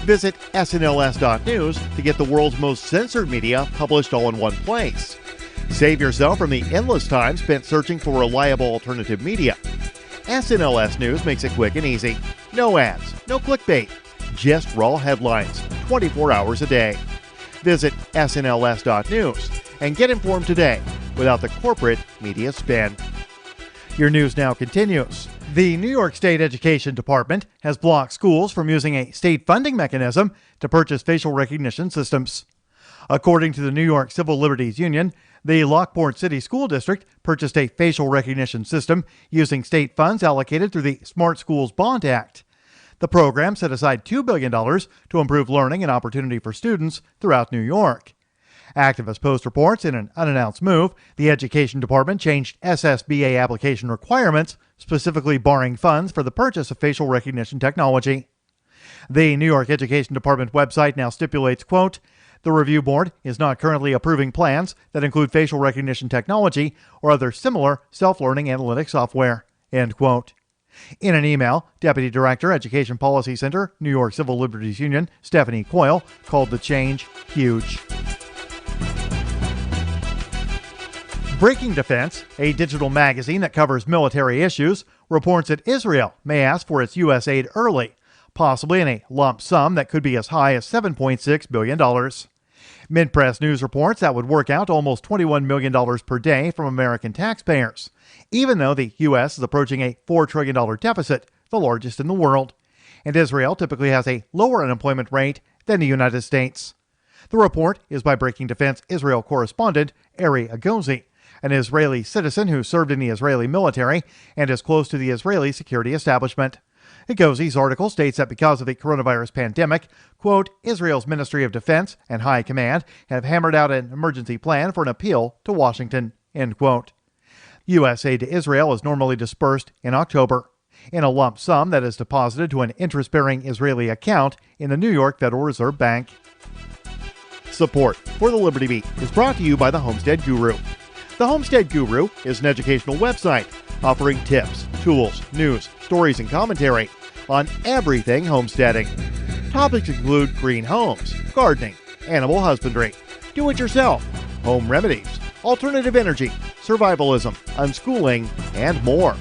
Visit snls.news to get the world's most censored media published all in one place. Save yourself from the endless time spent searching for reliable alternative media. SNLS News makes it quick and easy. No ads, no clickbait, just raw headlines, 24 hours a day. Visit snls.news and get informed today without the corporate media spin. Your news now continues. The New York State Education Department has blocked schools from using a state funding mechanism to purchase facial recognition systems. According to the New York Civil Liberties Union, the Lockport City School District purchased a facial recognition system using state funds allocated through the Smart Schools Bond Act. The program set aside $2 billion to improve learning and opportunity for students throughout New York. Activist Post reports in an unannounced move, the Education Department changed SSBA application requirements, specifically barring funds for the purchase of facial recognition technology. The New York Education Department website now stipulates, quote, "The review board is not currently approving plans that include facial recognition technology or other similar self-learning analytic software," end quote. In an email, Deputy Director, Education Policy Center, New York Civil Liberties Union, Stephanie Coyle, called the change huge. Breaking Defense, a digital magazine that covers military issues, reports that Israel may ask for its U.S. aid early, possibly in a lump sum that could be as high as $7.6 billion. Mid-Press News reports that would work out to almost $21 million per day from American taxpayers, even though the U.S. is approaching a $4 trillion deficit, the largest in the world, and Israel typically has a lower unemployment rate than the United States. The report is by Breaking Defense Israel correspondent Ari Agozi, an Israeli citizen who served in the Israeli military and is close to the Israeli security establishment. Agozi's article states that because of the coronavirus pandemic, quote, Israel's Ministry of Defense and High Command have hammered out an emergency plan for an appeal to Washington, end quote. U.S. aid to Israel is normally dispersed in October, in a lump sum that is deposited to an interest-bearing Israeli account in the New York Federal Reserve Bank. Support for the Liberty Beat is brought to you by the Homestead Guru. The Homestead Guru is an educational website offering tips, tools, news, stories, and commentary on everything homesteading. Topics include green homes, gardening, animal husbandry, do-it-yourself, home remedies, alternative energy, survivalism, unschooling, and more.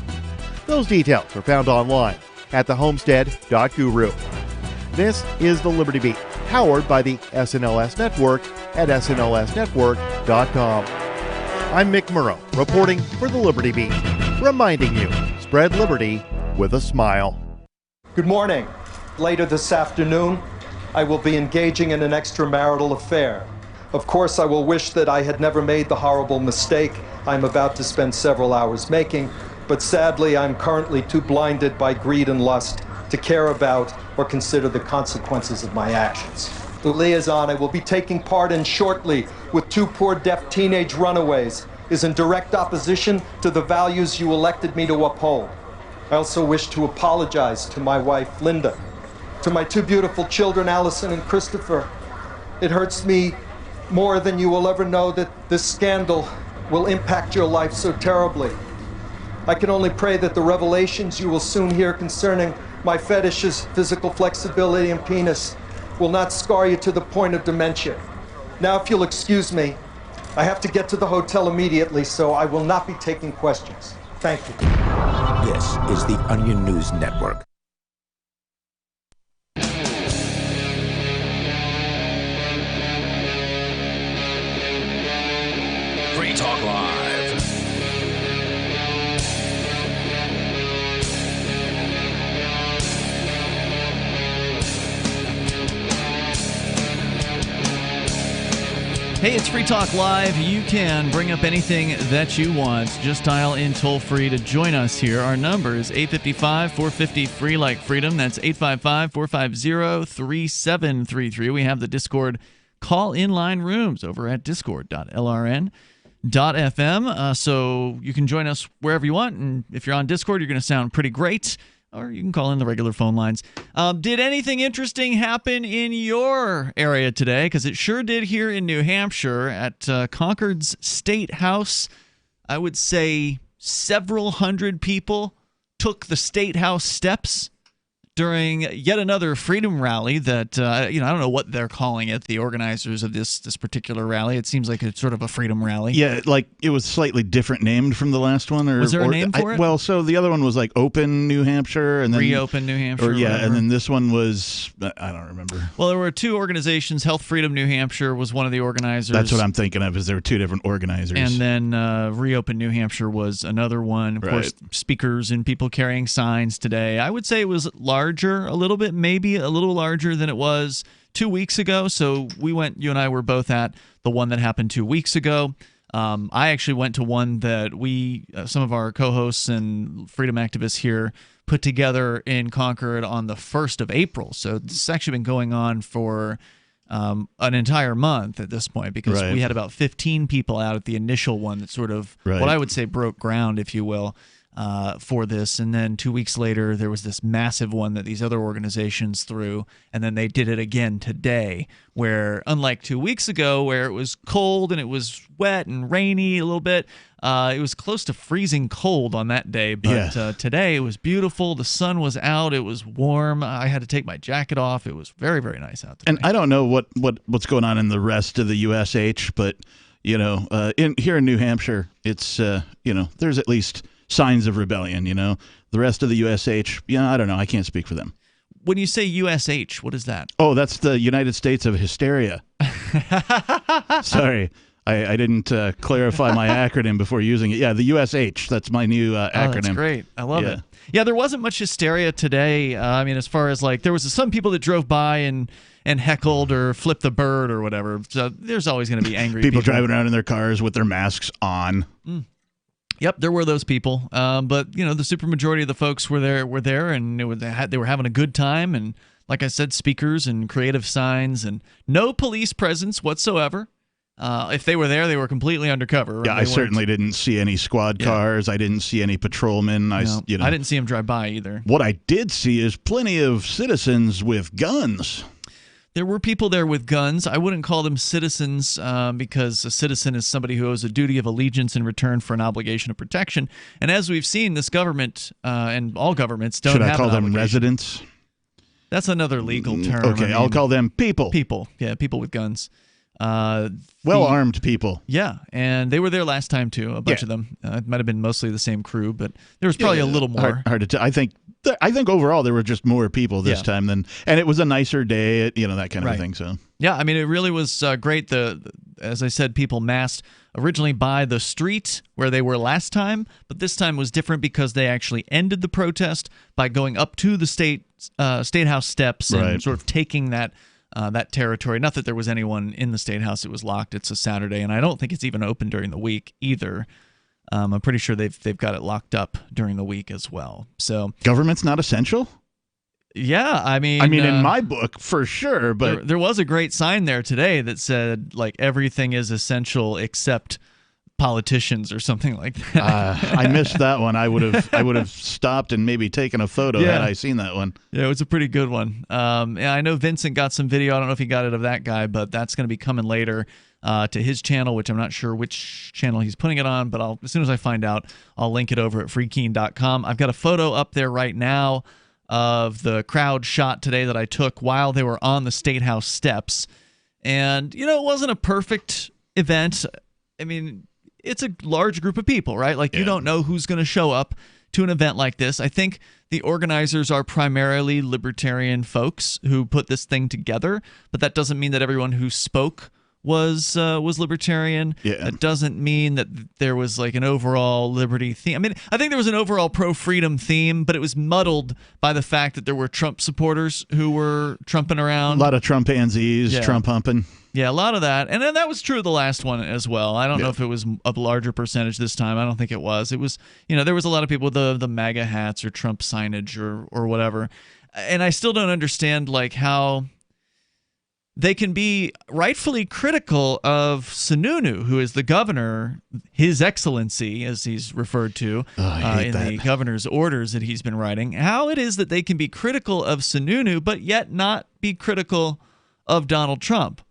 Those details are found online at thehomestead.guru. This is the Liberty Beat, powered by the SNLS Network at snlsnetwork.com. I'm Mick Murrow, reporting for the Liberty Beat, reminding you, spread liberty with a smile. Good morning. Later this afternoon, I will be engaging in an extramarital affair. Of course, I will wish that I had never made the horrible mistake I'm about to spend several hours making, but sadly, I'm currently too blinded by greed and lust to care about or consider the consequences of my actions. The liaison I will be taking part in shortly with two poor deaf teenage runaways is in direct opposition to the values you elected me to uphold. I also wish to apologize to my wife, Linda, to my two beautiful children, Allison and Christopher. It hurts me more than you will ever know that this scandal will impact your life so terribly. I can only pray that the revelations you will soon hear concerning my fetishes, physical flexibility, and penis will not scar you to the point of dementia. Now, if you'll excuse me, I have to get to the hotel immediately, so I will not be taking questions. Thank you. This is the Onion News Network. Free Talk Live. Hey, it's Free Talk Live. You can bring up anything that you want. Just dial in toll-free to join us here. Our number is 855-450-FREE like freedom. That's 855-450-3733. We have the Discord call-in line rooms over at discord.lrn.fm. So you can join us wherever you want. And if you're on Discord, you're going to sound pretty great. Or you can call in the regular phone lines. Did anything interesting happen in your area today? Because it sure did here in New Hampshire at Concord's State House. I would say several hundred people took the State House steps during yet another freedom rally that, I don't know what they're calling it, the organizers of this particular rally. It seems like it's sort of a freedom rally. Yeah, like it was slightly different named from the last one. Was there a name for it? Well, so the other one was like Open New Hampshire. And then Reopen New Hampshire. And then this one was, I don't remember. Well, there were two organizations. Health Freedom New Hampshire was one of the organizers. That's what I'm thinking of, is there were two different organizers. And then Reopen New Hampshire was another one. Of course, speakers and people carrying signs today. I would say it was larger a little bit, maybe a little larger than it was 2 weeks ago. So you and I were both at the one that happened 2 weeks ago. I actually went to one that some of our co-hosts and freedom activists here put together in Concord on the 1st of April. So this has actually been going on for an entire month at this point, because we had about 15 people out at the initial one that sort of what I would say broke ground, if you will, for this. And then 2 weeks later, there was this massive one that these other organizations threw, and then they did it again today, where unlike 2 weeks ago where it was cold and it was wet and rainy a little bit, it was close to freezing cold on that day, but today it was beautiful. The sun was out. It was warm. I had to take my jacket off. It was very, very nice out today. And I don't know what's going on in the rest of the USH, but here in New Hampshire, it's there's at least signs of rebellion. The rest of the USH, I don't know. I can't speak for them. When you say USH, what is that? Oh, that's the United States of Hysteria. Sorry. I didn't clarify my acronym before using it. Yeah, the USH. That's my new acronym. That's great. I love it. Yeah, there wasn't much hysteria today. As far as there was some people that drove by and heckled or flipped the bird or whatever. So there's always going to be angry people driving around in their cars with their masks on. Yep, there were those people. But the supermajority of the folks were there, and they were having a good time. And like I said, speakers and creative signs, and no police presence whatsoever. If they were there, they were completely undercover. Yeah, I certainly didn't see any squad cars. I didn't see any patrolmen. I didn't see them drive by either. What I did see is plenty of citizens with guns. There were people there with guns. I wouldn't call them citizens because a citizen is somebody who owes a duty of allegiance in return for an obligation of protection. And as we've seen, this government and all governments don't have an obligation. Should I call them residents? That's another legal term. Okay, I'll call them people. People, yeah, people with guns. Well-armed people. Yeah, and they were there last time too, a bunch of them. It might have been mostly the same crew, but there was probably a little more. Hard to tell. I think overall there were just more people this time and it was a nicer day, that kind of a thing. So yeah, it really was great. As I said, people massed originally by the street where they were last time, but this time was different because they actually ended the protest by going up to the state house steps and sort of taking that territory. Not that there was anyone in the State House. It was locked. It's a Saturday, and I don't think it's even open during the week either. I'm pretty sure they've got it locked up during the week as well. So government's not essential? Yeah, I mean, in my book, for sure. But there was a great sign there today that said everything is essential except politicians or something like that. I missed that one. I would have stopped and maybe taken a photo had I seen that one. Yeah, it was a pretty good one. I know Vincent got some video. I don't know if he got it of that guy, but that's going to be coming later to his channel, which I'm not sure which channel he's putting it on, but as soon as I find out, I'll link it over at freekeen.com. I've got a photo up there right now of the crowd shot today that I took while they were on the State House steps. And, it wasn't a perfect event. It's a large group of people, right? You don't know who's going to show up to an event like this. I think the organizers are primarily libertarian folks who put this thing together, but that doesn't mean that everyone who spoke was libertarian. Yeah. That doesn't mean that there was an overall liberty theme. I think there was an overall pro-freedom theme, but it was muddled by the fact that there were Trump supporters who were trumping around. A lot of Trumpanzees, Trump humping. Yeah, a lot of that. And then that was true of the last one as well. I don't know if it was a larger percentage this time. I don't think it was. It was, there was a lot of people with the MAGA hats or Trump signage or whatever. And I still don't understand how they can be rightfully critical of Sununu, who is the governor, His Excellency, as he's referred to in the governor's orders that he's been writing. How it is that they can be critical of Sununu, but yet not be critical of Donald Trump.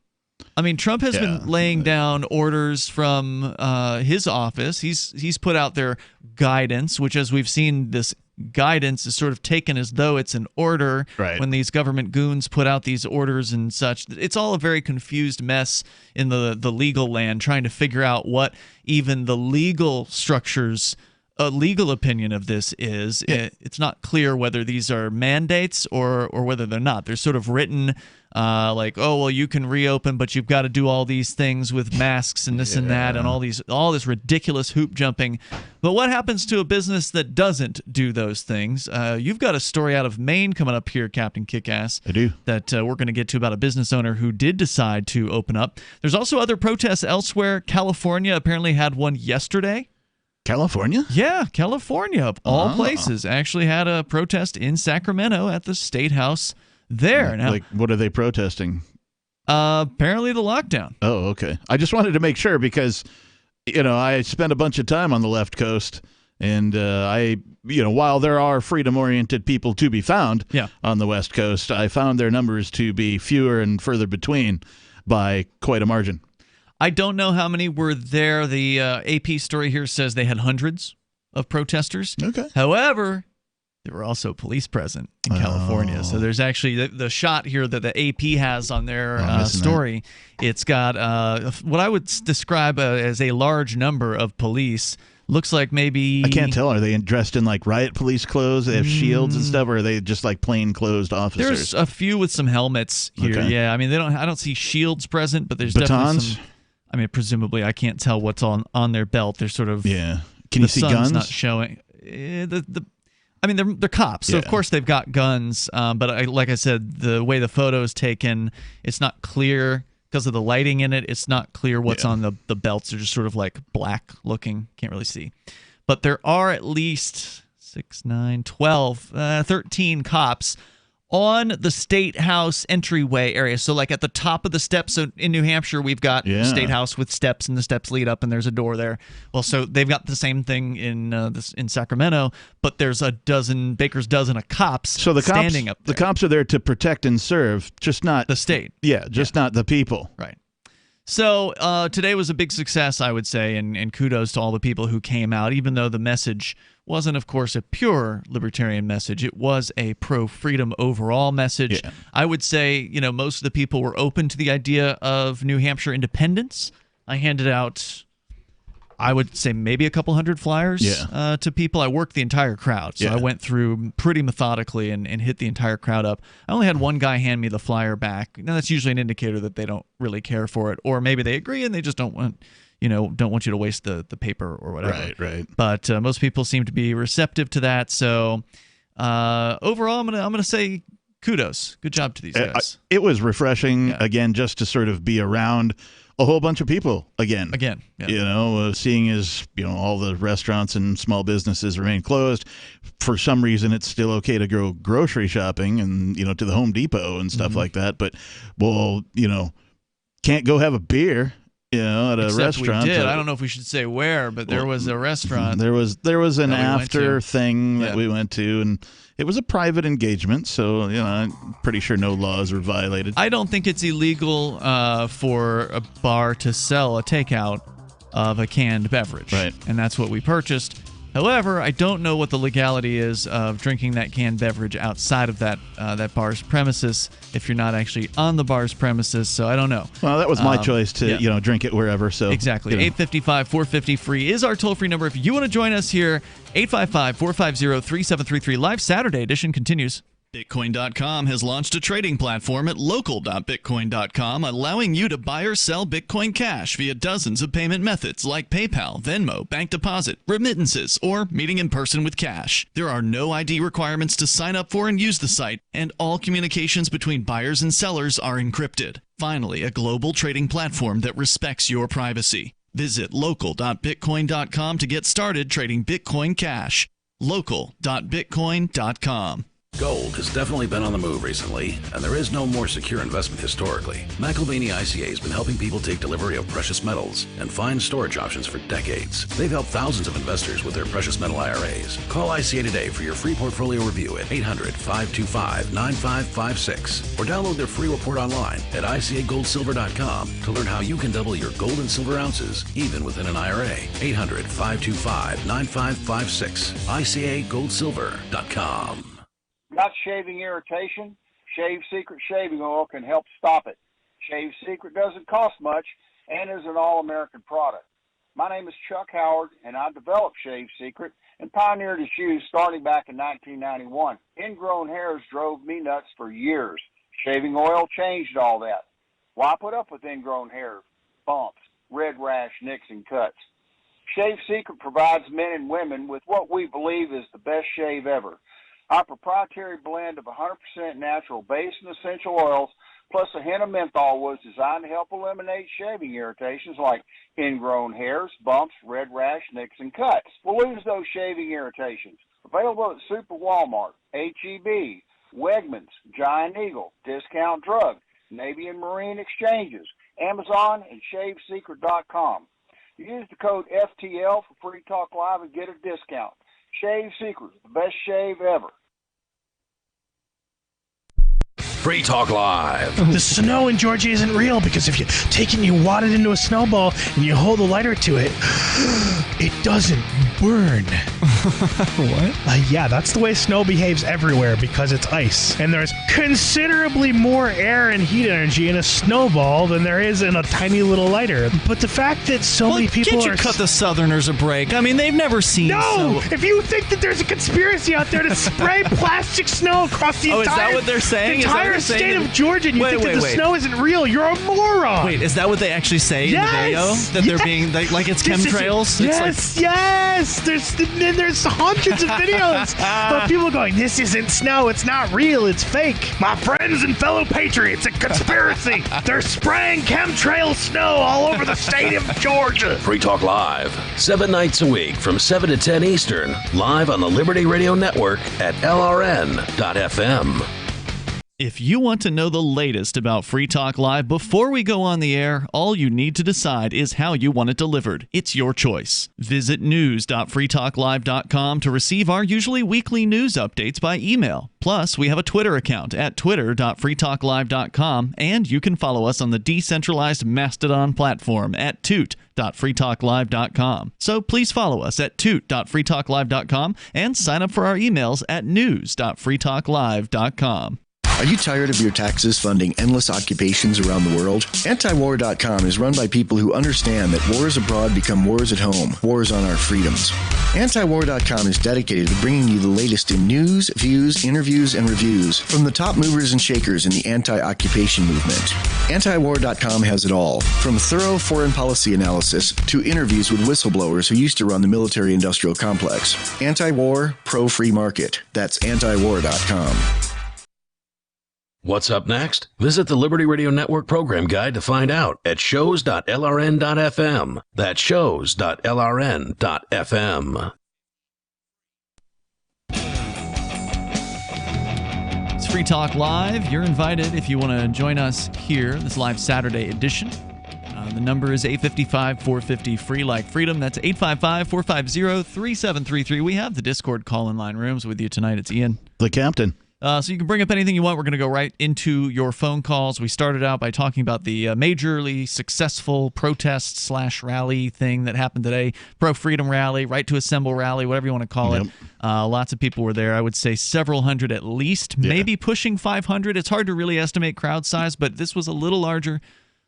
Trump has been laying down orders from his office. He's put out their guidance, which, as we've seen, this guidance is sort of taken as though it's an order. Right. When these government goons put out these orders and such, it's all a very confused mess in the legal land, trying to figure out what even the legal structures, a legal opinion of this is. It's not clear whether these are mandates or whether they're not. They're sort of written like, oh, well, you can reopen, but you've got to do all these things with masks and this and that and all this ridiculous hoop jumping. But what happens to a business that doesn't do those things? You've got a story out of Maine coming up here, Captain Kickass. I do. That we're going to get to about a business owner who did decide to open up. There's also other protests elsewhere. California apparently had one yesterday. California? Yeah, California, of all places, actually had a protest in Sacramento at the State House there. Now, Like, what are they protesting? apparently the lockdown. Oh, okay. I just wanted to make sure because, I spent a bunch of time on the left coast, and while there are freedom-oriented people to be found on the West Coast, I found their numbers to be fewer and further between by quite a margin. I don't know how many were there. The AP story here says they had hundreds of protesters. Okay. However, there were also police present in California. So there's actually the shot here that the AP has on their story. It's got what I would describe as a large number of police. Looks like maybe... I can't tell. Are they dressed in like riot police clothes? They have shields and stuff, or are they just like plain clothes officers? There's a few with some helmets here. Okay. Yeah, I mean I don't see shields present, but there's batons. definitely some. I mean, presumably, I can't tell what's on their belt. They're sort of Can you see sun's guns? Not showing. I mean, they're cops, so of course they've got guns. But like I said, the way the photo is taken, it's not clear because of the lighting in it. It's not clear what's on the belts. They're just sort of like black looking. Can't really see. But there are at least 6, 9, 12, 13 cops on the State House entryway area. So like at the top of the steps. So in New Hampshire, we've got State House with steps, and the steps lead up, and there's a door there. Well, so they've got the same thing in Sacramento, but there's a baker's dozen of cops standing up there. The cops are there to protect and serve, just not the state. Yeah, just not the people. Right. So today was a big success, I would say, and kudos to all the people who came out, even though the message wasn't, of course, a pure libertarian message. It was a pro-freedom overall message. Yeah. I would say, most of the people were open to the idea of New Hampshire independence. I handed out, I would say, maybe a couple hundred flyers to people. I worked the entire crowd, so I went through pretty methodically and hit the entire crowd up. I only had one guy hand me the flyer back. Now, that's usually an indicator that they don't really care for it, or maybe they agree and they just don't want you to waste the paper or whatever. Right. But most people seem to be receptive to that. So overall, I'm gonna say kudos. Good job to these guys. It was refreshing again, just to sort of be around a whole bunch of people again. Seeing as all the restaurants and small businesses remain closed. For some reason, it's still okay to go grocery shopping and to the Home Depot and stuff like that. But can't go have a beer. At a restaurant. We did. I don't know if we should say where, but there was a restaurant. There was an after thing that we went to, and it was a private engagement, so I'm pretty sure no laws were violated. I don't think it's illegal for a bar to sell a takeout of a canned beverage, right? And that's what we purchased. However, I don't know what the legality is of drinking that canned beverage outside of that bar's premises if you're not actually on the bar's premises, so I don't know. Well, that was my choice to drink it wherever. So exactly. 855-450-FREE is our toll-free number. If you want to join us here, 855-450-3733. Live Saturday edition continues. Bitcoin.com has launched a trading platform at local.bitcoin.com, allowing you to buy or sell Bitcoin Cash via dozens of payment methods like PayPal, Venmo, bank deposit, remittances, or meeting in person with cash. There are no ID requirements to sign up for and use the site, and all communications between buyers and sellers are encrypted. Finally, a global trading platform that respects your privacy. Visit local.bitcoin.com to get started trading Bitcoin Cash. Local.bitcoin.com. Gold has definitely been on the move recently, and there is no more secure investment historically. McElvaney ICA has been helping people take delivery of precious metals and find storage options for decades. They've helped thousands of investors with their precious metal IRAs. Call ICA today for your free portfolio review at 800-525-9556 or download their free report online at ICAGoldSilver.com to learn how you can double your gold and silver ounces even within an IRA. 800-525-9556. ICAGoldSilver.com. Got shaving irritation? Shave Secret shaving oil can help stop it. Shave Secret doesn't cost much and is an all-American product. My name is Chuck Howard, and I developed Shave Secret and pioneered its use starting back in 1991. Ingrown hairs drove me nuts for years. Shaving oil changed all that. Why put up with ingrown hair, bumps, red rash, nicks, and cuts? Shave Secret provides men and women with what we believe is the best shave ever. Our proprietary blend of 100% natural base and essential oils plus a hint of menthol was designed to help eliminate shaving irritations like ingrown hairs, bumps, red rash, nicks, and cuts. We'll lose those shaving irritations. Available at Super Walmart, H-E-B, Wegmans, Giant Eagle, Discount Drug, Navy and Marine Exchanges, Amazon, and ShaveSecret.com. Use the code FTL for Free Talk Live and get a discount. Shave Secret, the best shave ever. Free Talk Live. The snow in Georgia isn't real because if you take it and you wad it into a snowball and you hold a lighter to it, it doesn't burn. What? Yeah, that's the way snow behaves everywhere because it's ice. And there's considerably more air and heat energy in a snowball than there is in a tiny little lighter. But the fact that so many people can't you cut the Southerners a break? I mean, they've never seen No! snow. If you think that there's a conspiracy out there to spray plastic snow across the Oh, entire, is that what they're saying? the entire state of Georgia and you think that the snow isn't real, you're a moron! Wait, is that what they actually say in the video? That they're being, like it's chemtrails? Yes! There's hundreds of videos of people going, this isn't snow, it's not real, it's fake. My friends and fellow patriots, a conspiracy. They're spraying chemtrail snow all over the state of Georgia. Free Talk Live, 7 nights a week from 7 to 10 Eastern, live on the Liberty Radio Network at LRN.FM. If you want to know the latest about Free Talk Live before we go on the air, all you need to decide is how you want it delivered. It's your choice. Visit news.freetalklive.com to receive our usually weekly news updates by email. Plus, we have a Twitter account at twitter.freetalklive.com, and you can follow us on the decentralized Mastodon platform at toot.freetalklive.com. So please follow us at toot.freetalklive.com and sign up for our emails at news.freetalklive.com. Are you tired of your taxes funding endless occupations around the world? Antiwar.com is run by people who understand that wars abroad become wars at home, wars on our freedoms. Antiwar.com is dedicated to bringing you the latest in news, views, interviews, and reviews from the top movers and shakers in the anti-occupation movement. Antiwar.com has it all, from thorough foreign policy analysis to interviews with whistleblowers who used to run the military-industrial complex. Anti-war, pro-free market. That's antiwar.com. What's up next? Visit the Liberty Radio Network program guide to find out at shows.lrn.fm. That's shows.lrn.fm. It's Free Talk Live. You're invited if you want to join us here, this live Saturday edition. The number is 855-450-FREE like freedom. That's 855-450-3733. We have the Discord call-in line rooms with you tonight. It's Ian. The captain. So you can bring up anything you want. We're going to go right into your phone calls. We started out by talking about the majorly successful protest/rally thing that happened today. Pro-freedom rally, right to assemble rally, whatever you want to call it. Lots of people were there. I would say several hundred at least, maybe pushing 500. It's hard to really estimate crowd size, but this was a little larger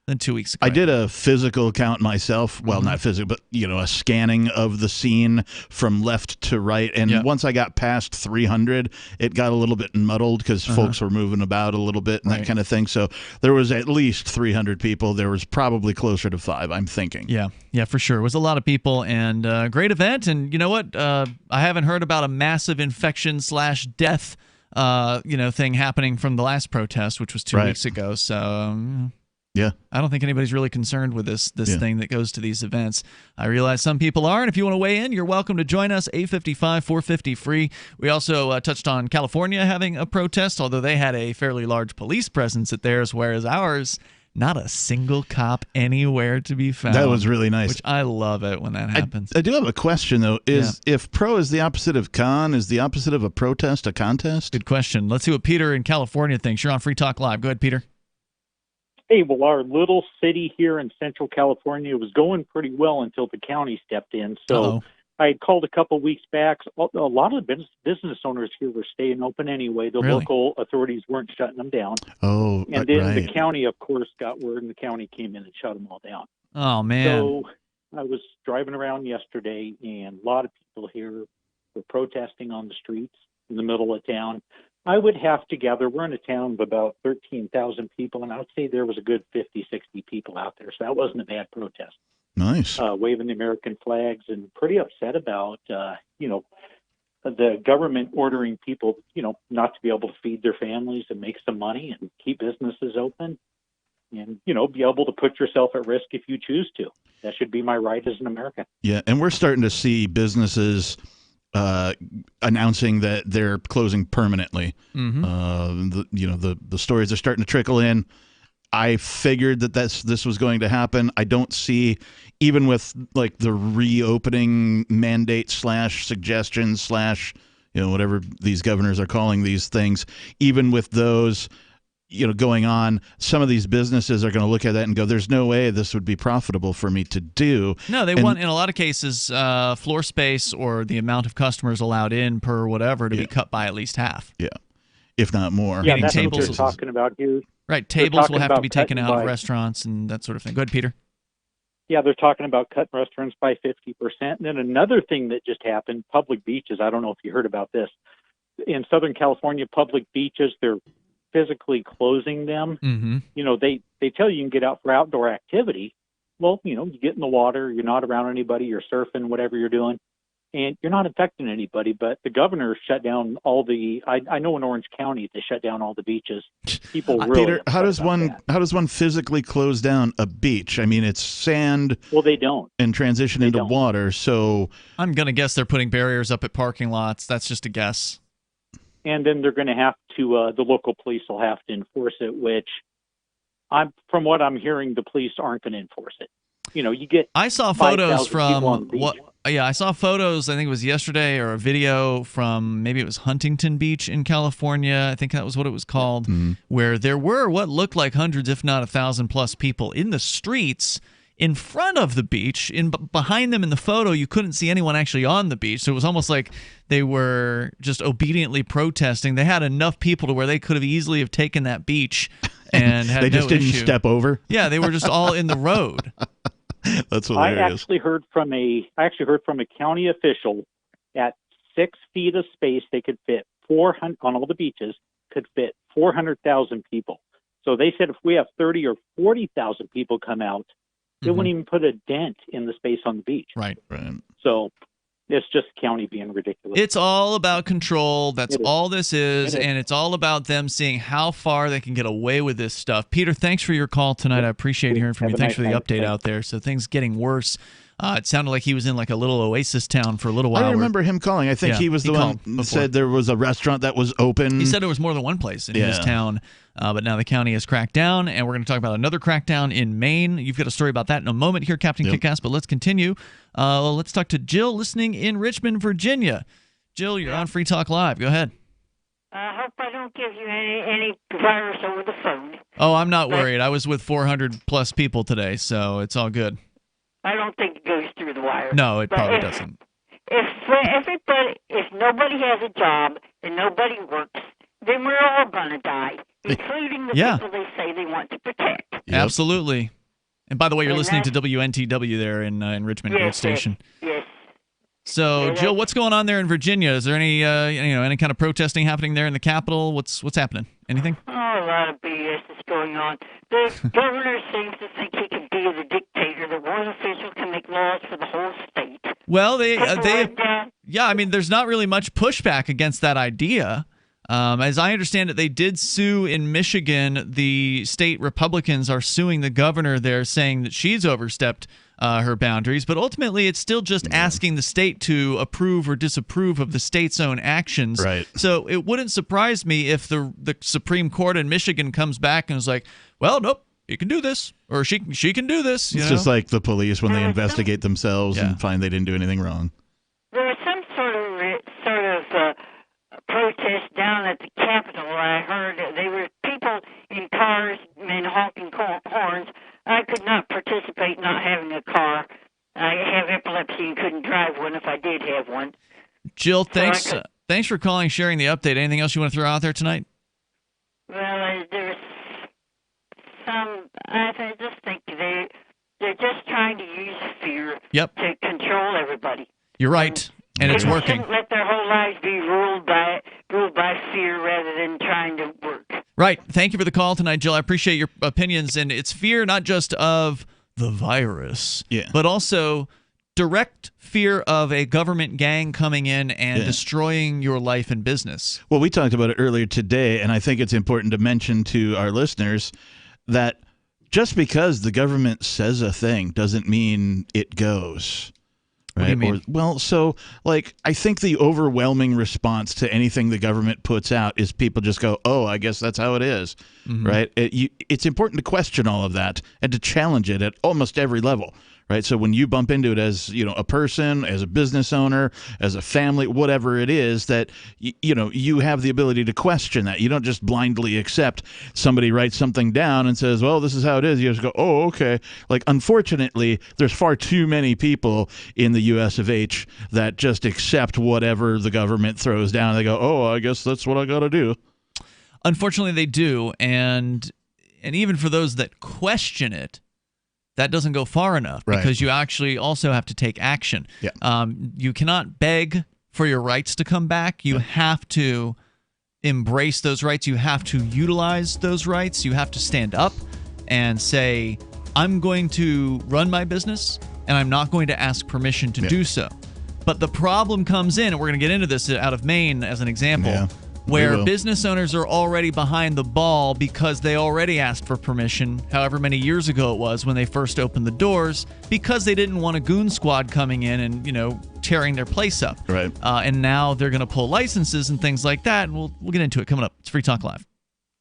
than 2 weeks ago. I did a physical count myself. Well, not physical, but a scanning of the scene from left to right. And once I got past 300, it got a little bit muddled because folks were moving about a little bit and that kind of thing. So there was at least 300 people. There was probably closer to 5, I'm thinking. Yeah, for sure. It was a lot of people and great event. And you know what? I haven't heard about a massive infection/death thing happening from the last protest, which was 2 weeks ago. So Yeah. I don't think anybody's really concerned with this thing that goes to these events. I realize some people are, and if you want to weigh in, you're welcome to join us, 855-450 free. We also touched on California having a protest, although they had a fairly large police presence at theirs, whereas ours, not a single cop anywhere to be found. That was really nice. Which I love it when that happens. I do have a question, though. If pro is the opposite of con, is the opposite of a protest a contest? Good question. Let's see what Peter in California thinks. You're on Free Talk Live. Go ahead, Peter. Hey, well, our little city here in Central California was going pretty well until the county stepped in. So I had called a couple weeks back. A lot of the business owners here were staying open anyway. The local authorities weren't shutting them down. Oh, and then the county, of course, got word, and the county came in and shut them all down. Oh, man. So I was driving around yesterday, and a lot of people here were protesting on the streets in the middle of town. I would have to gather, we're in a town of about 13,000 people, and I would say there was a good 50, 60 people out there. So that wasn't a bad protest. Nice. Waving the American flags and pretty upset about, the government ordering people, not to be able to feed their families and make some money and keep businesses open and, be able to put yourself at risk if you choose to. That should be my right as an American. Yeah, and we're starting to see businesses announcing that they're closing permanently. Mm-hmm. The stories are starting to trickle in. I figured that this was going to happen. I don't see, even with like the reopening mandate / suggestions / whatever these governors are calling these things, even with those going on, some of these businesses are going to look at that and go, there's no way this would be profitable for me to do. No, they want, in a lot of cases, floor space or the amount of customers allowed in per whatever to be cut by at least half. Yeah, if not more. Yeah, that's what they're talking about here. Right, tables will have to be taken out of restaurants and that sort of thing. Go ahead, Peter. Yeah, they're talking about cutting restaurants by 50%. And then another thing that just happened, public beaches. I don't know if you heard about this. In Southern California, public beaches, they're physically closing them. Mm-hmm. They tell you can get out for outdoor activity. Well, you get in the water, you're not around anybody, you're surfing, whatever you're doing, and you're not infecting anybody. But the governor shut down all the. I know in Orange County they shut down all the beaches. People really. Peter, how does one physically close down a beach? I mean, it's sand. Well, they don't. And transition into water. So I'm gonna guess they're putting barriers up at parking lots. That's just a guess. And then they're going to have to, the local police will have to enforce it, which from what I'm hearing, the police aren't going to enforce it. You get. I saw photos from I saw photos. I think it was yesterday or a video from maybe it was Huntington Beach in California. I think that was what it was called, where there were what looked like hundreds, if not 1,000+ people in the streets in front of the beach. Behind them in the photo, you couldn't see anyone actually on the beach. So it was almost like they were just obediently protesting. They had enough people to where they could have easily have taken that beach and had they just didn't issue. Step over. Yeah, they were just all in the road. That's hilarious. I actually heard from a county official at 6 feet of space they could fit 400 on all the beaches could fit 400,000 people. So they said if we have 30 or 40,000 people come out, it wouldn't even put a dent in the space on the beach. Right. So it's just the county being ridiculous. It's all about control. That's all this is. And it's all about them seeing how far they can get away with this stuff. Peter, thanks for your call tonight. I appreciate hearing from you. Thanks for the update out there. So things getting worse. It sounded like he was in like a little oasis town for a little while. I remember him calling. I think he was the one who said there was a restaurant that was open. He said there was more than one place in his town, but now the county has cracked down, and we're going to talk about another crackdown in Maine. You've got a story about that in a moment here, Captain Kickass, but let's continue. Let's talk to Jill listening in Richmond, Virginia. Jill, you're on Free Talk Live. Go ahead. I hope I don't give you any virus over the phone. Oh, I'm not worried. I was with 400+ people today, so it's all good. I don't think it goes through the wire. No, it probably doesn't. If nobody has a job and nobody works, then we're all going to die, including the people they say they want to protect. Yep. Absolutely. And by the way, you're listening to WNTW there in Richmond, great station. Yes. So, Jill, what's going on there in Virginia? Is there any any kind of protesting happening there in the Capitol? What's happening? Anything? Oh, a lot of BS is going on. The governor seems to think he can be the dictator. The one official can make laws for the whole state. Well, I mean, there's not really much pushback against that idea. As I understand it, they did sue in Michigan. The state Republicans are suing the governor there, saying that she's overstepped her boundaries. But ultimately, it's still just asking the state to approve or disapprove of the state's own actions. Right. So it wouldn't surprise me if the Supreme Court in Michigan comes back and is like, well, nope, you can do this, or she can do this. It's just like the police when they investigate themselves and find they didn't do anything wrong. There was some sort of protest down at the Capitol. I heard there were people in cars and honking horns. I could not participate not having a car. I have epilepsy and couldn't drive one if I did have one. Jill, thanks for calling, sharing the update. Anything else you want to throw out there tonight? Well, there's some. I just think they're just trying to use fear to control everybody. You're right, and it's working. Shouldn't let their whole lives be ruled by fear rather than trying to work. Right. Thank you for the call tonight, Jill. I appreciate your opinions, and it's fear not just of the virus, but also direct fear of a government gang coming in and destroying your life and business. Well, we talked about it earlier today, and I think it's important to mention to our listeners that just because the government says a thing doesn't mean it goes. What do you mean? I think the overwhelming response to anything the government puts out is people just go, oh, I guess that's how it is, right? It's important to question all of that and to challenge it at almost every level, right? So when you bump into it as, a person, as a business owner, as a family, whatever it is, that, you have the ability to question that. You don't just blindly accept somebody writes something down and says, well, this is how it is. You just go, oh, okay. Like, unfortunately, there's far too many people in the U.S. of H that just accept whatever the government throws down. They go, oh, I guess that's what I got to do. Unfortunately, they do. And even for those that question it, that doesn't go far enough because you actually also have to take action. Yeah. You cannot beg for your rights to come back. You have to embrace those rights. You have to utilize those rights. You have to stand up and say, I'm going to run my business and I'm not going to ask permission to do so. But the problem comes in, and we're going to get into this out of Maine as an example, where business owners are already behind the ball because they already asked for permission, however many years ago it was when they first opened the doors, because they didn't want a goon squad coming in and, tearing their place up. Right. And now they're going to pull licenses and things like that, and we'll get into it coming up. It's Free Talk Live.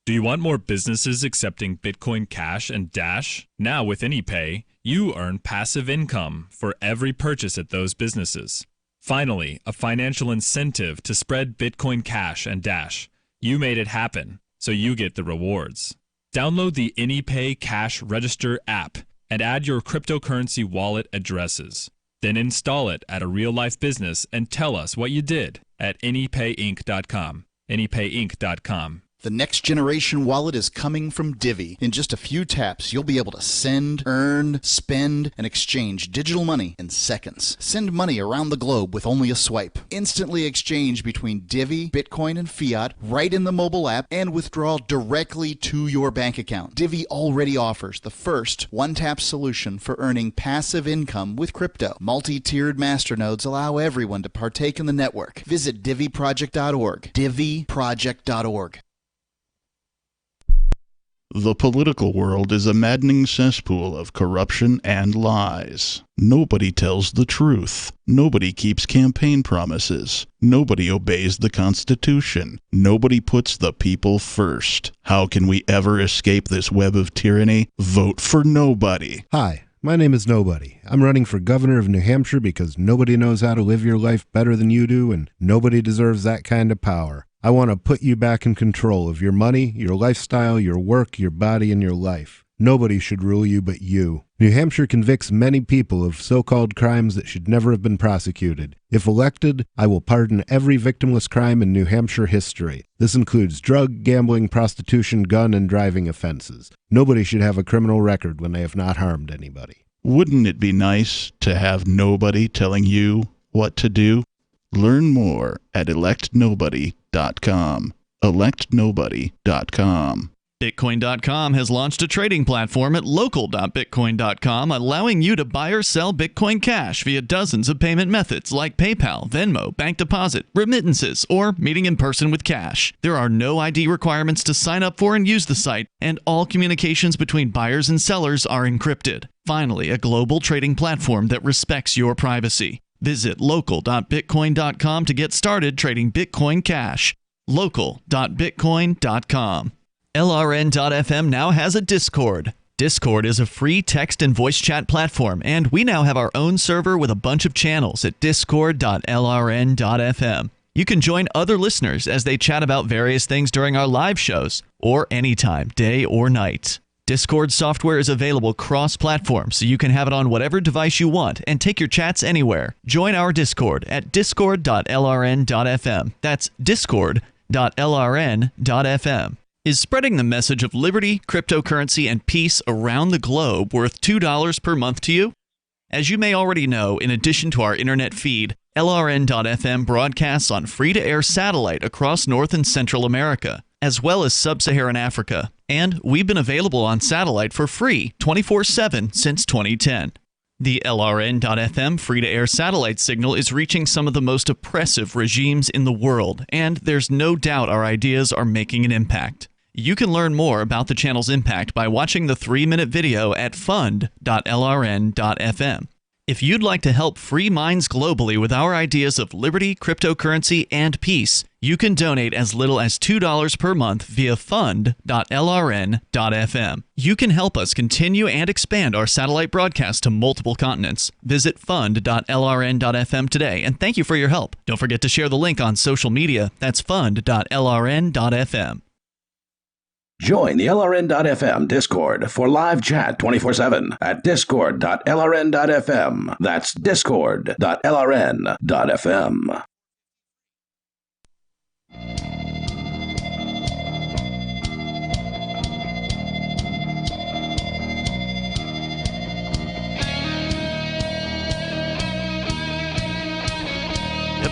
Do you want more businesses accepting Bitcoin Cash and Dash? Now with AnyPay, you earn passive income for every purchase at those businesses. Finally, a financial incentive to spread Bitcoin Cash and Dash. You made it happen, so you get the rewards. Download the AnyPay Cash Register app and add your cryptocurrency wallet addresses. Then install it at a real-life business and tell us what you did at anypayinc.com. anypayinc.com. The next generation wallet is coming from Divvy. In just a few taps, you'll be able to send, earn, spend, and exchange digital money in seconds. Send money around the globe with only a swipe. Instantly exchange between Divvy, Bitcoin, and fiat right in the mobile app and withdraw directly to your bank account. Divvy already offers the first one-tap solution for earning passive income with crypto. Multi-tiered masternodes allow everyone to partake in the network. Visit DivvyProject.org. DivvyProject.org. The political world is a maddening cesspool of corruption and lies. Nobody tells the truth. Nobody keeps campaign promises. Nobody obeys the Constitution. Nobody puts the people first. How can we ever escape this web of tyranny? Vote for nobody. Hi, my name is Nobody. I'm running for governor of New Hampshire because nobody knows how to live your life better than you do, and nobody deserves that kind of power. I want to put you back in control of your money, your lifestyle, your work, your body, and your life. Nobody should rule you but you. New Hampshire convicts many people of so-called crimes that should never have been prosecuted. If elected, I will pardon every victimless crime in New Hampshire history. This includes drug, gambling, prostitution, gun, and driving offenses. Nobody should have a criminal record when they have not harmed anybody. Wouldn't it be nice to have nobody telling you what to do? Learn more at electnobody.com. electnobody.com. Bitcoin.com has launched a trading platform at local.bitcoin.com, allowing you to buy or sell Bitcoin Cash via dozens of payment methods like PayPal, Venmo, bank deposit, remittances, or meeting in person with cash. There are no ID requirements to sign up for and use the site, and all communications between buyers and sellers are encrypted. Finally, a global trading platform that respects your privacy. Visit local.bitcoin.com to get started trading Bitcoin Cash. local.bitcoin.com. LRN.FM now has a Discord. Discord is a free text and voice chat platform, and we now have our own server with a bunch of channels at discord.lrn.fm. You can join other listeners as they chat about various things during our live shows, or anytime, day or night. Discord software is available cross-platform, so you can have it on whatever device you want and take your chats anywhere. Join our Discord at discord.lrn.fm. That's discord.lrn.fm. Is spreading the message of liberty, cryptocurrency, and peace around the globe worth $2 per month to you? As you may already know, in addition to our internet feed, LRN.FM broadcasts on free-to-air satellite across North and Central America, as well as Sub-Saharan Africa. And we've been available on satellite for free 24/7 since 2010. The LRN.FM free-to-air satellite signal is reaching some of the most oppressive regimes in the world, and there's no doubt our ideas are making an impact. You can learn more about the channel's impact by watching the 3-minute video at fund.lrn.fm. If you'd like to help free minds globally with our ideas of liberty, cryptocurrency, and peace, you can donate as little as $2 per month via fund.lrn.fm. You can help us continue and expand our satellite broadcast to multiple continents. Visit fund.lrn.fm today, and thank you for your help. Don't forget to share the link on social media. That's fund.lrn.fm. Join the LRN.FM Discord for live chat 24/7 at discord.lrn.fm. That's discord.lrn.fm.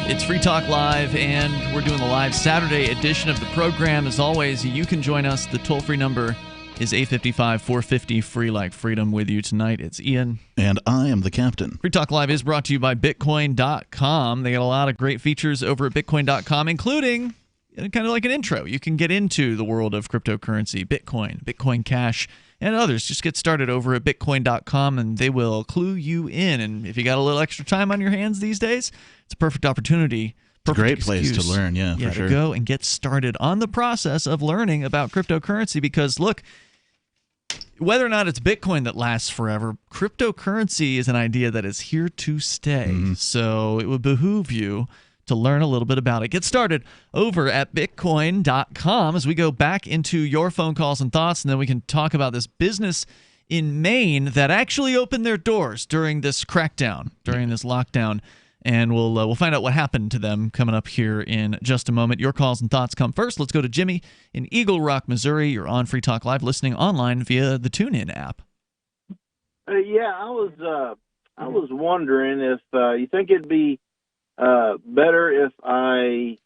It's Free Talk Live, and we're doing the live Saturday edition of the program. As always, you can join us. The toll-free number is 855-450-FREE like freedom. With you tonight, it's Ian. And I am the captain. Free Talk Live is brought to you by Bitcoin.com. They got a lot of great features over at Bitcoin.com, including kind of like an intro. You can get into the world of cryptocurrency, Bitcoin, Bitcoin Cash, and others. Just get started over at Bitcoin.com, and they will clue you in. And if you got a little extra time on your hands these days, it's a perfect opportunity. It's a great place to learn, for sure. To go and get started on the process of learning about cryptocurrency. Because, look, whether or not it's Bitcoin that lasts forever, cryptocurrency is an idea that is here to stay. So it would behoove you to learn a little bit about it. Get started over at Bitcoin.com as we go back into your phone calls and thoughts, and then we can talk about this business in Maine that actually opened their doors during this crackdown, during this lockdown, and we'll find out what happened to them coming up here in just a moment. Your calls and thoughts come first. Let's go to Jimmy in Eagle Rock, Missouri. You're on Free Talk Live, listening online via the TuneIn app. I was wondering if you think it'd be better if I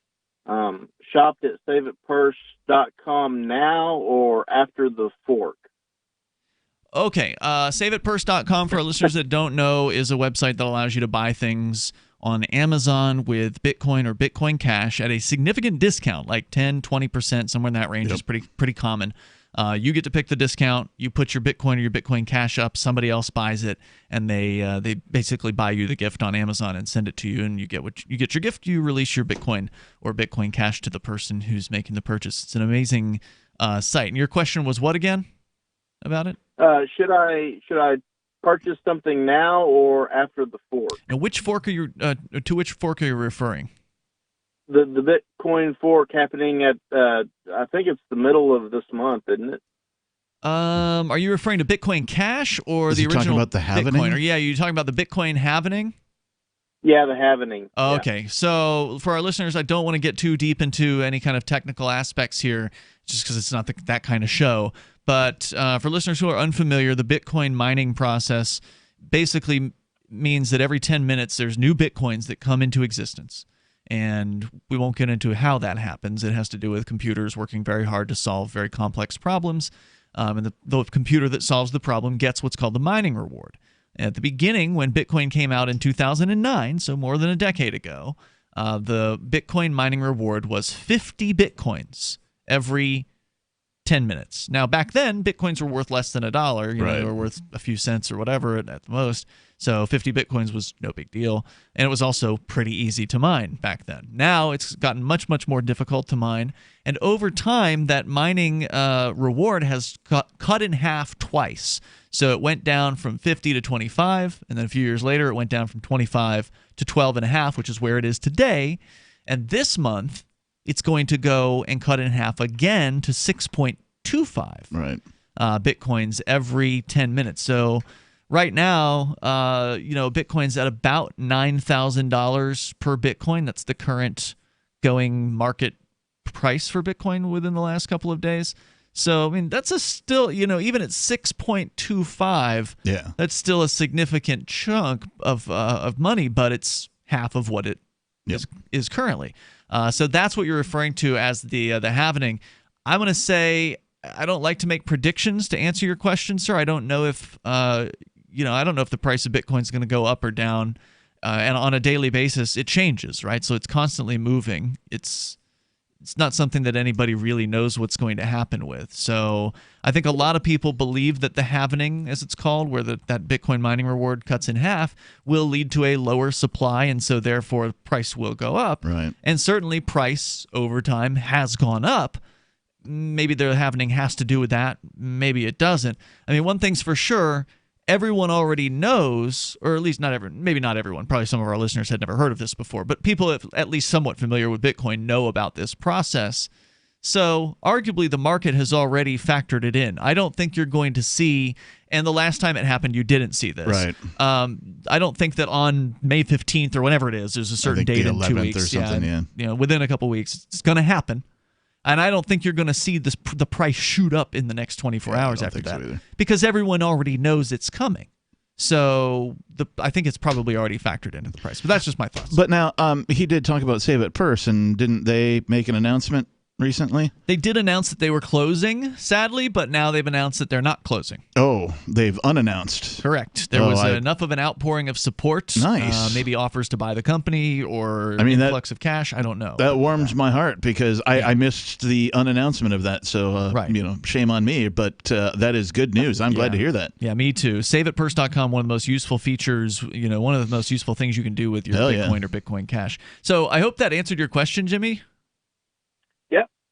shopped at SaveItPurse.com now or after the fork. Okay, SaveItPurse.com, for our listeners that don't know, is a website that allows you to buy things on Amazon with Bitcoin or Bitcoin Cash at a significant discount, like 10, 20%, somewhere in that range. Is pretty common. You get to pick the discount. You put your Bitcoin or your Bitcoin Cash up. Somebody else buys it, and they basically buy you the gift on Amazon and send it to you. And you get your gift. You release your Bitcoin or Bitcoin Cash to the person who's making the purchase. It's an amazing site. And your question was what again about it? Should I purchase something now or after the fork? Now, which fork are you to which fork are you referring? The Bitcoin fork happening at I think it's the middle of this month, isn't it? Are you referring to Bitcoin Cash or the original? Talking about the halvening? Bitcoin? Or, you're talking about the Bitcoin halvening? Yeah, the halvening. Oh, okay. So for our listeners, I don't want to get too deep into any kind of technical aspects here, just because it's not that kind of show. But for listeners who are unfamiliar, the Bitcoin mining process basically means that every 10 minutes there's new Bitcoins that come into existence. And we won't get into how that happens. It has to do with computers working very hard to solve very complex problems. And the computer that solves the problem gets what's called the mining reward. At the beginning, when Bitcoin came out in 2009, so more than a decade ago, the Bitcoin mining reward was 50 Bitcoins every 10 minutes. Now, back then, Bitcoins were worth less than $1. They were worth a few cents or whatever at the most. So 50 Bitcoins was no big deal. And it was also pretty easy to mine back then. Now it's gotten much, much more difficult to mine. And over time, that mining reward has cut in half twice. So it went down from 50 to 25. And then a few years later, it went down from 25 to 12.5, which is where it is today. And this month, it's going to go and cut in half again to 6.25 Bitcoins every 10 minutes. So right now, Bitcoin's at about $9,000 per Bitcoin. That's the current going market price for Bitcoin within the last couple of days. So, I mean, that's still, even at 6.25, that's still a significant chunk of money, but it's half of what it is currently. So that's what you're referring to as the halvening. I'm going to say I don't like to make predictions to answer your question, sir. I don't know if I don't know if the price of Bitcoin is going to go up or down, and on a daily basis it changes, right? So it's constantly moving. It's not something that anybody really knows what's going to happen with. So I think a lot of people believe that the halvening, as it's called, where that Bitcoin mining reward cuts in half, will lead to a lower supply, and so therefore the price will go up. Right. And certainly price over time has gone up. Maybe the halvening has to do with that. Maybe it doesn't. I mean, one thing's for sure, everyone already knows, or at least maybe not everyone, probably some of our listeners had never heard of this before, but people at least somewhat familiar with Bitcoin know about this process. So arguably the market has already factored it in. I don't think you're going to see, and the last time it happened you didn't see this. Right. I don't think that on May 15th or whenever it is, there's a certain date in 2 weeks. Or something, within a couple of weeks, it's going to happen. And I don't think you're going to see the price shoot up in the next 24 hours after that, because everyone already knows it's coming. So I think it's probably already factored into the price. But that's just my thoughts. But now he did talk about Save It Purse, and didn't they make an announcement recently? They did announce that they were closing, sadly, but now they've announced that they're not closing. Oh, they've unannounced. Correct. There was enough of an outpouring of support. Nice. Maybe offers to buy the company or influx of cash. I don't know. That warms my heart, because I missed the unannouncement of that. So, shame on me. But that is good news. I'm glad to hear that. Yeah, me too. SaveItPurse.com, one of the most useful features, one of the most useful things you can do with your Bitcoin or Bitcoin Cash. So I hope that answered your question, Jimmy.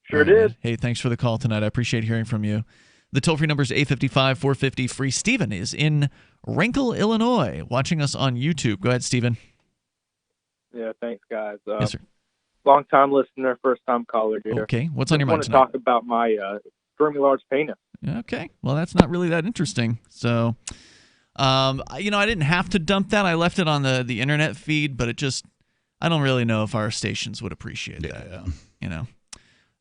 Sure did. Hey, thanks for the call tonight. I appreciate hearing from you. The toll-free number is 855-450-FREE. Stephen is in Wrinkle, Illinois, watching us on YouTube. Go ahead, Stephen. Yeah, thanks, guys. Yes, sir. Long-time listener, first-time caller here. Okay, what's on your mind tonight? I want to talk about my extremely large penis. Okay, well, that's not really that interesting. So, I didn't have to dump that. I left it on the internet feed, but I don't really know if our stations would appreciate that. Yeah.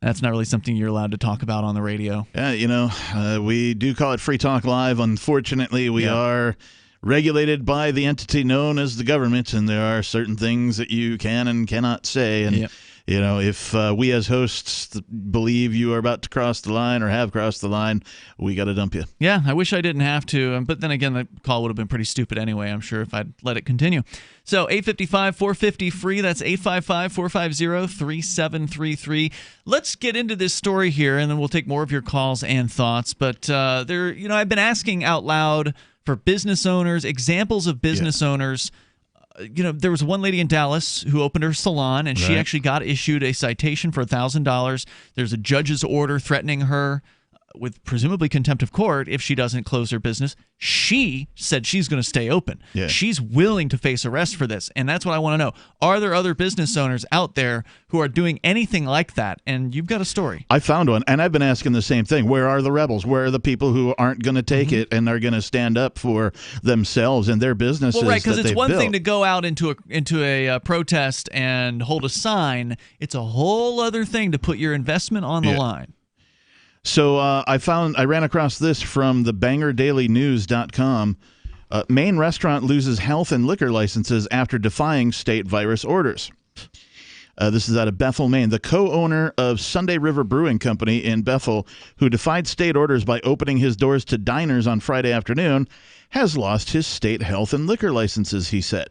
That's not really something you're allowed to talk about on the radio. Yeah, we do call it Free Talk Live. Unfortunately, we are regulated by the entity known as the government, and there are certain things that you can and cannot say. And, if we as hosts believe you are about to cross the line or have crossed the line, we got to dump you. Yeah, I wish I didn't have to. But then again, the call would have been pretty stupid anyway, I'm sure, if I'd let it continue. So 855-450-FREE. That's 855-450-3733. Let's get into this story here, and then we'll take more of your calls and thoughts. But I've been asking out loud for business owners, examples of business owners. There was one lady in Dallas who opened her salon, and she actually got issued a citation for $1,000. There's a judge's order threatening her with presumably contempt of court if she doesn't close her business. She said she's going to stay open. Yeah. She's willing to face arrest for this, and that's what I want to know. Are there other business owners out there who are doing anything like that? And you've got a story. I found one, and I've been asking the same thing. Where are the rebels? Where are the people who aren't going to take it and are going to stand up for themselves and their businesses? Well, right, because it's one built? thing to go out into a protest and hold a sign. It's a whole other thing to put your investment on the line. So I ran across this from the BangerDailyNews.com. Maine restaurant loses health and liquor licenses after defying state virus orders. This is out of Bethel, Maine. The co-owner of Sunday River Brewing Company in Bethel, who defied state orders by opening his doors to diners on Friday afternoon, has lost his state health and liquor licenses, he said.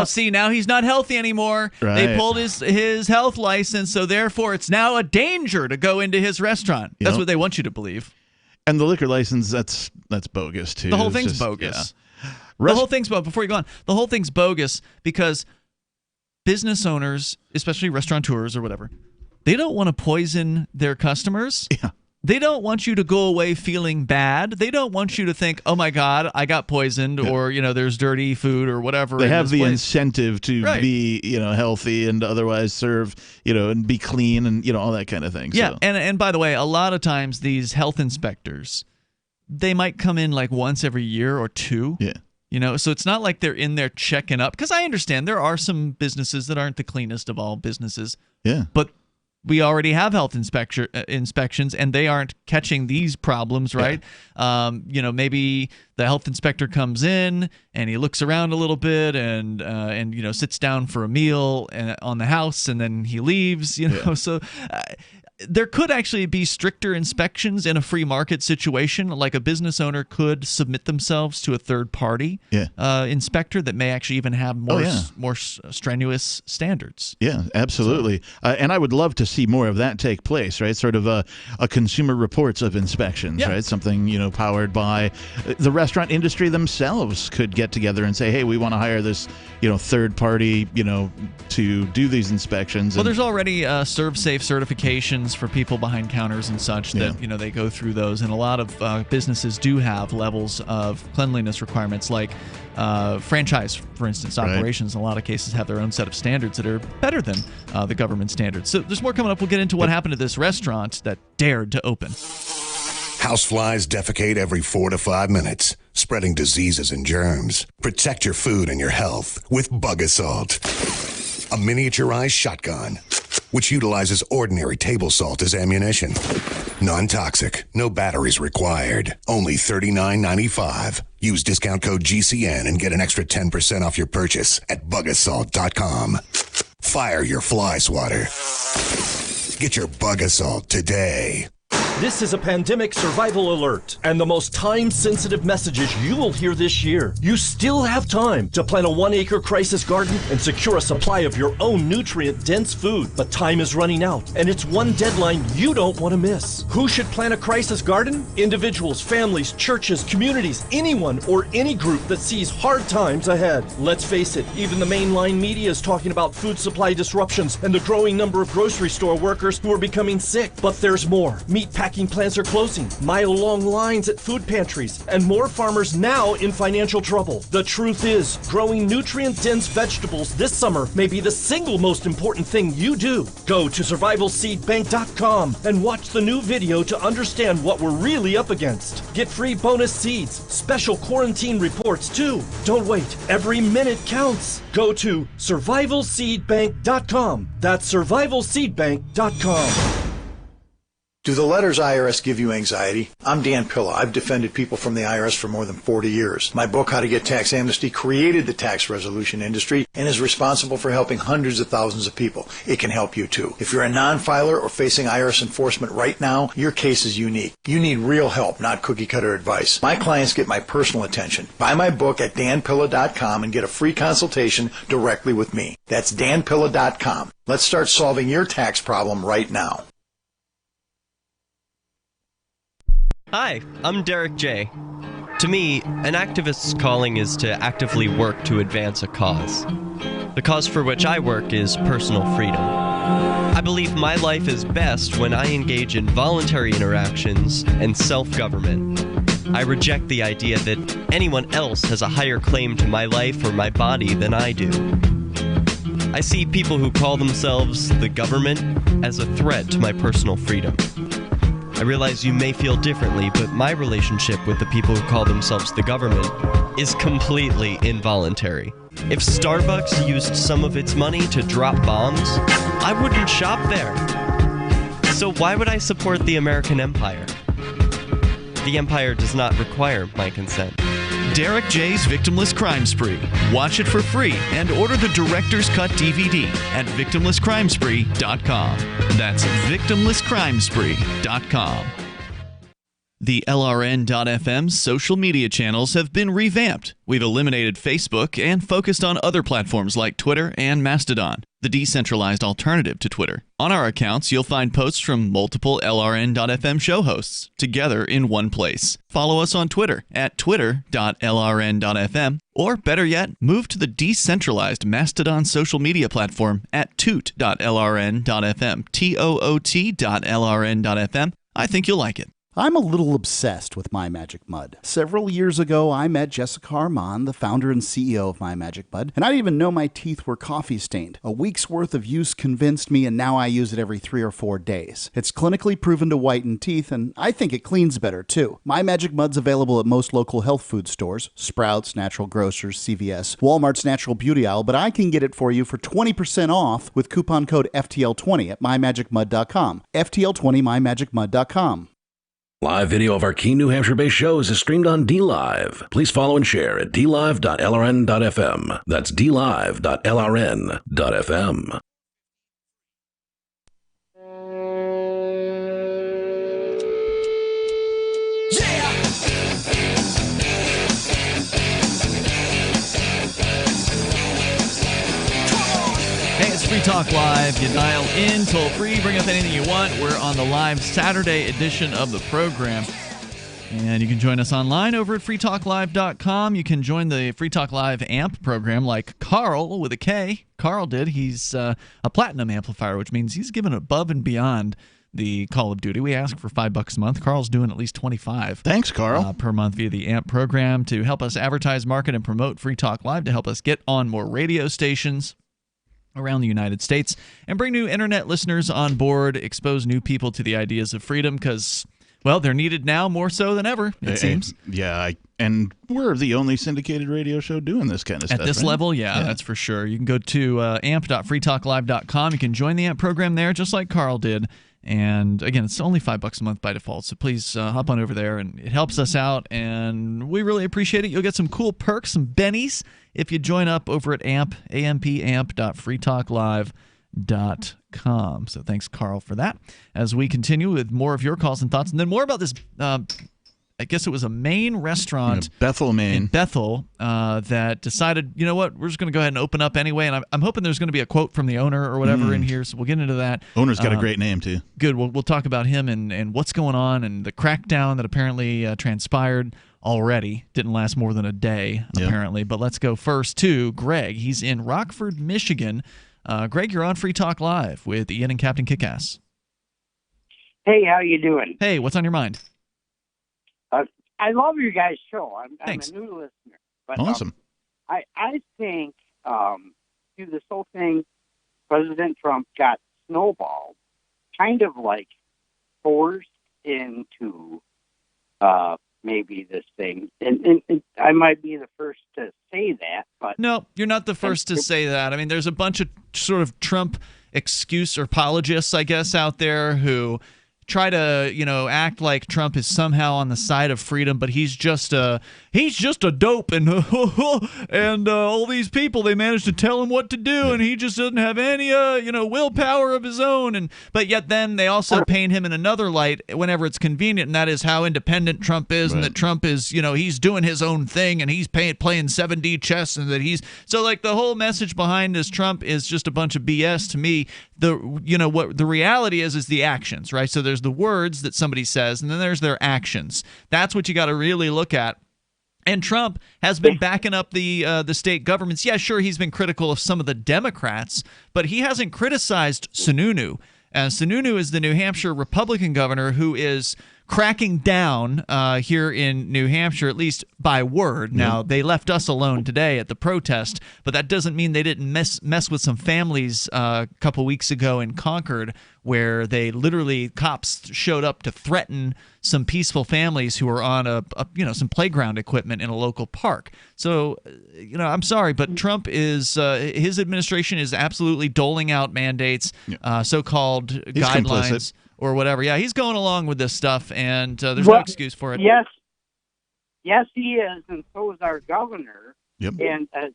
See, now he's not healthy anymore. Right. They pulled his health license, so therefore it's now a danger to go into his restaurant. That's what they want you to believe. And the liquor license, that's bogus, too. The whole thing's bogus. Yeah. The whole thing's bogus. Before you go on, the whole thing's bogus because business owners, especially restaurateurs or whatever, they don't want to poison their customers. Yeah. They don't want you to go away feeling bad. They don't want you to think, oh, my God, I got poisoned or, there's dirty food or whatever. They have the place. incentive to be, healthy and otherwise serve, and be clean and, all that kind of thing. Yeah, so. and by the way, a lot of times these health inspectors, they might come in like once every year or two. Yeah. So it's not like they're in there checking up. Because I understand there are some businesses that aren't the cleanest of all businesses. Yeah. But we already have health inspections, and they aren't catching these problems, right? Yeah. Maybe the health inspector comes in and he looks around a little bit and sits down for a meal on the house, and then he leaves. So. There could actually be stricter inspections in a free market situation. Like a business owner could submit themselves to a third-party inspector that may actually even have more strenuous standards. Yeah, absolutely. And I would love to see more of that take place, right? Sort of a consumer reports of inspections, right? Something, powered by the restaurant industry themselves could get together and say, hey, we want to hire this, third party, to do these inspections. Well, there's already ServSafe certifications for people behind counters and such that they go through those, and a lot of businesses do have levels of cleanliness requirements, like franchise, for instance, operations in a lot of cases have their own set of standards that are better than the government standards. So there's more coming up. We'll get into what happened to this restaurant that dared to open. Houseflies defecate every 4 to 5 minutes, spreading diseases and germs. Protect your food and your health with Bug Assault, a miniaturized shotgun which utilizes ordinary table salt as ammunition. Non-toxic, no batteries required. Only $39.95. Use discount code GCN and get an extra 10% off your purchase at bugassault.com. Fire your fly swatter. Get your Bug Assault today. This is a pandemic survival alert, and the most time-sensitive messages you will hear this year. You still have time to plant a 1-acre crisis garden and secure a supply of your own nutrient-dense food. But time is running out, and it's one deadline you don't want to miss. Who should plant a crisis garden? Individuals, families, churches, communities, anyone or any group that sees hard times ahead. Let's face it, even the mainline media is talking about food supply disruptions and the growing number of grocery store workers who are becoming sick. But there's more. Meatpacking plants are closing, mile-long lines at food pantries, and more farmers now in financial trouble. The truth is, growing nutrient-dense vegetables this summer may be the single most important thing you do. Go to survivalseedbank.com and watch the new video to understand what we're really up against. Get free bonus seeds, special quarantine reports too. Don't wait, every minute counts. Go to survivalseedbank.com. That's survivalseedbank.com. Do the letters IRS give you anxiety? I'm Dan Pilla. I've defended people from the IRS for more than 40 years. My book, How to Get Tax Amnesty, created the tax resolution industry and is responsible for helping hundreds of thousands of people. It can help you too. If you're a non-filer or facing IRS enforcement right now, your case is unique. You need real help, not cookie-cutter advice. My clients get my personal attention. Buy my book at danpilla.com and get a free consultation directly with me. That's danpilla.com. Let's start solving your tax problem right now. Hi, I'm Derek J. To me, an activist's calling is to actively work to advance a cause. The cause for which I work is personal freedom. I believe my life is best when I engage in voluntary interactions and self-government. I reject the idea that anyone else has a higher claim to my life or my body than I do. I see people who call themselves the government as a threat to my personal freedom. I realize you may feel differently, but my relationship with the people who call themselves the government is completely involuntary. If Starbucks used some of its money to drop bombs, I wouldn't shop there. So why would I support the American empire? The empire does not require my consent. Derek J's Victimless Crime Spree. Watch it for free and order the Director's Cut DVD at victimlesscrimespree.com. That's victimlesscrimespree.com. The LRN.FM's social media channels have been revamped. We've eliminated Facebook and focused on other platforms like Twitter and Mastodon, the decentralized alternative to Twitter. On our accounts, you'll find posts from multiple LRN.FM show hosts together in one place. Follow us on Twitter at twitter.lrn.fm, or better yet, move to the decentralized Mastodon social media platform at toot.lrn.fm, toot.lrn.fm. I think you'll like it. I'm a little obsessed with My Magic Mud. Several years ago, I met Jessica Armand, the founder and CEO of My Magic Mud, and I didn't even know my teeth were coffee stained. A week's worth of use convinced me, and now I use it every 3 or 4 days. It's clinically proven to whiten teeth, and I think it cleans better, too. My Magic Mud's available at most local health food stores, Sprouts, Natural Grocers, CVS, Walmart's Natural Beauty Aisle, but I can get it for you for 20% off with coupon code FTL20 at mymagicmud.com. FTL20 mymagicmud.com. Live video of our key New Hampshire-based shows is streamed on DLive. Please follow and share at dlive.lrn.fm. That's dlive.lrn.fm. Free Talk Live. You dial in toll free, bring up anything you want. We're on the live Saturday edition of the program. And you can join us online over at freetalklive.com. You can join the Free Talk Live amp program like Carl with a K. Carl did. He's a platinum amplifier, which means he's given above and beyond the Call of Duty. We ask for $5 a month. Carl's doing at least $25. Thanks, Carl. Per month via the AMP program to help us advertise, market, and promote Free Talk Live, to help us get on more radio stations around the United States and bring new internet listeners on board, expose new people to the ideas of freedom, because, well, they're needed now more so than ever, it seems. Yeah, and we're the only syndicated radio show doing this kind of stuff. At this level, yeah, that's for sure. You can go to amp.freetalklive.com. You can join the AMP program there, just like Carl did. And again, it's only $5 a month by default, so please hop on over there, and it helps us out, and we really appreciate it. You'll get some cool perks, some bennies, if you join up over at ampamp.freetalklive.com. So thanks, Carl, for that. As we continue with more of your calls and thoughts, and then more about this, I guess it was a Maine restaurant, Bethel, Maine, in Bethel, that decided, you know what, we're just going to go ahead and open up anyway. And I'm hoping there's going to be a quote from the owner or whatever in here, so we'll get into that. Owner's got a great name too. Good. We'll talk about him and what's going on, and the crackdown that apparently transpired already. Didn't last more than a day, apparently. But let's go first to Greg. He's in Rockford, Michigan. Greg, you're on Free Talk Live with Ian and Captain Kickass. Hey, how you doing? Hey, what's on your mind? I love your guys' show. I'm a new listener. But, awesome. I think through this whole thing, President Trump got snowballed, kind of like forced into maybe this thing. And I might be the first to say that, but no, you're not the first to say that. I mean, there's a bunch of sort of Trump excuse or apologists, I guess, out there who try to, act like Trump is somehow on the side of freedom, but he's just a dope, and and all these people, they managed to tell him what to do, and he just doesn't have any willpower of his own. But yet then they also paint him in another light whenever it's convenient, and that is how independent Trump is, and that Trump is, he's doing his own thing, and he's playing 7D chess, and that he's so like the whole message behind this Trump is just a bunch of BS to me. What the reality is the actions, right? So there's the words that somebody says, and then there's their actions. That's what you got to really look at. And Trump has been backing up the state governments. Yeah, sure, he's been critical of some of the Democrats, but he hasn't criticized Sununu. Sununu is the New Hampshire Republican governor who is cracking down here in New Hampshire, at least by word. Now, they left us alone today at the protest, but that doesn't mean they didn't mess with some families a couple weeks ago in Concord, where they literally, cops showed up to threaten some peaceful families who were on some playground equipment in a local park. So, I'm sorry, but Trump is his administration is absolutely doling out mandates, so-called guidelines. Complicit. Or whatever. Yeah, he's going along with this stuff, and there's no excuse for it. Yes. Yes, he is, and so is our governor. Yep. And as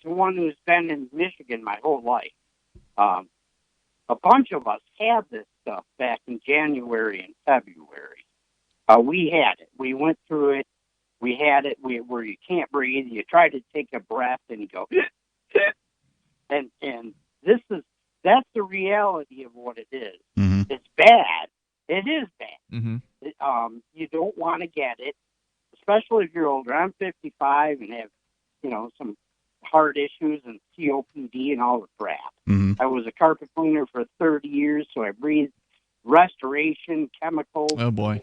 someone who's been in Michigan my whole life, a bunch of us had this stuff back in January and February. We had it. We went through it. We had it where you can't breathe. You try to take a breath and you go, and that's the reality of what it is. Mm-hmm. It's bad. It is bad. Mm-hmm. You don't want to get it, especially if you're older. I'm 55 and have, some heart issues and COPD and all the crap. Mm-hmm. I was a carpet cleaner for 30 years, so I breathed restoration, chemicals. Oh, boy.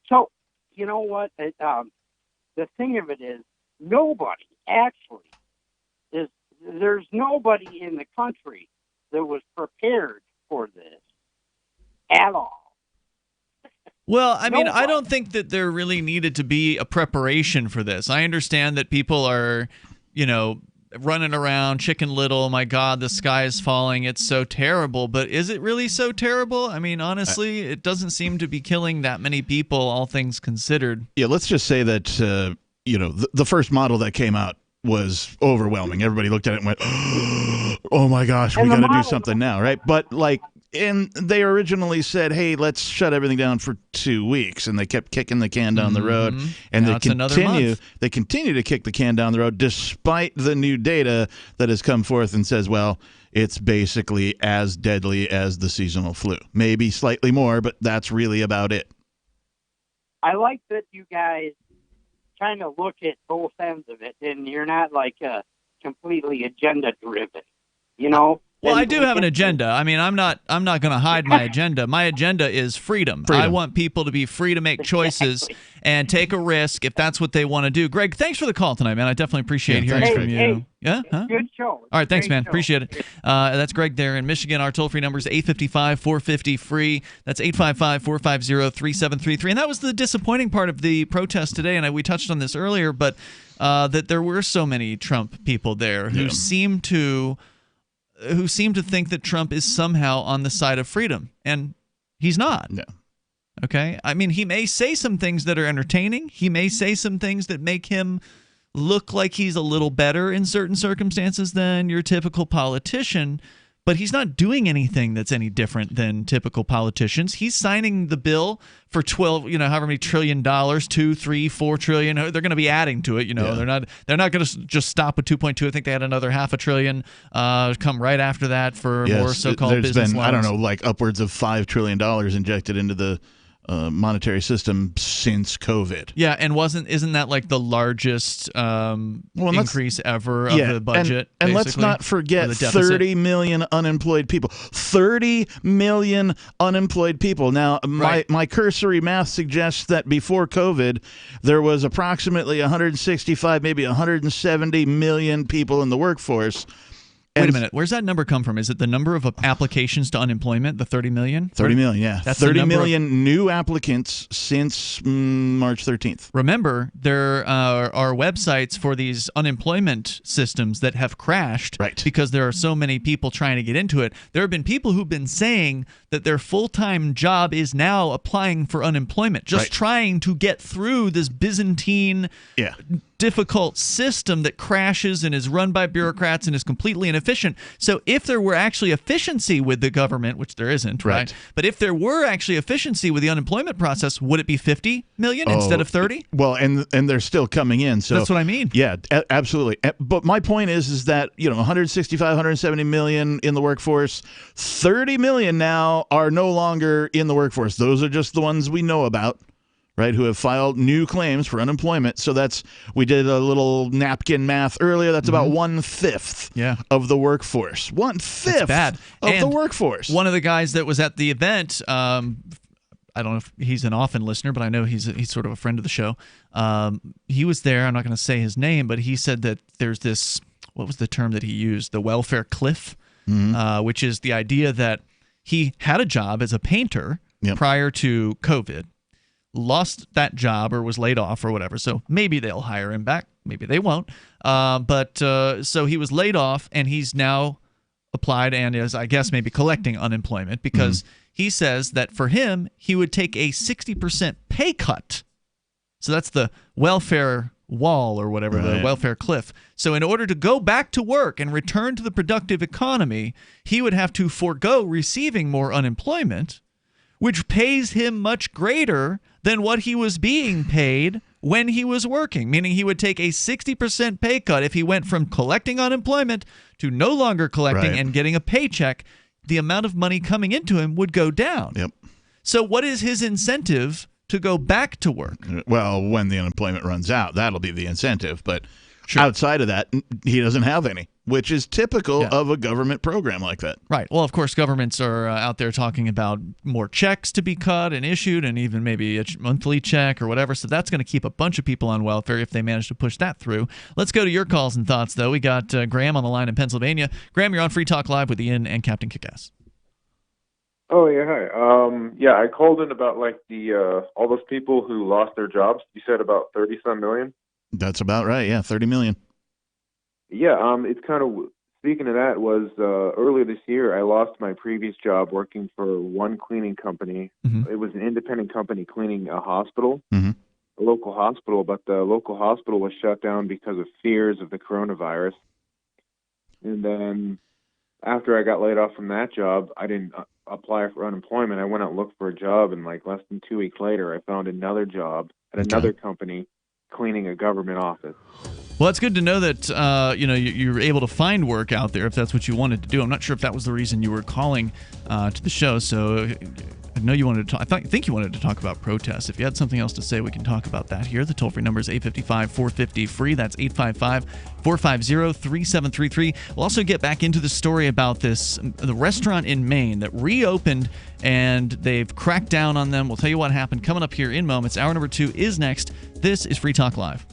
So, you know what? The thing of it is, nobody actually there's nobody in the country that was prepared for this at all. Well, I mean, I don't think that there really needed to be a preparation for this. I understand that people are, running around, Chicken Little, my God, the sky is falling, it's so terrible. But is it really so terrible? I mean, honestly, it doesn't seem to be killing that many people, all things considered. Yeah, let's just say that, the first model that came out was overwhelming. Everybody looked at it and went, oh my gosh, we got to do something now, right? But and they originally said, hey, let's shut everything down for 2 weeks. And they kept kicking the can down the road. And now they continue to kick the can down the road despite the new data that has come forth and says, well, it's basically as deadly as the seasonal flu. Maybe slightly more, but that's really about it. I like that you guys kind of look at both ends of it, and you're not completely agenda driven, Well, I do have an agenda. I mean, I'm not going to hide my agenda. My agenda is freedom. I want people to be free to make choices and take a risk if that's what they want to do. Greg, thanks for the call tonight, man. I definitely appreciate hearing from you. Hey, yeah? Huh? Good show. All right, thanks, Great man. show. Appreciate it. That's Greg there in Michigan. Our toll-free number is 855-450-FREE. That's 855-450-3733. And that was the disappointing part of the protest today, and we touched on this earlier, but that there were so many Trump people there who seem to think that Trump is somehow on the side of freedom, and he's not. No. Okay? I mean, he may say some things that are entertaining. He may say some things that make him look like he's a little better in certain circumstances than your typical politician, but he's not doing anything that's any different than typical politicians. He's signing the bill for 12, however many $1 trillion, 2, 3, 4 trillion. They're going to be adding to it. They're not going to just stop at 2.2. I think they had another $500 billion come right after that for more so-called business loans. I don't know, upwards of $5 trillion injected into the monetary system since COVID. Yeah, and isn't that like the largest increase ever of the budget? And let's not forget 30 million unemployed people. 30 million unemployed people. Now, my cursory math suggests that before COVID, there was approximately 165, maybe 170 million people in the workforce. Wait a minute. Where's that number come from? Is it the number of applications to unemployment, the 30 million? 30 million, yeah. That's 30 million new applicants since March 13th. Remember, there are websites for these unemployment systems that have crashed because there are so many people trying to get into it. There have been people who've been saying that their full-time job is now applying for unemployment, just trying to get through this Byzantine difficult system that crashes and is run by bureaucrats and is completely inefficient. So if there were actually efficiency with the government, which there isn't, right? But if there were actually efficiency with the unemployment process, would it be 50 million instead of 30? Well, and they're still coming in. So that's what I mean. Yeah, absolutely. But my point is that 165, 170 million in the workforce, 30 million now are no longer in the workforce. Those are just the ones we know about. Right, who have filed new claims for unemployment. So we did a little napkin math earlier. That's about 1/5 of the workforce. 1/5 of the workforce. One of the guys that was at the event, I don't know if he's an often listener, but I know he's sort of a friend of the show. He was there. I'm not going to say his name, but he said that there's this, what was the term that he used? The welfare cliff, which is the idea that he had a job as a painter prior to COVID, lost that job or was laid off or whatever. So maybe they'll hire him back. Maybe they won't. So he was laid off, and he's now applied and is, I guess, maybe collecting unemployment because he says that for him, he would take a 60% pay cut So that's the welfare wall or whatever, the welfare cliff. So in order to go back to work and return to the productive economy, he would have to forego receiving more unemployment, which pays him much greater than what he was being paid when he was working, meaning he would take a 60% pay cut if he went from collecting unemployment to no longer collecting and getting a paycheck. The amount of money coming into him would go down. Yep. So what is his incentive to go back to work? Well, when the unemployment runs out, that'll be the incentive. But outside of that, he doesn't have any, which is typical of a government program like that. Right. Well, of course, governments are out there talking about more checks to be cut and issued, and even maybe a monthly check or whatever. So that's going to keep a bunch of people on welfare if they manage to push that through. Let's go to your calls and thoughts, though. We got Graham on the line in Pennsylvania. Graham, you're on Free Talk Live with Ian and Captain Kickass. Oh yeah, hi. I called in about like the all those people who lost their jobs. You said about 30-some million. That's about right. Yeah, 30 million. Yeah, it's kind of speaking of that was earlier this year I lost my previous job working for one cleaning company. Mm-hmm. It was an independent company cleaning a hospital, Mm-hmm. a local hospital, but the local hospital was shut down because of fears of the coronavirus. And then after I got laid off from that job, I didn't apply for unemployment. I went out and looked for a job, and like less than 2 weeks later, I found another job at another company cleaning a government office. Well, it's good to know that you're able to find work out there if that's what you wanted to do. I'm not sure if that was the reason you were calling to the show. So I know you wanted to talk. I think you wanted to talk about protests. If you had something else to say, we can talk about that here. The toll-free number is 855-450-FREE. That's 855-450-3733. We'll also get back into the story about the restaurant in Maine that reopened, and they've cracked down on them. We'll tell you what happened coming up here in moments. Hour number 2 is next. This is Free Talk Live.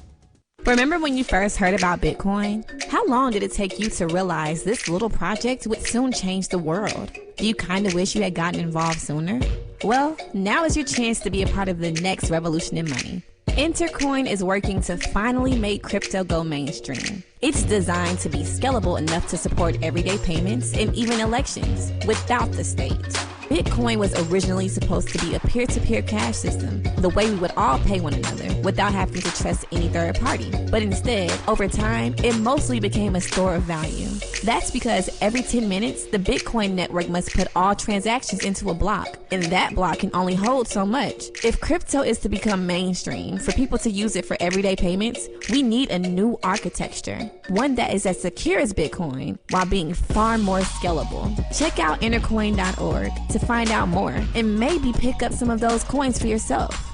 Remember when you first heard about Bitcoin? How long did it take you to realize this little project would soon change the world? Do you kind of wish you had gotten involved sooner? Well, now is your chance to be a part of the next revolution in money. Intercoin is working to finally make crypto go mainstream. It's designed to be scalable enough to support everyday payments and even elections without the state. Bitcoin was originally supposed to be a peer-to-peer cash system, the way we would all pay one another without having to trust any third party. But instead, over time, it mostly became a store of value. That's because every 10 minutes, the Bitcoin network must put all transactions into a block, and that block can only hold so much. If crypto is to become mainstream, for people to use it for everyday payments, we need a new architecture, one that is as secure as Bitcoin while being far more scalable. Check out intercoin.org to find out more and maybe pick up some of those coins for yourself.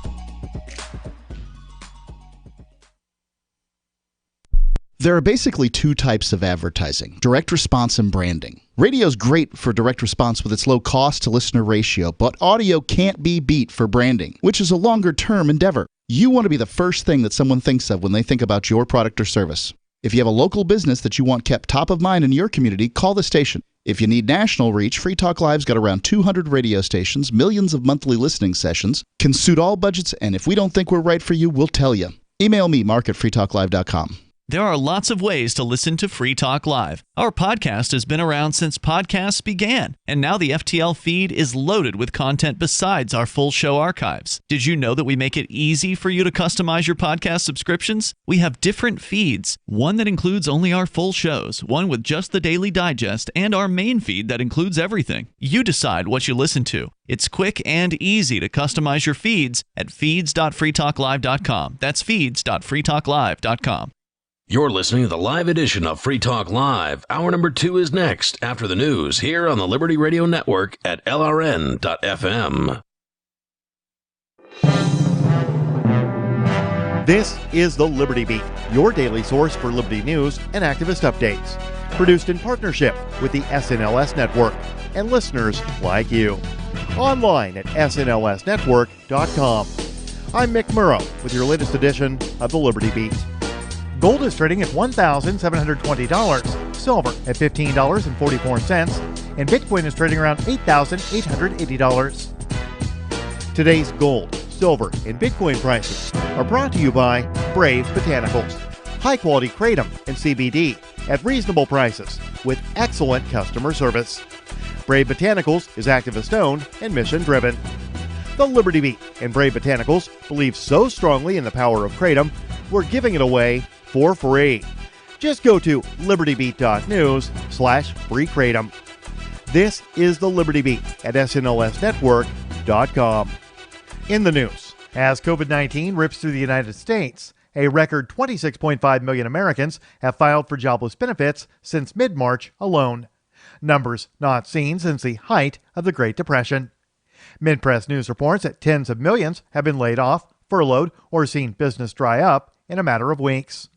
There are basically two types of advertising: direct response and branding. Radio's great for direct response with its low cost to listener ratio, but audio can't be beat for branding, which is a longer term endeavor. You want to be the first thing that someone thinks of when they think about your product or service. If you have a local business that you want kept top of mind in your community, call the station. If you need national reach, Free Talk Live's got around 200 radio stations, millions of monthly listening sessions, can suit all budgets, and if we don't think we're right for you, we'll tell you. Email me, mark@freetalklive.com. There are lots of ways to listen to Free Talk Live. Our podcast has been around since podcasts began, and now the FTL feed is loaded with content besides our full show archives. Did you know that we make it easy for you to customize your podcast subscriptions? We have different feeds, one that includes only our full shows, one with just the Daily Digest, and our main feed that includes everything. You decide what you listen to. It's quick and easy to customize your feeds at feeds.freetalklive.com. That's feeds.freetalklive.com. You're listening to the live edition of Free Talk Live. Hour number 2 is next, after the news, here on the Liberty Radio Network at LRN.FM. This is the Liberty Beat, your daily source for Liberty news and activist updates. Produced in partnership with the SNLS Network and listeners like you. Online at snlsnetwork.com. I'm Mick Murrow with your latest edition of the Liberty Beat. Gold is trading at $1,720, silver at $15.44, and Bitcoin is trading around $8,880. Today's gold, silver, and Bitcoin prices are brought to you by Brave Botanicals, high-quality kratom and CBD at reasonable prices with excellent customer service. Brave Botanicals is activist-owned and mission-driven. The Liberty Beat and Brave Botanicals believe so strongly in the power of Kratom, we're giving it away for free. Just go to libertybeat.news/freekratom. This is the Liberty Beat at snlsnetwork.com. In the news, as COVID-19 rips through the United States, a record 26.5 million Americans have filed for jobless benefits since mid-March alone. Numbers not seen since the height of the Great Depression. Mid-press news reports that tens of millions have been laid off, furloughed, or seen business dry up in a matter of weeks.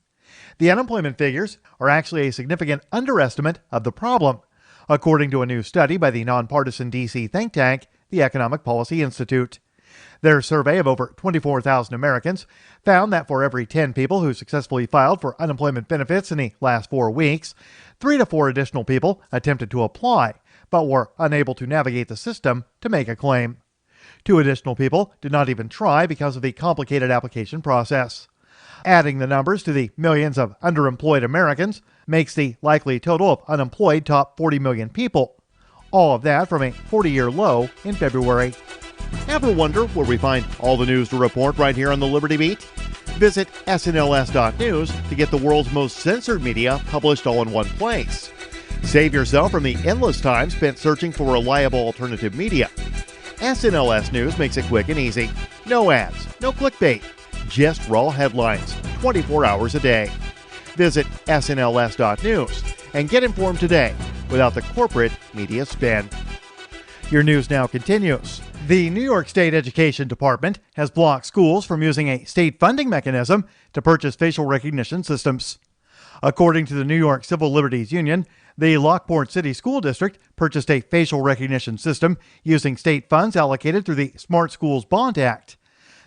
The unemployment figures are actually a significant underestimate of the problem, according to a new study by the nonpartisan D.C. think tank, the Economic Policy Institute. Their survey of over 24,000 Americans found that for every 10 people who successfully filed for unemployment benefits in the last 4 weeks, 3 to 4 additional people attempted to apply, but were unable to navigate the system to make a claim. 2 additional people did not even try because of the complicated application process. Adding the numbers to the millions of underemployed Americans makes the likely total of unemployed top 40 million people. All of that from a 40-year low in February. Ever wonder where we find all the news to report right here on the Liberty Beat? Visit snls.news to get the world's most censored media published all in one place. Save yourself from the endless time spent searching for reliable alternative media. SNLS News makes it quick and easy. No ads, no clickbait, just raw headlines, 24 hours a day. Visit snls.news and get informed today without the corporate media spin. Your news now continues. The New York State Education Department has blocked schools from using a state funding mechanism to purchase facial recognition systems. According to the New York Civil Liberties Union, the Lockport City School District purchased a facial recognition system using state funds allocated through the Smart Schools Bond Act.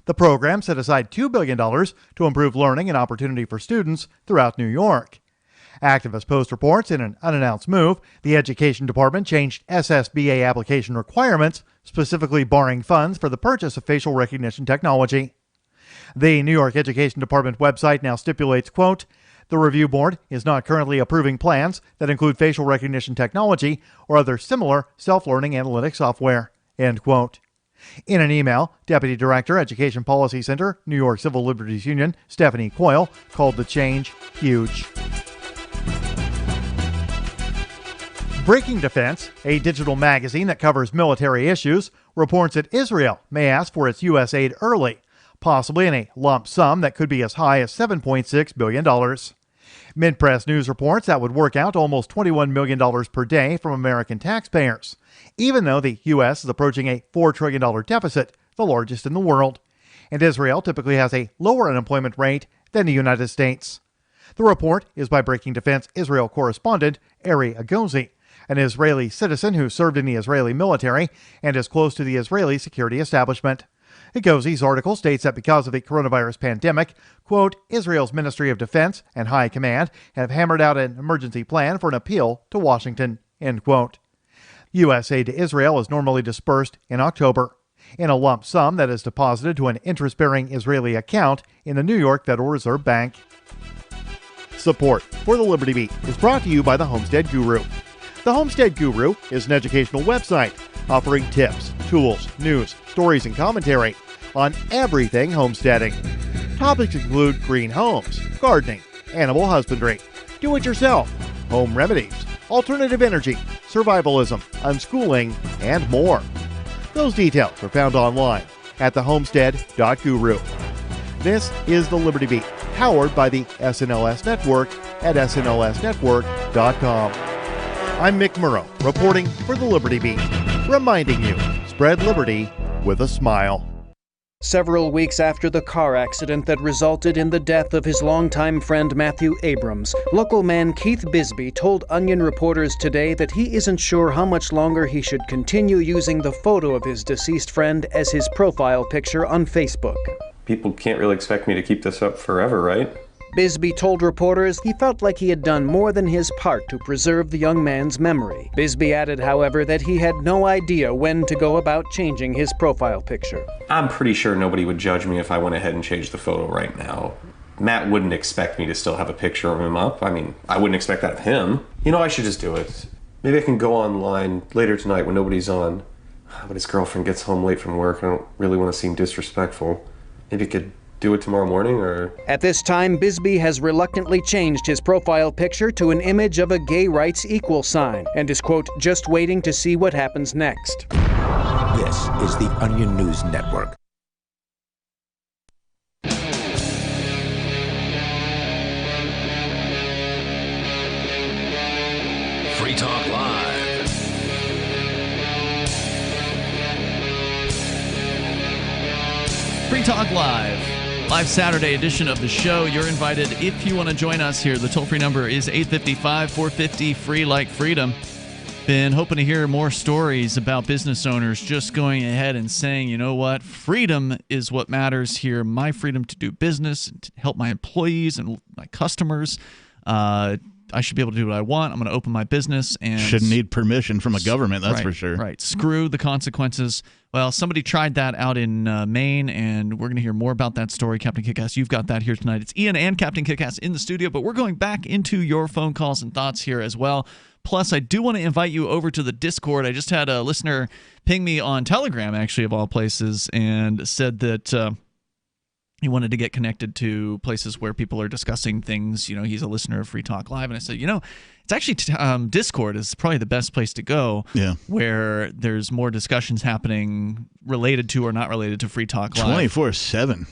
The program set aside $2 billion to improve learning and opportunity for students throughout New York. Activist Post reports in an unannounced move, the Education Department changed SSBA application requirements, specifically barring funds for the purchase of facial recognition technology. The New York Education Department website now stipulates, quote, "The review board is not currently approving plans that include facial recognition technology or other similar self-learning analytic software," end quote. In an email, Deputy Director, Education Policy Center, New York Civil Liberties Union, Stephanie Coyle, called the change huge. Breaking Defense, a digital magazine that covers military issues, reports that Israel may ask for its U.S. aid early, possibly in a lump sum that could be as high as $7.6 billion. Mid-press news reports that would work out to almost $21 million per day from American taxpayers, even though the U.S. is approaching a $4 trillion deficit, the largest in the world, and Israel typically has a lower unemployment rate than the United States. The report is by Breaking Defense Israel correspondent Ari Agozi, an Israeli citizen who served in the Israeli military and is close to the Israeli security establishment. Agozi's article states that because of the coronavirus pandemic, quote, Israel's Ministry of Defense and High Command have hammered out an emergency plan for an appeal to Washington, end quote. U.S. aid to Israel is normally dispersed in October, in a lump sum that is deposited to an interest-bearing Israeli account in the New York Federal Reserve Bank. Support for the Liberty Beat is brought to you by the Homestead Guru. The Homestead Guru is an educational website offering tips, tools, news, stories, and commentary on everything homesteading. Topics include green homes, gardening, animal husbandry, do-it-yourself, home remedies, alternative energy, survivalism, unschooling, and more. Those details are found online at thehomestead.guru. This is the Liberty Beat, powered by the SNLS Network at snlsnetwork.com. I'm Mick Murrow, reporting for the Liberty Beat, reminding you, spread liberty with a smile. Several weeks after the car accident that resulted in the death of his longtime friend Matthew Abrams, local man Keith Bisbee told Onion reporters today that he isn't sure how much longer he should continue using the photo of his deceased friend as his profile picture on Facebook. People can't really expect me to keep this up forever, right? Bisbee told reporters he felt like he had done more than his part to preserve the young man's memory. Bisbee added, however, that he had no idea when to go about changing his profile picture. I'm pretty sure nobody would judge me if I went ahead and changed the photo right now. Matt wouldn't expect me to still have a picture of him up. I mean, I wouldn't expect that of him. You know, I should just do it. Maybe I can go online later tonight when nobody's on. but his girlfriend gets home late from work. I don't really want to seem disrespectful. Maybe you could do it tomorrow morning, or... At this time, Bisbee has reluctantly changed his profile picture to an image of a gay rights equal sign and is, quote, just waiting to see what happens next. This is the Onion News Network. Free Talk Live. Free Talk Live. Live Saturday edition of the show. You're invited if you want to join us here. The toll-free number is 855-450-FREE like freedom. Been hoping to hear more stories about business owners just going ahead and saying, you know what, freedom is what matters here. My freedom to do business, to help my employees and my customers. I should be able to do what I want. I'm going to open my business and shouldn't need permission from a government. That's for sure. Right. Screw the consequences. Well, somebody tried that out in Maine, and we're going to hear more about that story. Captain Kickass, you've got that here tonight. It's Ian and Captain Kickass in the studio, but we're going back into your phone calls and thoughts here as well. Plus, I do want to invite you over to the Discord. I just had a listener ping me on Telegram, actually, of all places, and said that he wanted to get connected to places where people are discussing things. You know, he's a listener of Free Talk Live. And I said, you know, it's actually Discord is probably the best place to go, where there's more discussions happening related to or not related to Free Talk Live. 24/7.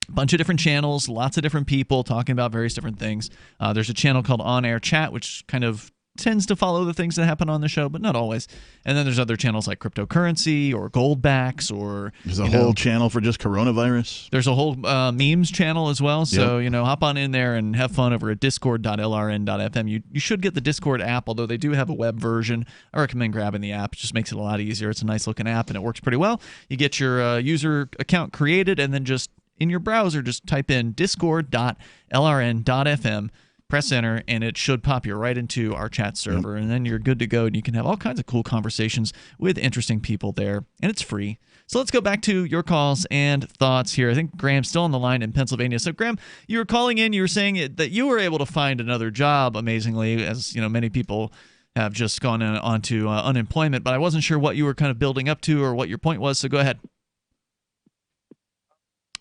Bunch of different channels, lots of different people talking about various different things. There's a channel called On Air Chat, which kind of tends to follow the things that happen on the show, but not always. And then there's other channels like cryptocurrency or goldbacks, or there's a whole channel for just coronavirus. There's a whole memes channel as well. So, you know, hop on in there and have fun over at discord.lrn.fm. You should get the Discord app, although they do have a web version. I recommend grabbing the app. It just makes it a lot easier. It's a nice looking app and it works pretty well. You get your user account created and then just in your browser, just type in discord.lrn.fm. Press enter, and it should pop you right into our chat server, and then you're good to go, and you can have all kinds of cool conversations with interesting people there, and it's free. So let's go back to your calls and thoughts here. I think Graham's still on the line in Pennsylvania. So, Graham, you were calling in. You were saying that you were able to find another job, amazingly, as you know, many people have just gone on to unemployment, but I wasn't sure what you were kind of building up to or what your point was, so go ahead.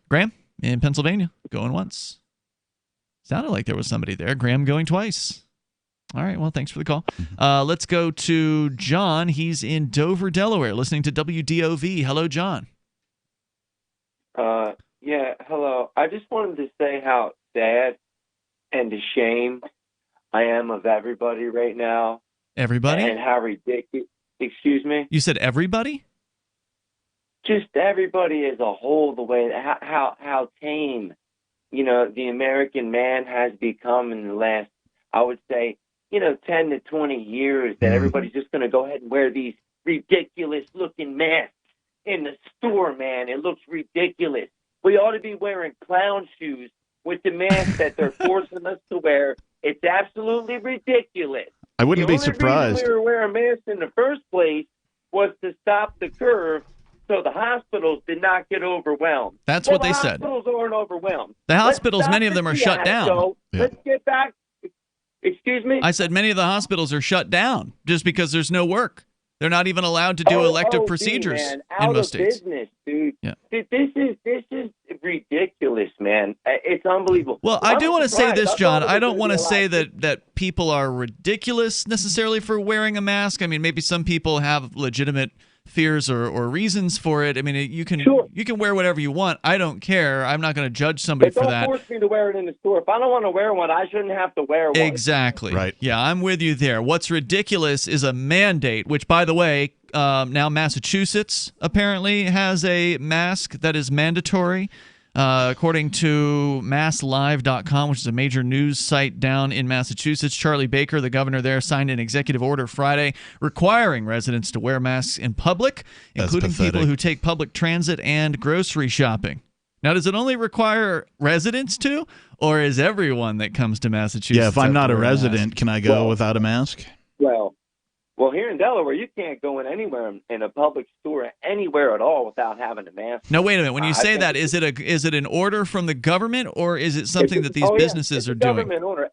Graham, in Pennsylvania, going once. Sounded like there was somebody there. Graham going twice. All right, well, thanks for the call. Let's go to John. He's in Dover, Delaware, listening to WDOV. Hello, John. Yeah, hello. I just wanted to say how sad and ashamed I am of everybody right now. Everybody? And how ridiculous. Excuse me? You said everybody? Just everybody as a whole, the way, how tame, you know, the American man has become in the last, I would say, 10 to 20 years, that everybody's just going to go ahead and wear these ridiculous-looking masks in the store, man. It looks ridiculous. We ought to be wearing clown shoes with the mask that they're forcing us to wear. It's absolutely ridiculous. I wouldn't be surprised. The only reason we were wearing masks in the first place was to stop the curve so the hospitals did not get overwhelmed. That's what they said. The hospitals aren't overwhelmed. The hospitals, many of them are shut down. Let's get back. Excuse me? I said many of the hospitals are shut down just because there's no work. They're not even allowed to do elective procedures in most states. Business, dude. Yeah. This is ridiculous, man. It's unbelievable. Well, I do want to say this, John. I don't want to say that people are ridiculous necessarily for wearing a mask. I mean, maybe some people have legitimate fears or reasons for it. I mean, you can wear whatever you want. I don't care. I'm not going to judge somebody for that. Don't force me to wear it in the store. If I don't want to wear one, I shouldn't have to wear one. Exactly. Right. Yeah, I'm with you there. What's ridiculous is a mandate, which, by the way, now Massachusetts apparently has a mask that is mandatory. According to masslive.com, which is a major news site down in Massachusetts, Charlie Baker, the governor there, signed an executive order Friday requiring residents to wear masks in public, including people who take public transit and grocery shopping. Now, does it only require residents to, or is everyone that comes to Massachusetts? Yeah, if I'm not a resident, can I go without a mask? Well, Well, here in Delaware, you can't go in anywhere in a public store anywhere at all without having a mask. Now, wait a minute. When you say that, is it an order from the government, or is it something that these businesses are doing? Government order.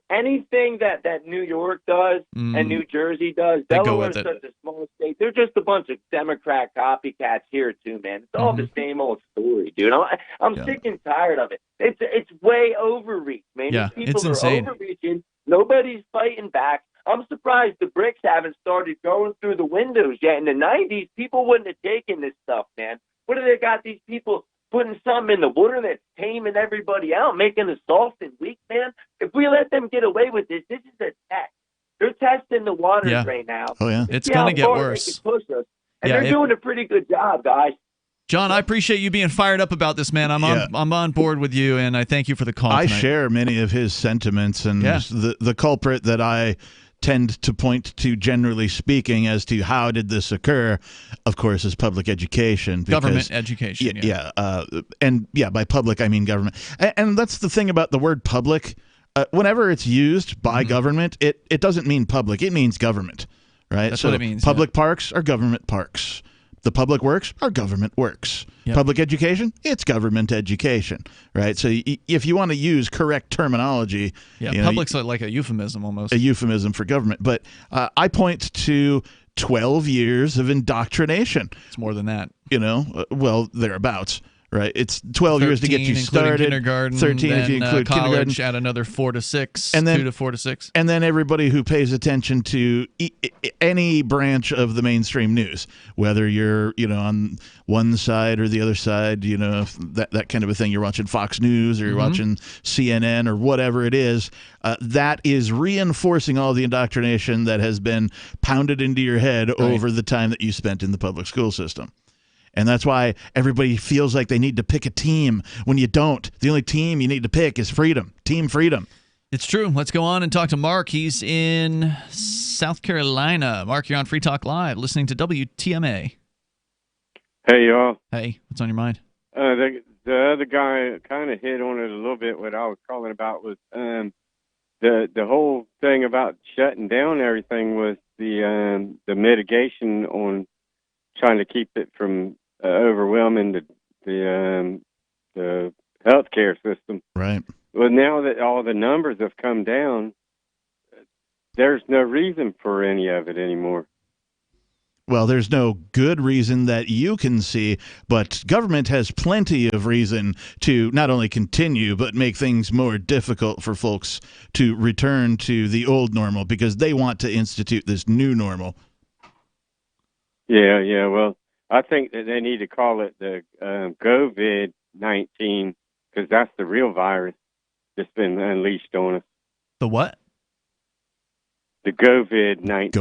Anything that New York does and New Jersey does, Delaware is such a small state. They're just a bunch of Democrat copycats here too, man. It's all the same old story, dude. I'm sick and tired of it. It's way overreach, man. Yeah, These people it's are insane. overreaching. Nobody's fighting back. I'm surprised the bricks haven't started going through the windows yet. In the 90s, people wouldn't have taken this stuff, man. What do they got these people putting something in the water that's taming everybody out, making us soft and weak, man? If we let them get away with this, this is a test. They're testing the waters right now. Oh, yeah. It's going to get worse. They can push us. And they're doing a pretty good job, guys. John, I appreciate you being fired up about this, man. I'm on board with you, and I thank you for the call I tonight. share many of his sentiments, and the culprit that I tend to point to, generally speaking, as to how did this occur, of course, is public education. Government education. And by public, I mean government. And that's the thing about the word public. Whenever it's used by government, it doesn't mean public. It means government, right? That's so what it means. Public parks are government parks. The public works are government works. Yep. Public education, it's government education, right? So if you want to use correct terminology, public's like a euphemism almost. A euphemism for government. But I point to 12 years of indoctrination. It's more than that. Well, thereabouts. Right, it's 12 years to get you started. Kindergarten, 13 then, if you include college, kindergarten. add another 4 to 6, and then 2 to 4 to 6. And then everybody who pays attention to any branch of the mainstream news, whether you're on one side or the other side, if that kind of a thing. You're watching Fox News or you're watching CNN or whatever it is. That is reinforcing all the indoctrination that has been pounded into your head over the time that you spent in the public school system. And that's why everybody feels like they need to pick a team when you don't. The only team you need to pick is freedom. Team freedom. It's true. Let's go on and talk to Mark. He's in South Carolina. Mark, you're on Free Talk Live, listening to WTMA. Hey, y'all. Hey, what's on your mind? The other guy kind of hit on it a little bit. What I was calling about was the whole thing about shutting down everything was the mitigation on trying to keep it from overwhelming the healthcare system. Right. Well, now that all the numbers have come down, there's no reason for any of it anymore. Well, there's no good reason that you can see, but government has plenty of reason to not only continue, but make things more difficult for folks to return to the old normal because they want to institute this new normal. Yeah. Well, I think that they need to call it the COVID-19 because that's the real virus that's been unleashed on us. The what? The COVID-19.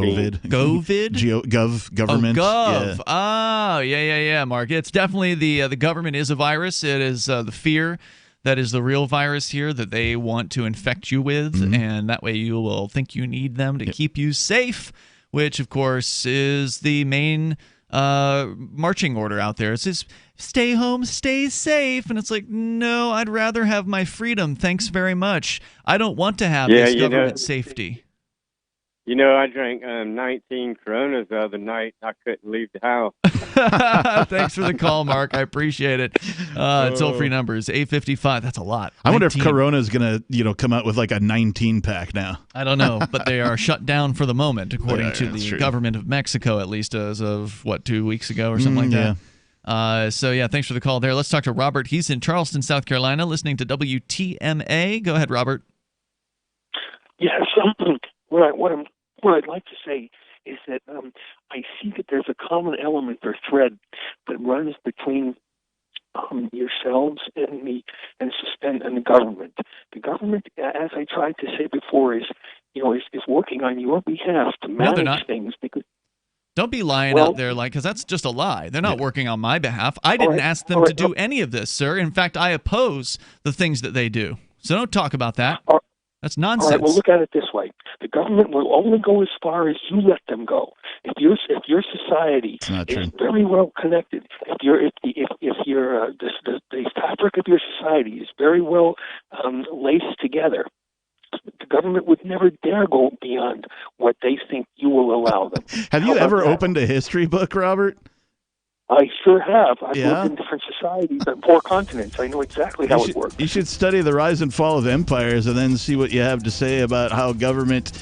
Government. Oh, gov. Yeah, Mark. It's definitely the government is a virus. It is the fear that is the real virus here that they want to infect you with, and that way you will think you need them to keep you safe, which, of course, is the main marching order out there. It says, stay home, stay safe. And it's like, no, I'd rather have my freedom. Thanks very much. I don't want to have this government safety. I drank 19 Coronas the other night. I couldn't leave the house. Thanks for the call, Mark. I appreciate it. Toll-free number is 855. That's a lot. I wonder if Corona's going to, come out with like a 19-pack now. I don't know, but they are shut down for the moment, according to the government of Mexico, at least as of, 2 weeks ago or something like that. Thanks for the call there. Let's talk to Robert. He's in Charleston, South Carolina, listening to WTMA. Go ahead, Robert. Yes, what I'd like to say is that I see that there's a common element or thread that runs between yourselves and the government. The government, as I tried to say before, is working on your behalf to manage things because. Don't be lying out there, because that's just a lie. They're not working on my behalf. I didn't ask them to do any of this, sir. In fact, I oppose the things that they do. So don't talk about that. That's nonsense. All right, well, look at it this way: the government will only go as far as you let them go. If your society is very well connected, if the fabric of your society is very well laced together, The government would never dare go beyond what they think you will allow them. Have you ever opened a history book, Robert? I sure have. I've Yeah? lived in different societies on 4 continents. I know exactly how it works. You should study the rise and fall of empires and then see what you have to say about how government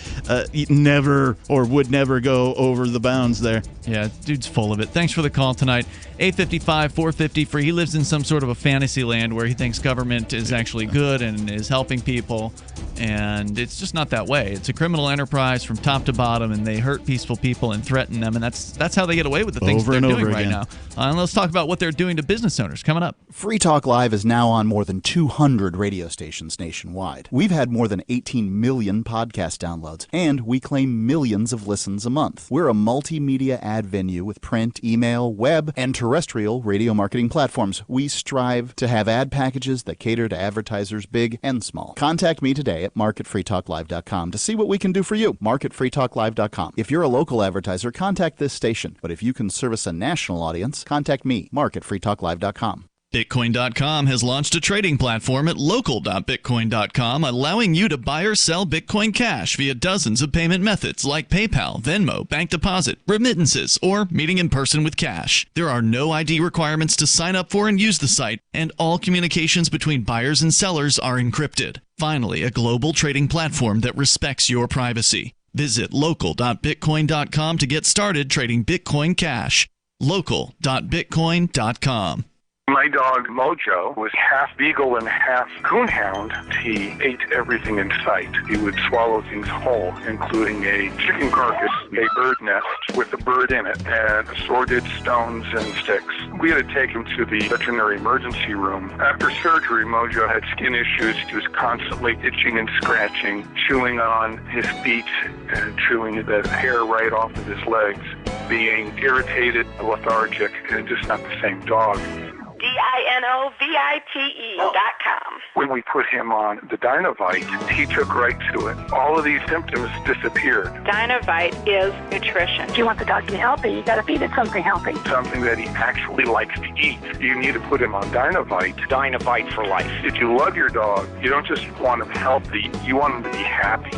never or would never go over the bounds there. Yeah, dude's full of it. Thanks for the call tonight. 855-450 free. He lives in some sort of a fantasy land where he thinks government is actually good and is helping people, and it's just not that way. It's a criminal enterprise from top to bottom, and they hurt peaceful people and threaten them, and that's how they get away with the things Over they're and doing over right again. now. And let's talk about what they're doing to business owners coming up. Free Talk Live is now on more than 200 radio stations nationwide. We've had more than 18 million podcast downloads, and we claim millions of listens a month. We're a multimedia ad venue with print, email, web, and terrestrial radio marketing platforms. We strive to have ad packages that cater to advertisers big and small. Contact me today at mark@freetalklive.com to see what we can do for you. mark@freetalklive.com. If you're a local advertiser, contact this station. But if you can service a national audience, contact me, mark@freetalklive.com. Bitcoin.com has launched a trading platform at local.bitcoin.com, allowing you to buy or sell Bitcoin Cash via dozens of payment methods like PayPal, Venmo, bank deposit, remittances, or meeting in person with cash. There are no ID requirements to sign up for and use the site, and all communications between buyers and sellers are encrypted. Finally, a global trading platform that respects your privacy. Visit local.bitcoin.com to get started trading Bitcoin Cash. local.bitcoin.com. My dog Mojo was half beagle and half coonhound. He ate everything in sight. He would swallow things whole, including a chicken carcass, a bird nest with a bird in it, and assorted stones and sticks. We had to take him to the veterinary emergency room. After surgery, Mojo had skin issues. He was constantly itching and scratching, chewing on his feet and chewing the hair right off of his legs, being irritated, lethargic, and just not the same dog. DINOVITE.com. When we put him on the Dinovite, he took right to it. All of these symptoms disappeared. Dinovite is nutrition. If you want the dog to be healthy, you got to feed it something healthy. Something that he actually likes to eat. You need to put him on Dinovite. Dinovite for life. If you love your dog, you don't just want him healthy, you want him to be happy.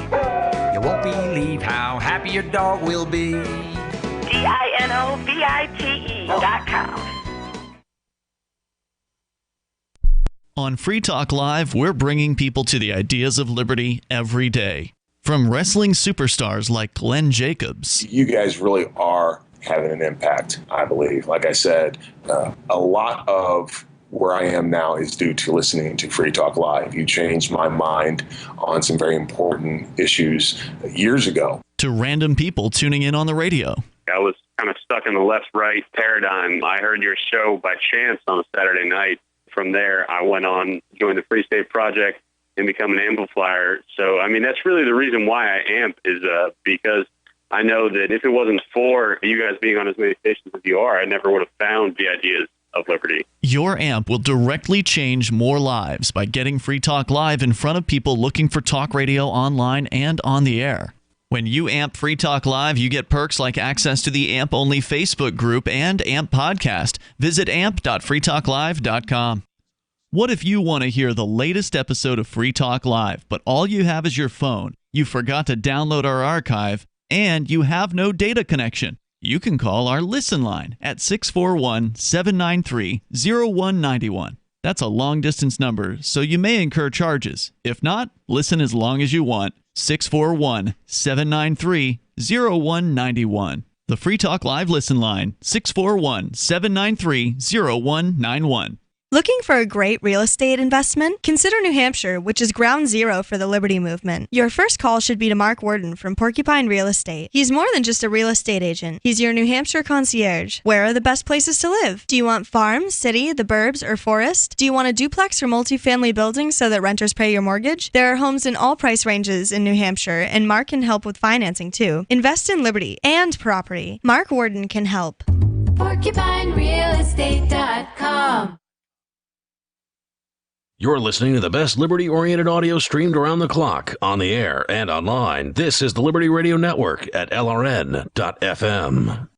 You won't believe how happy your dog will be. DINOVITE.com. On Free Talk Live, we're bringing people to the ideas of liberty every day. From wrestling superstars like Glenn Jacobs. You guys really are having an impact, I believe. Like I said, a lot of where I am now is due to listening to Free Talk Live. You changed my mind on some very important issues years ago. To random people tuning in on the radio. I was kind of stuck in the left-right paradigm. I heard your show by chance on a Saturday night. From there, I went on, joined the Free State Project, and become an amplifier. So, I mean, that's really the reason why I amp is because I know that if it wasn't for you guys being on as many stations as you are, I never would have found the ideas of liberty. Your amp will directly change more lives by getting Free Talk Live in front of people looking for talk radio online and on the air. When you amp Free Talk Live, you get perks like access to the AMP-only Facebook group and AMP podcast. Visit amp.freetalklive.com. What if you want to hear the latest episode of Free Talk Live, but all you have is your phone, you forgot to download our archive, and you have no data connection? You can call our Listen line at 641-793-0191. That's a long-distance number, so you may incur charges. If not, listen as long as you want. 641-793-0191. The Free Talk Live Listen line, 641-793-0191. Looking for a great real estate investment? Consider New Hampshire, which is ground zero for the Liberty Movement. Your first call should be to Mark Worden from Porcupine Real Estate. He's more than just a real estate agent. He's your New Hampshire concierge. Where are the best places to live? Do you want farm, city, the burbs, or forest? Do you want a duplex or multifamily building so that renters pay your mortgage? There are homes in all price ranges in New Hampshire, and Mark can help with financing too. Invest in liberty and property. Mark Worden can help. PorcupineRealEstate.com. You're listening to the best liberty-oriented audio streamed around the clock, on the air, and online. This is the Liberty Radio Network at LRN.FM.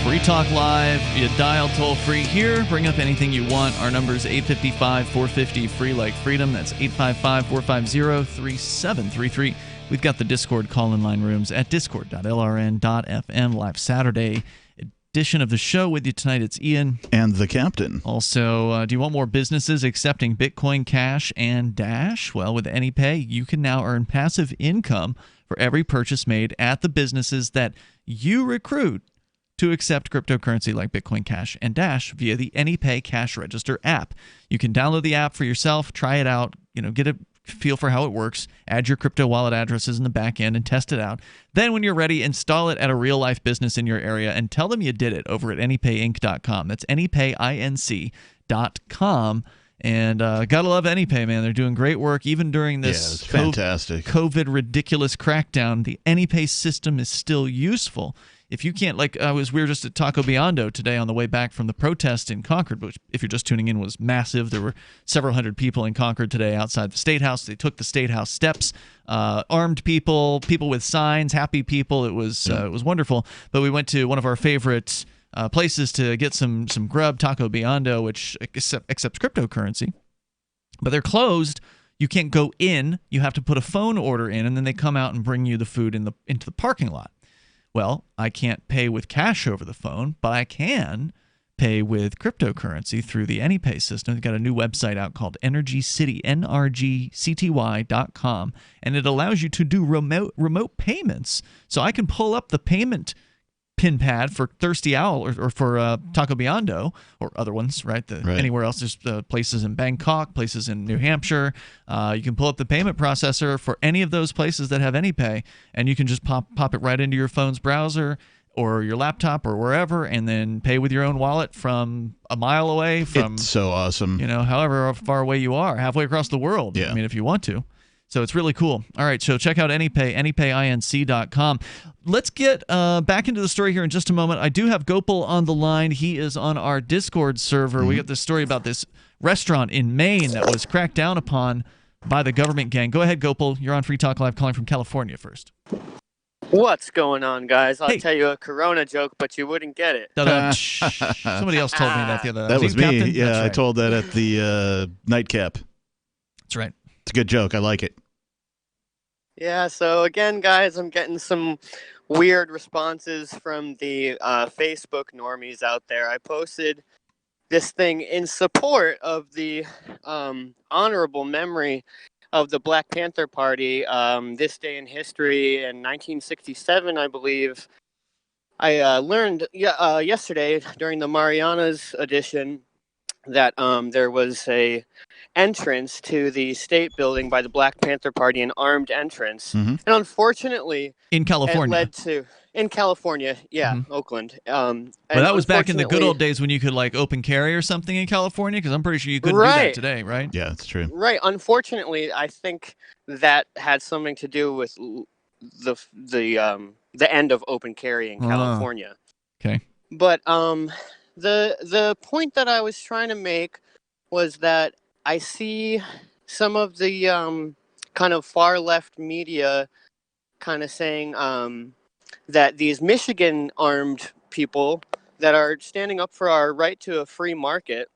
Free Talk Live. You dial toll-free here. Bring up anything you want. Our number is 855-450-FREE like freedom. That's 855-450-3733. We've got the Discord call-in line rooms at discord.lrn.fm. Live Saturday edition of the show. With you tonight, it's Ian. And the captain. Also, do you want more businesses accepting Bitcoin Cash and Dash? Well, with AnyPay, you can now earn passive income for every purchase made at the businesses that you recruit to accept cryptocurrency like Bitcoin Cash and Dash via the AnyPay Cash Register app. You can download the app for yourself, try it out, get a feel for how it works, add your crypto wallet addresses in the back end and test it out. Then when you're ready, install it at a real-life business in your area and tell them you did it over at anypayinc.com. That's anypayinc.com. And gotta love AnyPay, man. They're doing great work even during this fantastic COVID ridiculous crackdown. The AnyPay system is still useful. If you can't, we were just at Taco Biondo today on the way back from the protest in Concord, which, if you're just tuning in, was massive. There were several hundred people in Concord today outside the State House. They took the State House steps, armed people, people with signs, happy people. It was wonderful. But we went to one of our favorite places to get some grub, Taco Biondo, which accepts cryptocurrency. But they're closed. You can't go in. You have to put a phone order in, and then they come out and bring you the food into the parking lot. Well, I can't pay with cash over the phone, but I can pay with cryptocurrency through the AnyPay system. They've got a new website out called Energy City, NRGCTY.com, and it allows you to do remote payments. So I can pull up the payment pin pad for Thirsty Owl or for Taco Biondo or other ones, right? Anywhere else, there's places in Bangkok, places in New Hampshire. You can pull up the payment processor for any of those places that have AnyPay, and you can just pop it right into your phone's browser or your laptop or wherever, and then pay with your own wallet from a mile away. It's so awesome. However far away you are, halfway across the world. Yeah. I mean, if you want to. So it's really cool. All right, so check out AnyPay, anypayinc.com. Let's get back into the story here in just a moment. I do have Gopal on the line. He is on our Discord server. We got this story about this restaurant in Maine that was cracked down upon by the government gang. Go ahead, Gopal. You're on Free Talk Live, calling from California first. What's going on, guys? I'll tell you a Corona joke, but you wouldn't get it. Somebody else told me that the other day. That was me. Captain? Yeah, That's right. I told that at the nightcap. That's right. It's a good joke. I like it. Yeah, so again, guys, I'm getting some weird responses from the Facebook normies out there. I posted this thing in support of the honorable memory of the Black Panther Party. This day in history in 1967, I believe. I learned yesterday during the Marianas edition that there was a entrance to the state building by the Black Panther Party, an armed entrance, and unfortunately, in California, it led to Oakland. But that was back in the good old days when you could open carry or something in California, because I'm pretty sure you couldn't do that today, right? Yeah, that's true. Right. Unfortunately, I think that had something to do with the end of open carry in California. Okay. But the point that I was trying to make was that I see some of the kind of far left media kind of saying that these Michigan armed people that are standing up for our right to a free market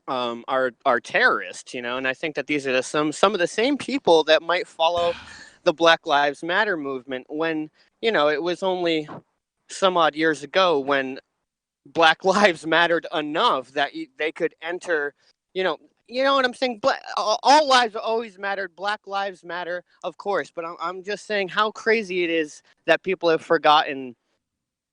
are terrorists, and I think that these are some of the same people that might follow the Black Lives Matter movement when, it was only some odd years ago when Black lives mattered enough that they could enter, you know what I'm saying? All lives always mattered. Black lives matter, of course. But I'm just saying how crazy it is that people have forgotten,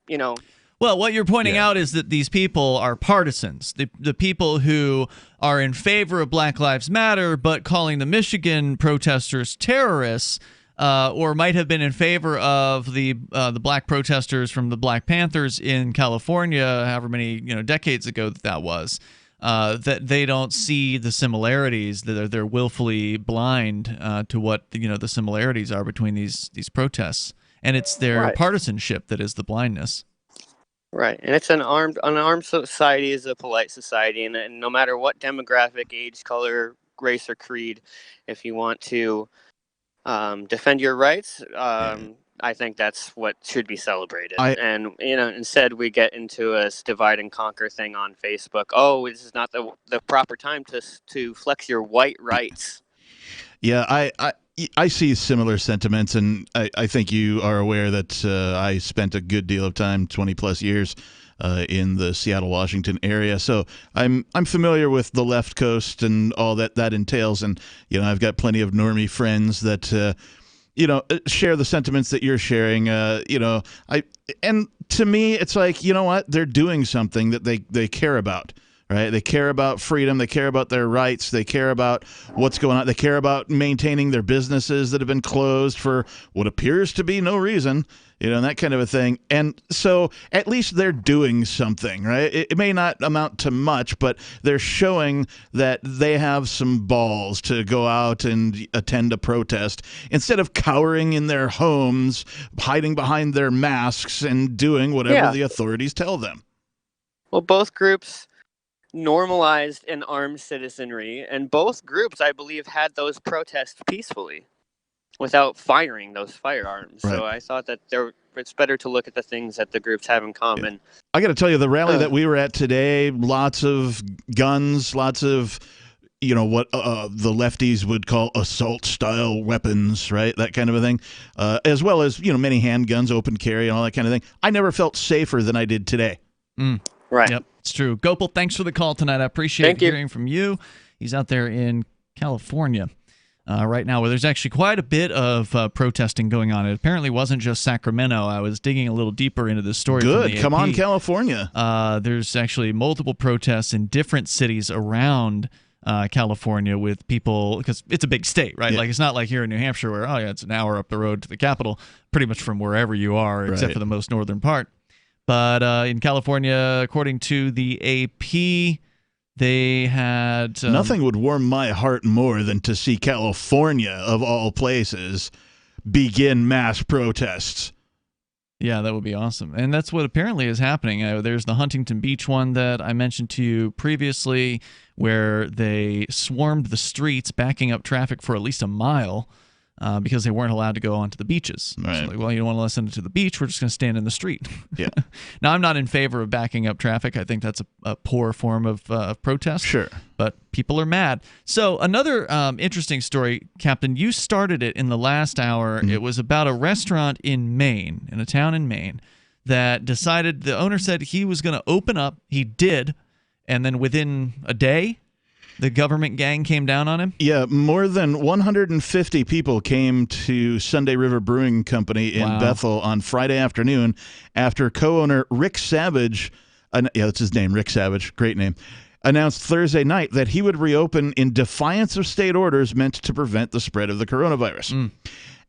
Well, what you're pointing out is that these people are partisans. The people who are in favor of Black Lives Matter but calling the Michigan protesters terrorists, or might have been in favor of the black protesters from the Black Panthers in California, however many decades ago that was. That they don't see the similarities, that they're willfully blind to what the similarities are between these protests, and it's their partisanship that is the blindness. Right, and it's an armed society is a polite society, and no matter what demographic, age, color, race, or creed, if you want to defend your rights, I think that's what should be celebrated. And instead we get into a divide and conquer thing on Facebook. Oh, this is not the proper time to flex your white rights. Yeah, I see similar sentiments, and I think you are aware that I spent a good deal of time, 20 plus years, in the Seattle, Washington area. So I'm familiar with the left coast and all that entails, and I've got plenty of normie friends that share the sentiments that you're sharing. And to me, it's like, you know what? They're doing something that they care about. Right? They care about freedom. They care about their rights. They care about what's going on. They care about maintaining their businesses that have been closed for what appears to be no reason, and that kind of a thing. And so at least they're doing something, right? It may not amount to much, but they're showing that they have some balls to go out and attend a protest instead of cowering in their homes, hiding behind their masks and doing whatever the authorities tell them. Well, both groups normalized an armed citizenry, and both groups, I believe, had those protests peacefully without firing those firearms. Right. So I thought that it's better to look at the things that the groups have in common. I got to tell you, the rally that we were at today, lots of guns, lots of what the lefties would call assault-style weapons, right? That kind of a thing, as well as many handguns, open carry, and all that kind of thing. I never felt safer than I did today. Right. Yep, it's true. Gopal, thanks for the call tonight. I appreciate hearing from you. He's out there in California right now, where there's actually quite a bit of protesting going on. It apparently wasn't just Sacramento. I was digging a little deeper into this story. Good. Come on, California. There's actually multiple protests in different cities around California with people, because it's a big state, right? Yeah. Like, it's not like here in New Hampshire where, it's an hour up the road to the Capitol, pretty much from wherever you are, except for the most northern part. But in California, according to the AP, they had... Nothing would warm my heart more than to see California, of all places, begin mass protests. Yeah, that would be awesome. And that's what apparently is happening. There's the Huntington Beach one that I mentioned to you previously, where they swarmed the streets, backing up traffic for at least a mile, because they weren't allowed to go onto the beaches. Right. So like, well, you don't want to listen to the beach, we're just going to stand in the street. Yeah. Now, I'm not in favor of backing up traffic. I think that's a poor form of protest. Sure. But people are mad. So another interesting story, Captain, you started it in the last hour. Mm-hmm. It was about a restaurant in Maine, in a town in Maine, that decided, the owner said he was going to open up. He did. And then within a day, the government gang came down on him? Yeah, more than 150 people came to Sunday River Brewing Company in Bethel on Friday afternoon after co-owner Rick Savage, that's his name, Rick Savage, great name, announced Thursday night that he would reopen in defiance of state orders meant to prevent the spread of the coronavirus.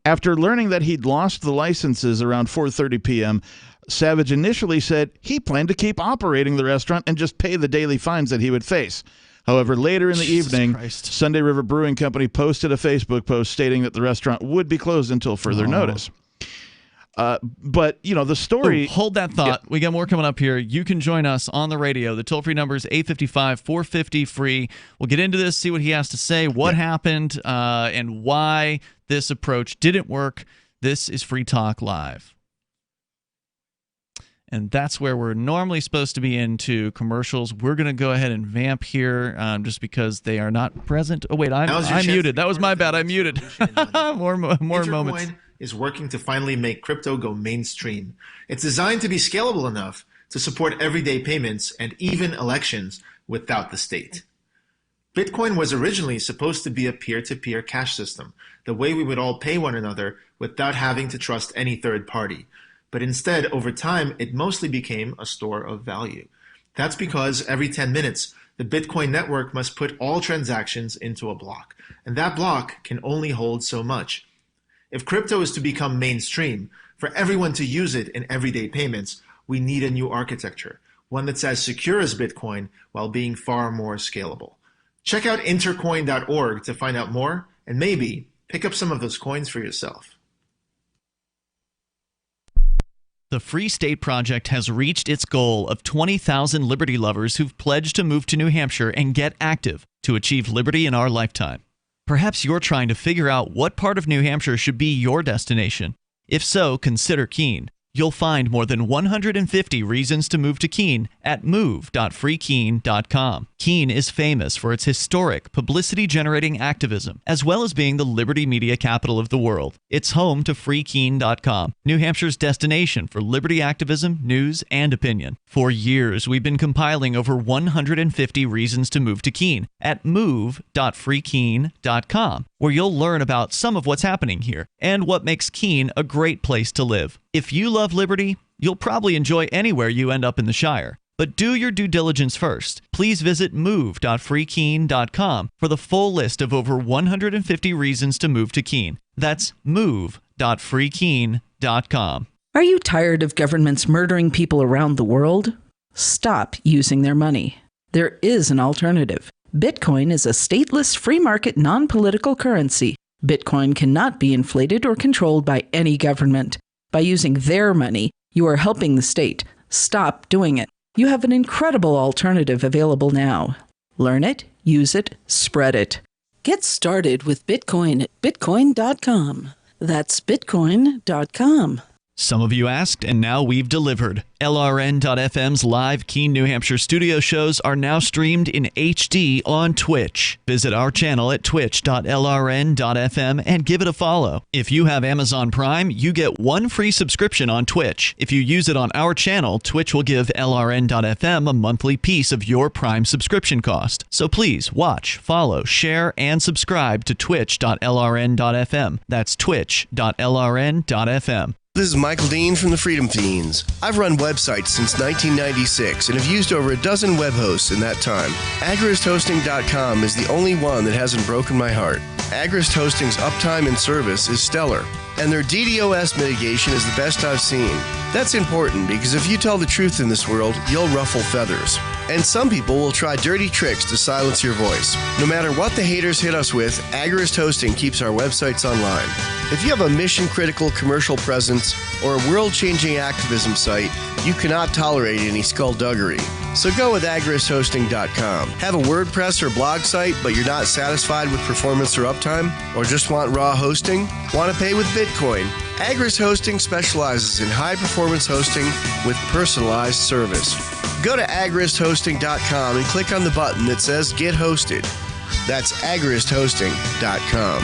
After learning that he'd lost the licenses around 4:30 p.m., Savage initially said he planned to keep operating the restaurant and just pay the daily fines that he would face. However, later in the evening, Sunday River Brewing Company posted a Facebook post stating that the restaurant would be closed until further notice. But, the story... hold that thought. Yeah. We got more coming up here. You can join us on the radio. The toll-free number is 855-450-FREE. We'll get into this, see what he has to say, what happened, and why this approach didn't work. This is Free Talk Live. And that's where we're normally supposed to be into commercials. We're going to go ahead and vamp here just because they are not present. Oh, wait, I'm muted. That was my bad. I'm muted. more moments. Is working to finally make crypto go mainstream. It's designed to be scalable enough to support everyday payments and even elections without the state. Bitcoin was originally supposed to be a peer-to-peer cash system, the way we would all pay one another without having to trust any third party. But instead, over time, it mostly became a store of value. That's because every 10 minutes, the Bitcoin network must put all transactions into a block, and that block can only hold so much. If crypto is to become mainstream, for everyone to use it in everyday payments, we need a new architecture, one that's as secure as Bitcoin while being far more scalable. Check out intercoin.org to find out more, and maybe pick up some of those coins for yourself. The Free State Project has reached its goal of 20,000 liberty lovers who've pledged to move to New Hampshire and get active to achieve liberty in our lifetime. Perhaps you're trying to figure out what part of New Hampshire should be your destination. If so, consider Keene. You'll find more than 150 reasons to move to Keene at move.freekeene.com. Keene is famous for its historic, publicity-generating activism, as well as being the liberty media capital of the world. It's home to freekeene.com, New Hampshire's destination for liberty activism, news, and opinion. For years, we've been compiling over 150 reasons to move to Keene at move.freekeene.com, where you'll learn about some of what's happening here and what makes Keene a great place to live. If you love liberty, you'll probably enjoy anywhere you end up in the Shire. But do your due diligence first. Please visit move.freekeene.com for the full list of over 150 reasons to move to Keene. That's move.freekeene.com. Are you tired of governments murdering people around the world? Stop using their money. There is an alternative. Bitcoin is a stateless, free market, non-political currency. Bitcoin cannot be inflated or controlled by any government. By using their money, you are helping the state. Stop doing it. You have an incredible alternative available now. Learn it, use it, spread it. Get started with Bitcoin at bitcoin.com. That's bitcoin.com. Some of you asked, and now we've delivered. LRN.FM's live Keene, New Hampshire studio shows are now streamed in HD on Twitch. Visit our channel at twitch.lrn.fm and give it a follow. If you have Amazon Prime, you get one free subscription on Twitch. If you use it on our channel, Twitch will give LRN.FM a monthly piece of your Prime subscription cost. So please watch, follow, share, and subscribe to twitch.lrn.fm. That's twitch.lrn.fm. This is Michael Dean from the Freedom Fiends. I've run websites since 1996 and have used over a dozen web hosts in that time. AgristHosting.com is the only one that hasn't broken my heart. Agrist Hosting's uptime and service is stellar, and their DDoS mitigation is the best I've seen. That's important because if you tell the truth in this world, you'll ruffle feathers. And some people will try dirty tricks to silence your voice. No matter what the haters hit us with, Agrist Hosting keeps our websites online. If you have a mission-critical commercial presence or a world-changing activism site, you cannot tolerate any skullduggery. So go with agristhosting.com. Have a WordPress or blog site, but you're not satisfied with performance or uptime? Or just want raw hosting? Want to pay with Bitcoin? Agrist Hosting specializes in high-performance hosting with personalized service. Go to agristhosting.com and click on the button that says Get Hosted. That's agristhosting.com.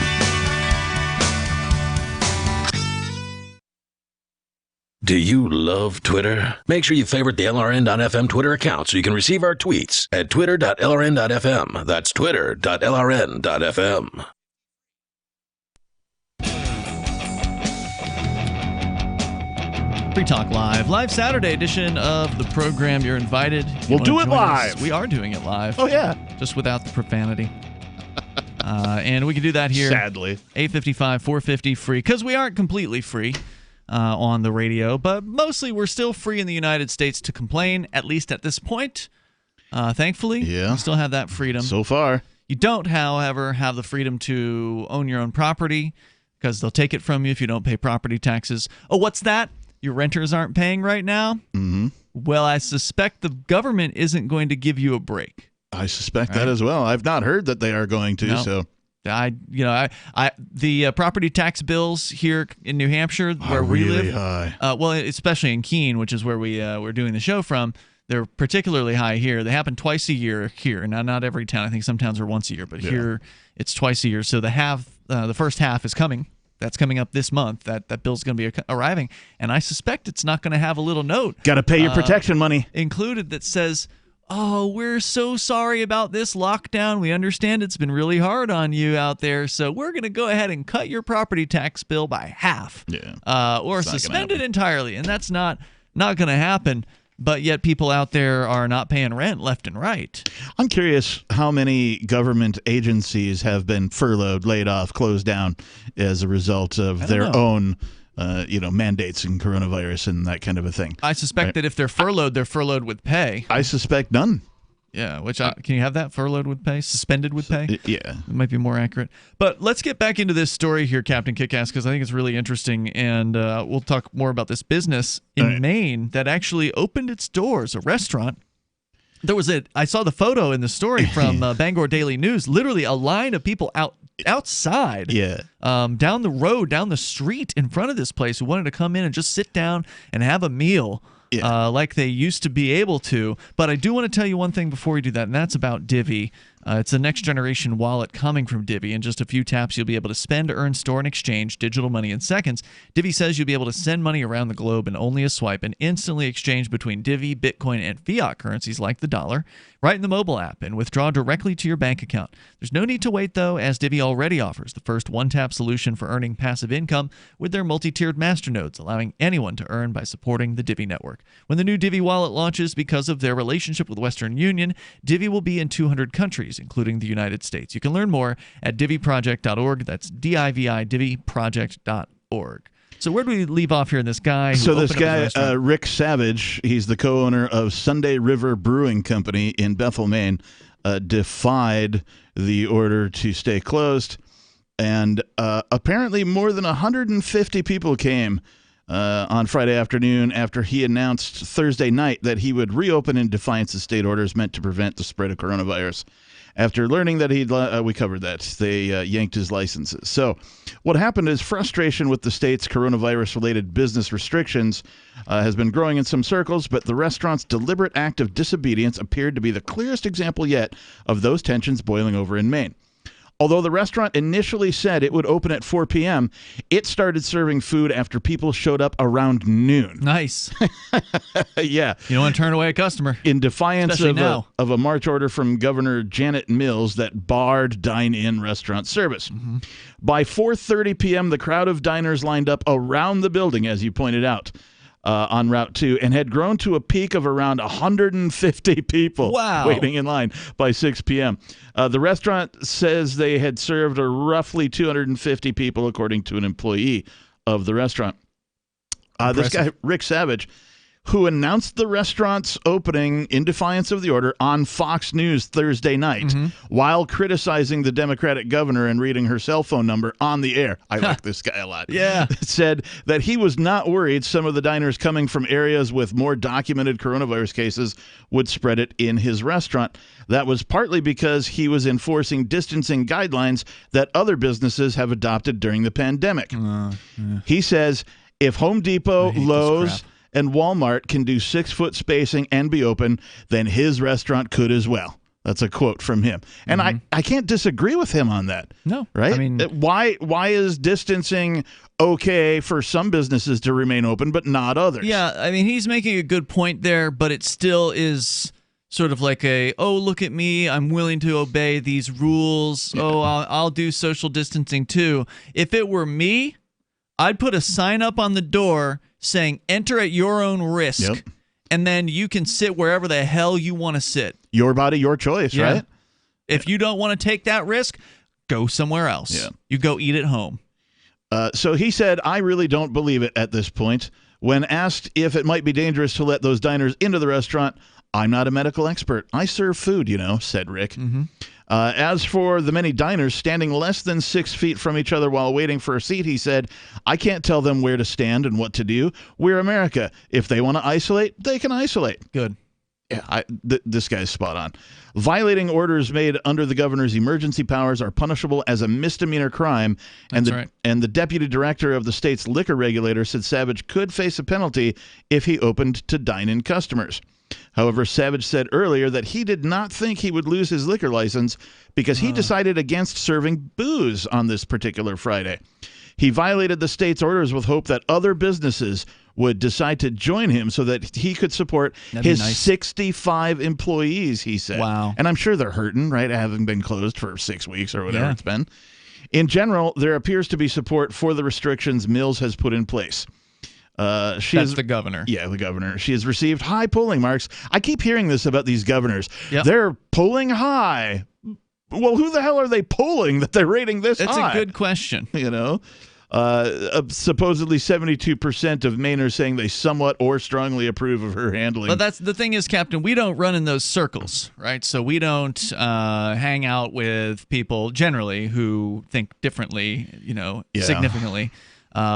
Do you love Twitter? Make sure you favorite the LRN.FM Twitter account so you can receive our tweets at twitter.lrn.fm. That's twitter.lrn.fm. Free Talk Live Saturday edition of the program. You're invited. We'll do it live. We are doing it live. Oh, yeah. Just without the profanity. And we can do that here. Sadly. 855, 450 free, because we aren't completely free on the radio, but mostly we're still free in the United States to complain, at least at this point. Thankfully, yeah. We still have that freedom. So far. You don't, however, have the freedom to own your own property, because they'll take it from you if you don't pay property taxes. Oh, what's that? Your renters aren't paying right now? Mm-hmm. Well, I suspect the government isn't going to give you a break. I suspect that as well. I've not heard that they are going to. No. So the property tax bills here in New Hampshire, where we really live, high. well, especially in Keene, which is where we're doing the show from. They're particularly high here. They happen twice a year here. Now, not every town. I think some towns are once a year, but here it's twice a year. So the first half is coming. That's coming up this month. That bill's going to be arriving, and I suspect it's not going to have a little note. Got to pay your protection money included that says, "Oh, we're so sorry about this lockdown. We understand it's been really hard on you out there, so we're going to go ahead and cut your property tax bill by half, or suspend it entirely." And that's not going to happen. But yet people out there are not paying rent left and right. I'm curious how many government agencies have been furloughed, laid off, closed down as a result of their own mandates and coronavirus and that kind of a thing. I suspect that if they're furloughed with pay. I suspect none. Yeah, can you have that, furloughed with pay, suspended with pay? Yeah. It might be more accurate. But let's get back into this story here, Captain Kickass, because I think it's really interesting, and we'll talk more about this business in Maine that actually opened its doors, a restaurant. I saw the photo in the story from Bangor Daily News, literally a line of people outside, down the road, down the street in front of this place, who wanted to come in and just sit down and have a meal. Like they used to be able to. But I do want to tell you one thing before we do that, and that's about Divvy. It's a next-generation wallet coming from Divvy. In just a few taps, you'll be able to spend, earn, store, and exchange digital money in seconds. Divvy says you'll be able to send money around the globe in only a swipe and instantly exchange between Divvy, Bitcoin, and fiat currencies like the dollar right in the mobile app and withdraw directly to your bank account. There's no need to wait, though, as Divvy already offers the first one-tap solution for earning passive income with their multi-tiered masternodes, allowing anyone to earn by supporting the Divvy network. When the new Divvy wallet launches, because of their relationship with Western Union, Divvy will be in 200 countries, including the United States. You can learn more at DivvyProject.org. That's DIVI, DivvyProject.org. So where do we leave off here in this guy? So this guy, Rick Savage, he's the co-owner of Sunday River Brewing Company in Bethel, Maine, defied the order to stay closed. And apparently more than 150 people came on Friday afternoon after he announced Thursday night that he would reopen in defiance of state orders meant to prevent the spread of coronavirus. After learning that we covered that, they yanked his licenses. So what happened is frustration with the state's coronavirus-related business restrictions has been growing in some circles, but the restaurant's deliberate act of disobedience appeared to be the clearest example yet of those tensions boiling over in Maine. Although the restaurant initially said it would open at 4 p.m., it started serving food after people showed up around noon. Nice. Yeah. You don't want to turn away a customer. In defiance of a March order from Governor Janet Mills that barred dine-in restaurant service. Mm-hmm. By 4:30 p.m., the crowd of diners lined up around the building, as you pointed out, on Route 2, and had grown to a peak of around 150 people waiting in line by 6 p.m. The restaurant says they had served roughly 250 people, according to an employee of the restaurant. This guy, Rick Savage, who announced the restaurant's opening in defiance of the order on Fox News Thursday night while criticizing the Democratic governor and reading her cell phone number on the air. I like this guy a lot. Yeah. Said that he was not worried some of the diners coming from areas with more documented coronavirus cases would spread it in his restaurant. That was partly because he was enforcing distancing guidelines that other businesses have adopted during the pandemic. He says if Home Depot, Lowe's, and Walmart can do 6-foot spacing and be open, then his restaurant could as well. That's a quote from him. And I can't disagree with him on that. No. Right? I mean, why is distancing okay for some businesses to remain open, but not others? Yeah, I mean, he's making a good point there, but it still is sort of like oh, look at me, I'm willing to obey these rules. Yeah. Oh, I'll do social distancing too. If it were me, I'd put a sign up on the door saying enter at your own risk, and then you can sit wherever the hell you want to sit. Your body, your choice, right? If you don't want to take that risk, go somewhere else. Yeah. You go eat at home. So he said, I really don't believe it at this point. When asked if it might be dangerous to let those diners into the restaurant, I'm not a medical expert. I serve food, said Rick. As for the many diners standing less than 6 feet from each other while waiting for a seat, he said, I can't tell them where to stand and what to do. We're America. If they want to isolate, they can isolate. Good. Yeah, this guy's spot on. Violating orders made under the governor's emergency powers are punishable as a misdemeanor crime, and the deputy director of the state's liquor regulator said Savage could face a penalty if he opened to dine-in customers. However, Savage said earlier that he did not think he would lose his liquor license because he decided against serving booze on this particular Friday. He violated the state's orders with hope that other businesses would decide to join him so that he could support his 65 employees, he said. Wow. And I'm sure they're hurting, right, having been closed for 6 weeks or whatever it's been. In general, there appears to be support for the restrictions Mills has put in place. That's the governor. Yeah, the governor. She has received high polling marks. I keep hearing this about these governors. Yep. They're polling high. Well, who the hell are they polling that they're rating this high? That's a good question. Supposedly 72% of Mainers saying they somewhat or strongly approve of her handling. But that's the thing is, Captain, we don't run in those circles, right? So we don't hang out with people generally who think differently, significantly.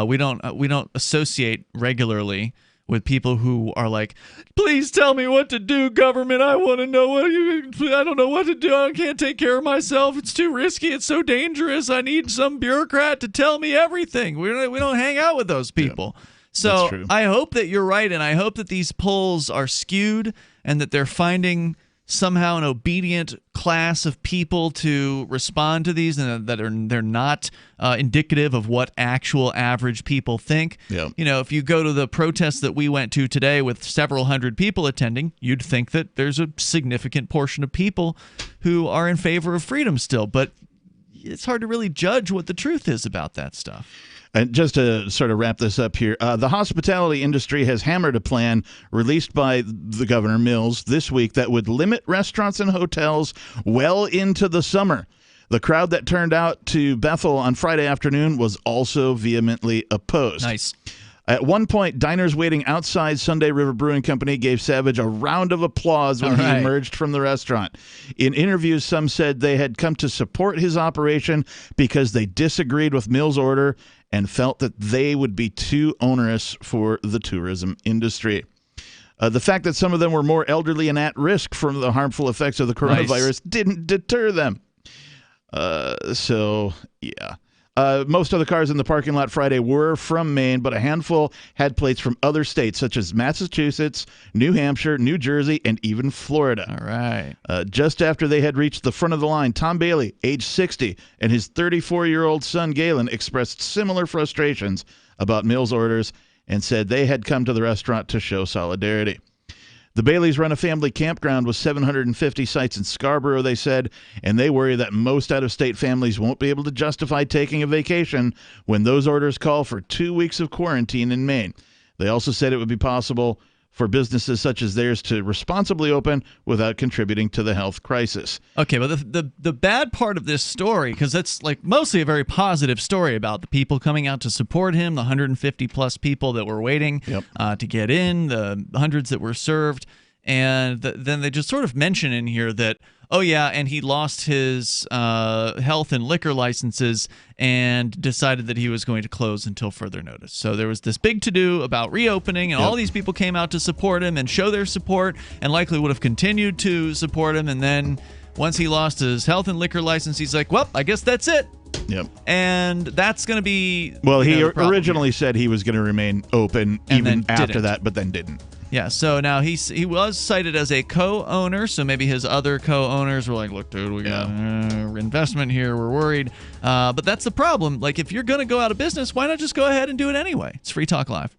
We don't associate regularly with people who are like, please tell me what to do, government. I want to know I don't know what to do. I can't take care of myself. It's too risky. It's so dangerous. I need some bureaucrat to tell me everything. We don't hang out with those people. Yeah, so I hope that you're right, and I hope that these polls are skewed and that they're finding somehow an obedient class of people to respond to these, and that they're not indicative of what actual average people think. Yeah. You know, if you go to the protests that we went to today with several hundred people attending, you'd think that there's a significant portion of people who are in favor of freedom still, but it's hard to really judge what the truth is about that stuff. And just to sort of wrap this up here, the hospitality industry has hammered a plan released by the Governor Mills this week that would limit restaurants and hotels well into the summer. The crowd that turned out to Bethel on Friday afternoon was also vehemently opposed. Nice. At one point, diners waiting outside Sunday River Brewing Company gave Savage a round of applause when he emerged from the restaurant. In interviews, some said they had come to support his operation because they disagreed with Mills' order and felt that they would be too onerous for the tourism industry. The fact that some of them were more elderly and at risk from the harmful effects of the coronavirus didn't deter them. Most of the cars in the parking lot Friday were from Maine, but a handful had plates from other states such as Massachusetts, New Hampshire, New Jersey, and even Florida. All right. Just after they had reached the front of the line, Tom Bailey, age 60, and his 34-year-old son Galen expressed similar frustrations about Mills' orders and said they had come to the restaurant to show solidarity. The Baileys run a family campground with 750 sites in Scarborough, they said, and they worry that most out-of-state families won't be able to justify taking a vacation when those orders call for 2 weeks of quarantine in Maine. They also said it would be possible for businesses such as theirs to responsibly open without contributing to the health crisis. Okay, but the bad part of this story, because that's like mostly a very positive story about the people coming out to support him, the 150 plus people that were waiting to get in, the hundreds that were served, and then they just sort of mention in here that, oh yeah, and he lost his health and liquor licenses and decided that he was going to close until further notice. So there was this big to-do about reopening, and all these people came out to support him and show their support, and likely would have continued to support him. And then once he lost his health and liquor license, he's like, well, I guess that's it. Yep. And that's going to be... Well, he originally said he was going to remain open even after that, but then didn't. Yeah, so now he was cited as a co-owner, so maybe his other co-owners were like, look, dude, we got investment here, we're worried. But that's the problem. Like, if you're going to go out of business, why not just go ahead and do it anyway? It's Free Talk Live.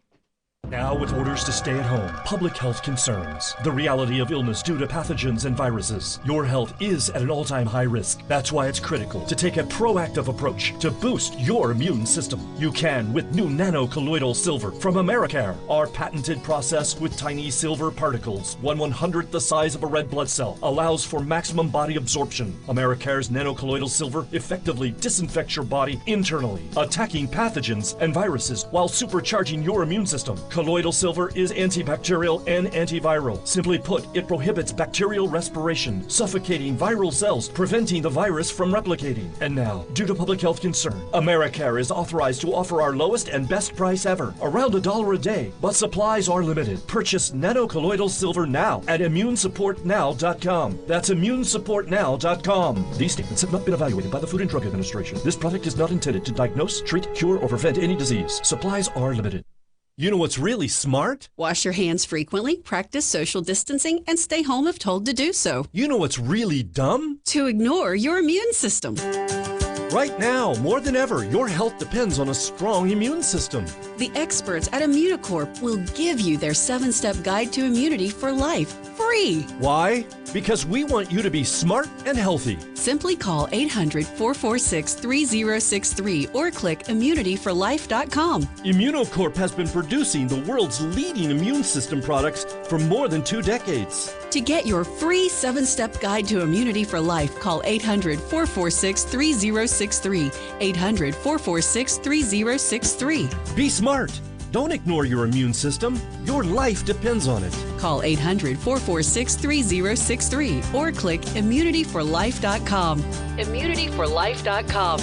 Now, with orders to stay at home, public health concerns, the reality of illness due to pathogens and viruses, your health is at an all-time high risk. That's why it's critical to take a proactive approach to boost your immune system. You can with new nano-colloidal silver from Americare, our patented process with tiny silver particles, 1/100th the size of a red blood cell, allows for maximum body absorption. Americare's nano-colloidal silver effectively disinfects your body internally, attacking pathogens and viruses while supercharging your immune system. Colloidal silver is antibacterial and antiviral. Simply put, it prohibits bacterial respiration, suffocating viral cells, preventing the virus from replicating. And now, due to public health concern, Americare is authorized to offer our lowest and best price ever, around $1 a day, but supplies are limited. Purchase nano-colloidal silver now at immunesupportnow.com. That's immunesupportnow.com. These statements have not been evaluated by the Food and Drug Administration. This product is not intended to diagnose, treat, cure, or prevent any disease. Supplies are limited. You know what's really smart? Wash your hands frequently, practice social distancing, and stay home if told to do so. You know what's really dumb? To ignore your immune system. Right now, more than ever, your health depends on a strong immune system. The experts at Immunicorp will give you their 7-step guide to immunity for life, free. Why? Because we want you to be smart and healthy. Simply call 800-446-3063 or click immunityforlife.com. Immunicorp has been producing the world's leading immune system products for more than 2 decades. To get your free 7-step guide to immunity for life, call 800-446-3063. 800-446-3063. Be smart. Don't ignore your immune system. Your life depends on it. Call 800-446-3063 or click immunityforlife.com. Immunityforlife.com.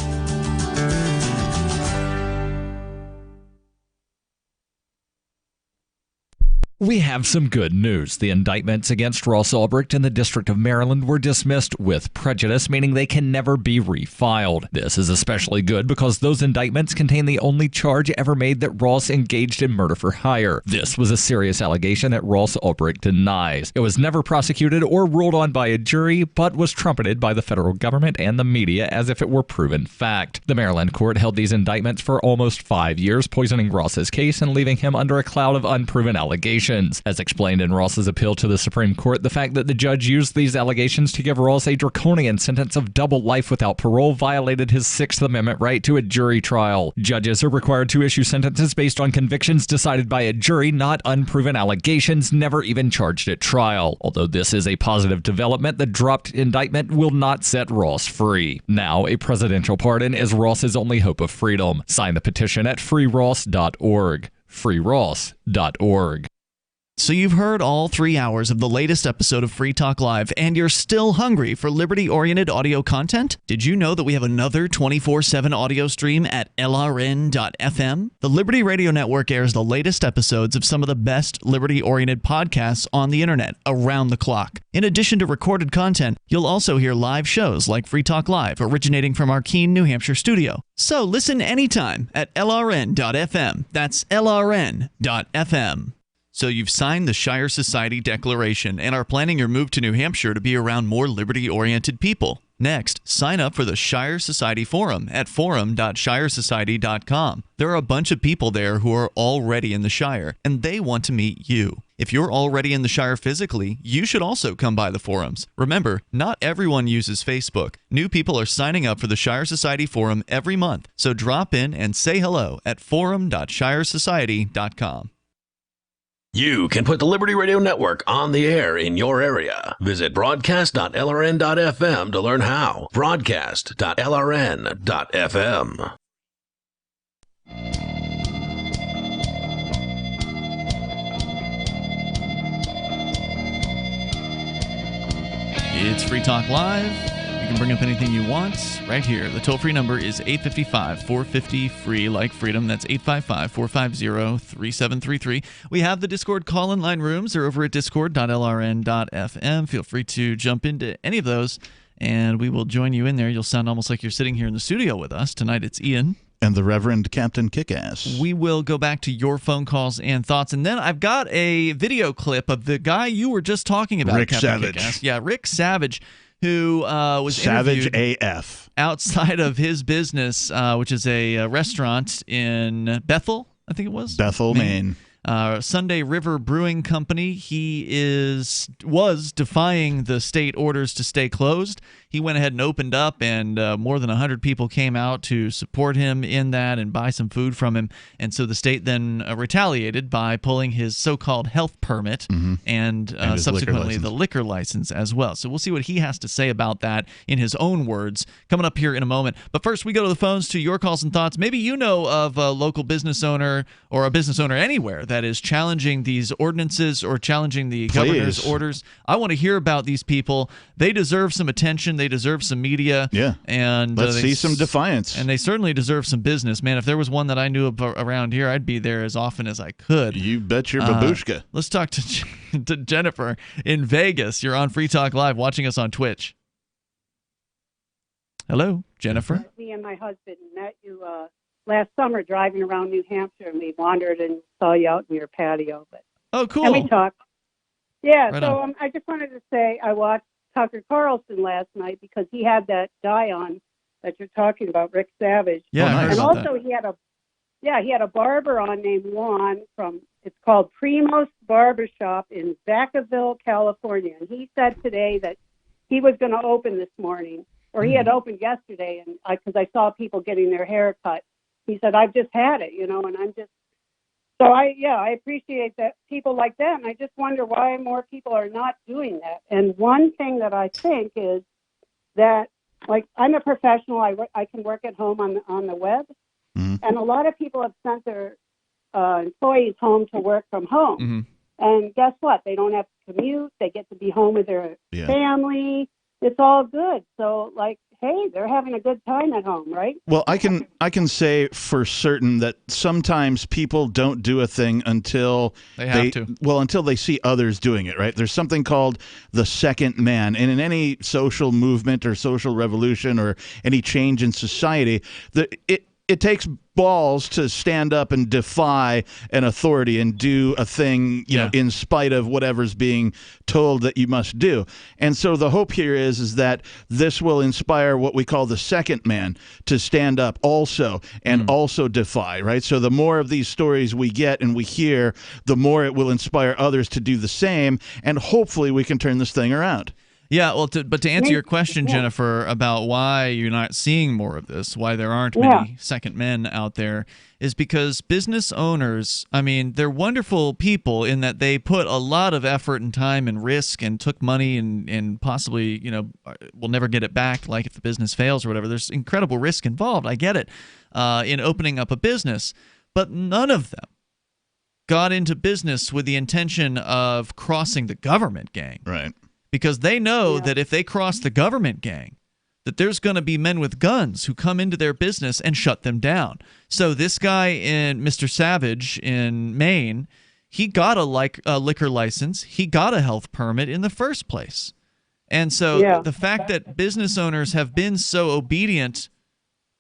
We have some good news. The indictments against Ross Ulbricht in the District of Maryland were dismissed with prejudice, meaning they can never be refiled. This is especially good because those indictments contain the only charge ever made that Ross engaged in murder for hire. This was a serious allegation that Ross Ulbricht denies. It was never prosecuted or ruled on by a jury, but was trumpeted by the federal government and the media as if it were proven fact. The Maryland court held these indictments for almost 5 years, poisoning Ross's case and leaving him under a cloud of unproven allegations. As explained in Ross's appeal to the Supreme Court, the fact that the judge used these allegations to give Ross a draconian sentence of double life without parole violated his Sixth Amendment right to a jury trial. Judges are required to issue sentences based on convictions decided by a jury, not unproven allegations never even charged at trial. Although this is a positive development, the dropped indictment will not set Ross free. Now, a presidential pardon is Ross's only hope of freedom. Sign the petition at freeross.org. freeross.org. So you've heard all 3 hours of the latest episode of Free Talk Live, and you're still hungry for liberty-oriented audio content? Did you know that we have another 24/7 audio stream at LRN.FM? The Liberty Radio Network airs the latest episodes of some of the best liberty-oriented podcasts on the internet around the clock. In addition to recorded content, you'll also hear live shows like Free Talk Live, originating from our Keene, New Hampshire studio. So listen anytime at LRN.FM. That's LRN.FM. So you've signed the Shire Society Declaration and are planning your move to New Hampshire to be around more liberty-oriented people. Next, sign up for the Shire Society Forum at forum.shiresociety.com. There are a bunch of people there who are already in the Shire, and they want to meet you. If you're already in the Shire physically, you should also come by the forums. Remember, not everyone uses Facebook. New people are signing up for the Shire Society Forum every month, so drop in and say hello at forum.shiresociety.com. You can put the Liberty Radio Network on the air in your area. Visit broadcast.lrn.fm to learn how. Broadcast.lrn.fm. It's Free Talk Live. You can bring up anything you want right here. The toll-free number is 855-450-FREE, like freedom. That's 855-450-3733. We have the Discord call-in line rooms. They're over at discord.lrn.fm. Feel free to jump into any of those, and we will join you in there. You'll sound almost like you're sitting here in the studio with us. Tonight it's Ian. And the Reverend Captain Kickass. We will go back to your phone calls and thoughts. And then I've got a video clip of the guy you were just talking about, Rick Captain Savage. Kickass. Yeah, Rick Savage, who was Savage interviewed AF outside of his business, which is a restaurant in Bethel, I think it was? Bethel, Maine. Sunday River Brewing Company. He was defying the state orders to stay closed. He went ahead and opened up, and more than 100 people came out to support him in that and buy some food from him. And so the state then retaliated by pulling his so-called health permit and subsequently the liquor license as well. So we'll see what he has to say about that in his own words coming up here in a moment. But first, we go to the phones to your calls and thoughts. Maybe you know of a local business owner or a business owner anywhere that is challenging these ordinances or challenging the governor's orders. I want to hear about these people. They deserve some attention. They deserve some media. Yeah. And let's see some defiance. And they certainly deserve some business. Man, if there was one that I knew of around here, I'd be there as often as I could. You bet your babushka. Let's talk to Jennifer in Vegas. You're on Free Talk Live, watching us on Twitch. Hello, Jennifer. Me and my husband met you last summer driving around New Hampshire, and we wandered and saw you out in your patio. Oh, cool. And we talked. Yeah, Right so on. I just wanted to say I watched Tucker Carlson last night because he had that guy on that you're talking about, Rick Savage. Yeah, I heard and about also he had a barber on named Juan it's called Primo's Barbershop in Vacaville, California. And he said today that he was going to open this morning, or he had opened yesterday, and because I saw people getting their hair cut. He said, I've just had it, and I'm just, so I appreciate that people like that. And I just wonder why more people are not doing that. And one thing that I think is that, like, I'm a professional. I can work at home on the web. And a lot of people have sent their employees home to work from home. And guess what? They don't have to commute. They get to be home with their family. It's all good. So, like, hey, they're having a good time at home, right? Well, I can say for certain that sometimes people don't do a thing until they have to. Well, until they see others doing it, right? There's something called the second man. And in any social movement or social revolution or any change in society, it takes balls to stand up and defy an authority and do a thing, you know, in spite of whatever's being told that you must do. And so the hope here is that this will inspire what we call the second man to stand up also and also defy, right? So the more of these stories we get and we hear, the more it will inspire others to do the same, and hopefully we can turn this thing around. Yeah, well, but to answer your question, Jennifer, about why you're not seeing more of this, why there aren't many second men out there, is because business owners, I mean, they're wonderful people in that they put a lot of effort and time and risk and took money and possibly, you know, will never get it back, like if the business fails or whatever. There's incredible risk involved. I get it, in opening up a business, but none of them got into business with the intention of crossing the government gang. Right. Because they know that if they cross the government gang, that there's going to be men with guns who come into their business and shut them down. So this guy in Mr. Savage in Maine, he got a liquor license. He got a health permit in the first place. And so the fact that business owners have been so obedient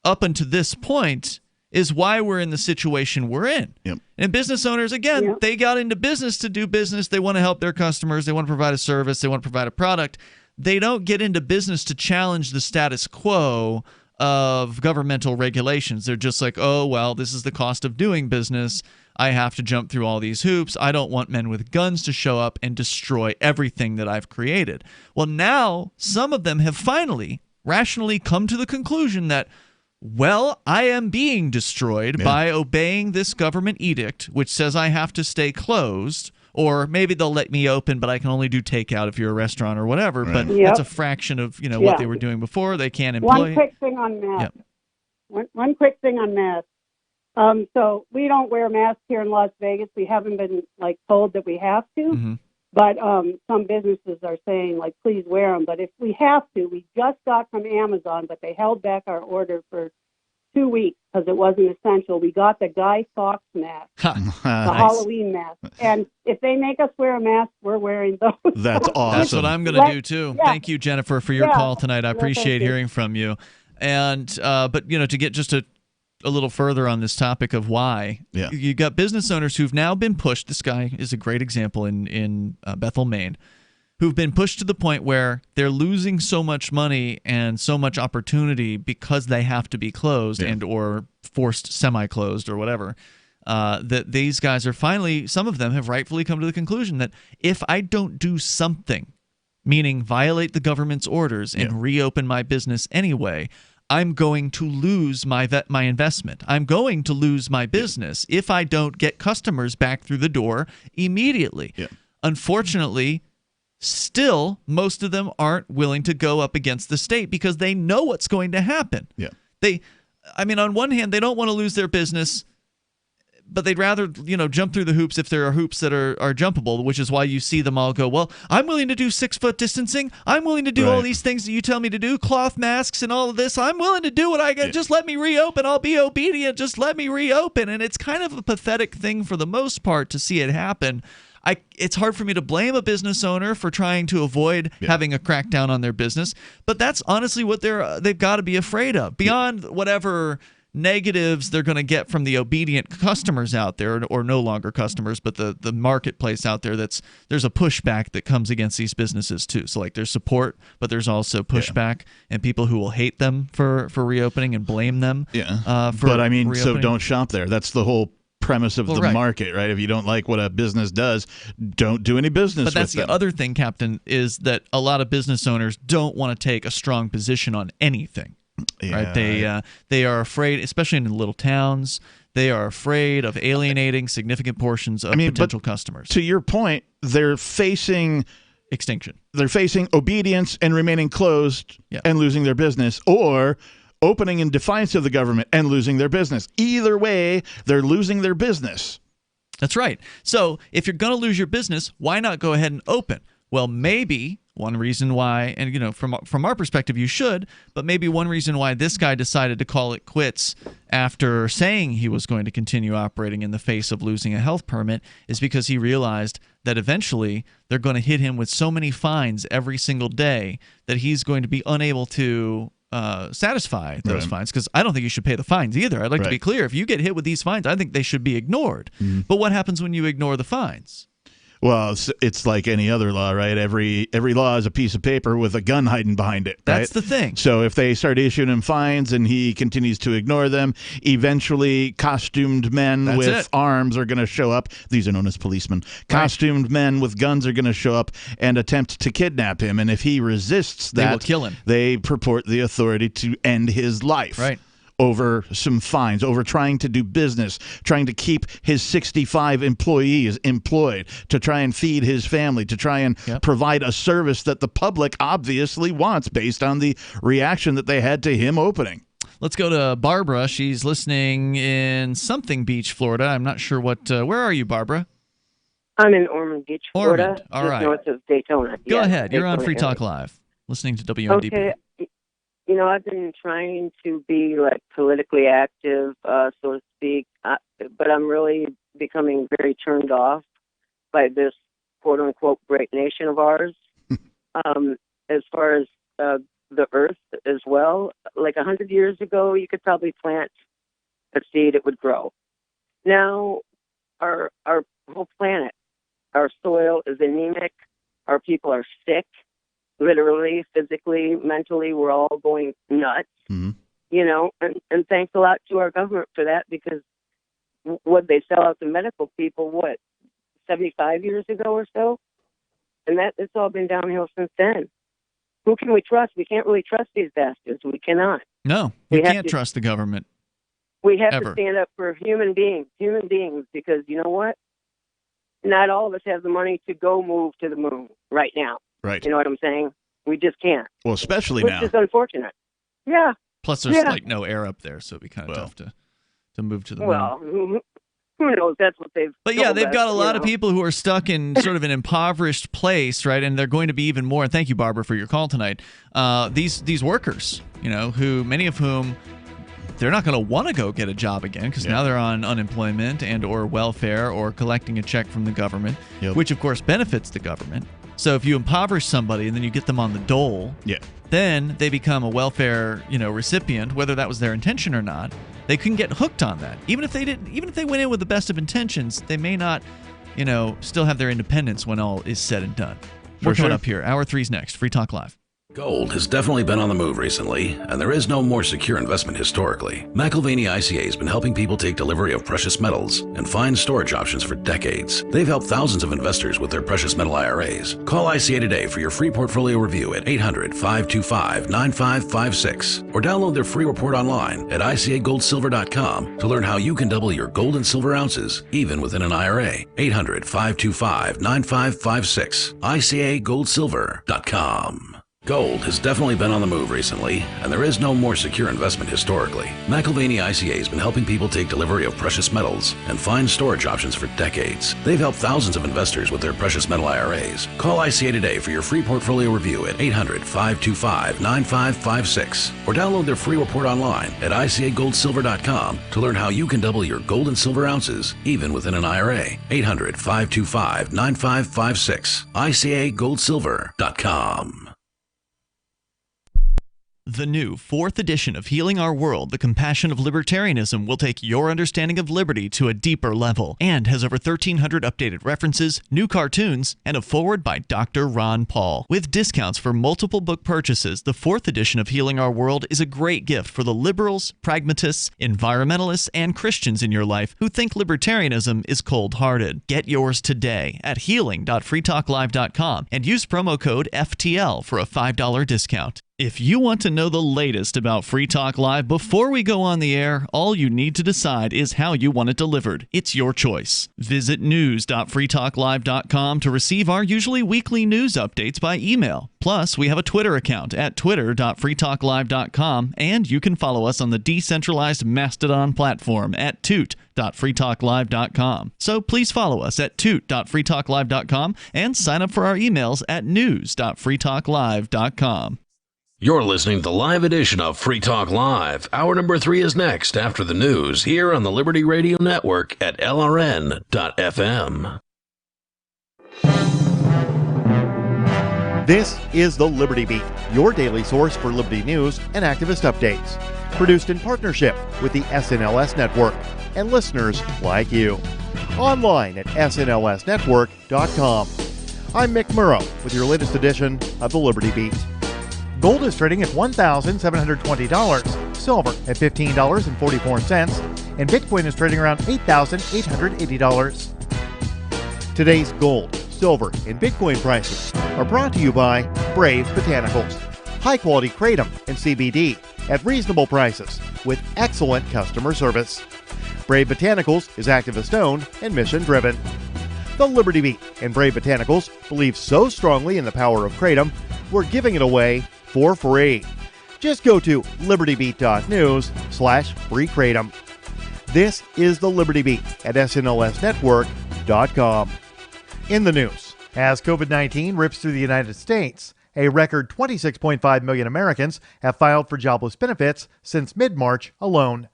up until this point is why we're in the situation we're in. Yep. And business owners, again, they got into business to do business. They want to help their customers. They want to provide a service. They want to provide a product. They don't get into business to challenge the status quo of governmental regulations. They're just like, oh, well, this is the cost of doing business. I have to jump through all these hoops. I don't want men with guns to show up and destroy everything that I've created. Well, now some of them have finally rationally come to the conclusion that, well, I am being destroyed by obeying this government edict, which says I have to stay closed, or maybe they'll let me open, but I can only do takeout if you're a restaurant or whatever. Right. But that's a fraction of what they were doing before. They can't employ. One quick thing on masks. One quick thing on masks. So we don't wear masks here in Las Vegas. We haven't been told that we have to. Mm-hmm. But some businesses are saying, please wear them. But if we have to, we just got from Amazon, but they held back our order for 2 weeks because it wasn't essential. We got the Guy Fawkes mask, the Halloween mask. And if they make us wear a mask, we're wearing those. That's awesome. That's what I'm going to do, too. Yeah. Thank you, Jennifer, for your call tonight. I appreciate hearing from you. And but, to get just a little further on this topic of why. You got business owners who've now been pushed. This guy is a great example in Bethel, Maine, who've been pushed to the point where they're losing so much money and so much opportunity because they have to be closed and or forced semi-closed or whatever, that these guys are finally, some of them have rightfully come to the conclusion that if I don't do something, meaning violate the government's orders and reopen my business anyway, I'm going to lose my investment. I'm going to lose my business if I don't get customers back through the door immediately. Unfortunately, still, most of them aren't willing to go up against the state because they know what's going to happen. On one hand, they don't want to lose their business, but they'd rather, jump through the hoops if there are hoops that are jumpable, which is why you see them all go, well, I'm willing to do 6-foot distancing. I'm willing to do all these things that you tell me to do, cloth masks and all of this. I'm willing to do what I got. Just let me reopen. I'll be obedient. Just let me reopen. And it's kind of a pathetic thing for the most part to see it happen. It's hard for me to blame a business owner for trying to avoid having a crackdown on their business, but that's honestly what they've got to be afraid of. Beyond whatever negatives they're going to get from the obedient customers out there, or no longer customers, but the marketplace out there, there's a pushback that comes against these businesses too. So there's support, but there's also pushback and people who will hate them for reopening and blame them. For reopening. So don't shop there. That's the whole premise of the market, right? If you don't like what a business does, don't do any business with them. But that's the other thing, Captain, is that a lot of business owners don't want to take a strong position on anything. Right? They are afraid, especially in little towns, they are afraid of alienating significant portions of potential customers. To your point, they're facing extinction. They're facing obedience and remaining closed and losing their business, or opening in defiance of the government and losing their business. Either way, they're losing their business. That's right. So if you're going to lose your business, why not go ahead and open? Well, maybe One reason why, and from our perspective, you should, but maybe one reason why this guy decided to call it quits after saying he was going to continue operating in the face of losing a health permit is because he realized that eventually they're going to hit him with so many fines every single day that he's going to be unable to satisfy those fines. Because I don't think you should pay the fines either. I'd like to be clear. If you get hit with these fines, I think they should be ignored. But what happens when you ignore the fines? Well, it's like any other law, right? Every law is a piece of paper with a gun hiding behind it. That's the thing. So if they start issuing him fines and he continues to ignore them, eventually costumed men with arms are going to show up. These are known as policemen. Costumed men with guns are going to show up and attempt to kidnap him. And if he resists that, they will kill him. They purport the authority to end his life. Right. Over some fines, over trying to do business, trying to keep his 65 employees employed, to try and feed his family, to try and provide a service that the public obviously wants based on the reaction that they had to him opening. Let's go to Barbara. She's listening in something Beach, Florida. I'm not sure what. Where are you, Barbara? I'm in Ormond Beach, Florida. Ormond. All right. North of Daytona. Go ahead. Daytona You're on Free Talk area. Live, listening to WNDP. Okay. I've been trying to be politically active, so to speak, but I'm really becoming very turned off by this quote-unquote great nation of ours. As far as the earth as well, 100 years ago, you could probably plant a seed, it would grow. Now, our whole planet, our soil is anemic, our people are sick. Literally, physically, mentally, we're all going nuts, and thanks a lot to our government for that, because what they sell out to medical people, 75 years ago or so? And it's all been downhill since then. Who can we trust? We can't really trust these bastards. We cannot. No, you can't trust the government. We have ever. to stand up for human beings, because you know what? Not all of us have the money to go move to the moon right now. Right. You know what I'm saying? We just can't. Well, especially Which now. is unfortunate. Yeah. Plus, there's no air up there, so it'd be kind of tough to move to the moon. Well, who knows? That's what they've. But yeah, they've got a lot of know. people who are stuck in sort of an impoverished place, right? And they're going to be even more. And thank you, Barbara, for your call tonight. These workers, who many of whom they're not going to want to go get a job again because now they're on unemployment and or welfare or collecting a check from the government, which of course benefits the government. So if you impoverish somebody and then you get them on the dole, then they become a welfare, recipient, whether that was their intention or not. They can get hooked on that. Even if they went in with the best of intentions, they may not, still have their independence when all is said and done. We're coming up here. Hour 3's next. Free Talk Live. Gold has definitely been on the move recently, and there is no more secure investment historically. McIlvaney ICA has been helping people take delivery of precious metals and find storage options for decades. They've helped thousands of investors with their precious metal IRAs. Call ICA today for your free portfolio review at 800-525-9556 or download their free report online at ICAGoldSilver.com to learn how you can double your gold and silver ounces even within an IRA. 800-525-9556. ICAGoldSilver.com. Gold has definitely been on the move recently, and there is no more secure investment historically. McIlvaney ICA has been helping people take delivery of precious metals and find storage options for decades. They've helped thousands of investors with their precious metal IRAs. Call ICA today for your free portfolio review at 800-525-9556 or download their free report online at ICAGoldSilver.com to learn how you can double your gold and silver ounces even within an IRA. 800-525-9556. ICAGoldSilver.com. The new 4th edition of Healing Our World, The Compassion of Libertarianism, will take your understanding of liberty to a deeper level and has over 1,300 updated references, new cartoons, and a foreword by Dr. Ron Paul. With discounts for multiple book purchases, the 4th edition of Healing Our World is a great gift for the liberals, pragmatists, environmentalists, and Christians in your life who think libertarianism is cold-hearted. Get yours today at healing.freetalklive.com and use promo code FTL for a $5 discount. If you want to know the latest about Free Talk Live before we go on the air, all you need to decide is how you want it delivered. It's your choice. Visit news.freetalklive.com to receive our usually weekly news updates by email. Plus, we have a Twitter account at twitter.freetalklive.com, and you can follow us on the decentralized Mastodon platform at toot.freetalklive.com. toot.freetalklive.com. So please follow us at toot.freetalklive.com and sign up for our emails at news.freetalklive.com. You're listening to the live edition of Free Talk Live. Hour number 3 is next after the news here on the Liberty Radio Network at LRN.FM. This is the Liberty Beat, your daily source for Liberty news and activist updates. Produced in partnership with the SNLS Network and listeners like you. Online at snlsnetwork.com. I'm Mick Murrow with your latest edition of the Liberty Beat. Gold is trading at $1,720, silver at $15.44, and Bitcoin is trading around $8,880. Today's gold, silver, and Bitcoin prices are brought to you by Brave Botanicals, high-quality kratom and CBD at reasonable prices with excellent customer service. Brave Botanicals is activist-owned and mission-driven. The Liberty Beat and Brave Botanicals believe so strongly in the power of kratom, we're giving it away for free. Just go to libertybeat.news/freekratom. This is the Liberty Beat at snlsnetwork.com. In the news, as COVID-19 rips through the United States, a record 26.5 million Americans have filed for jobless benefits since mid-March alone.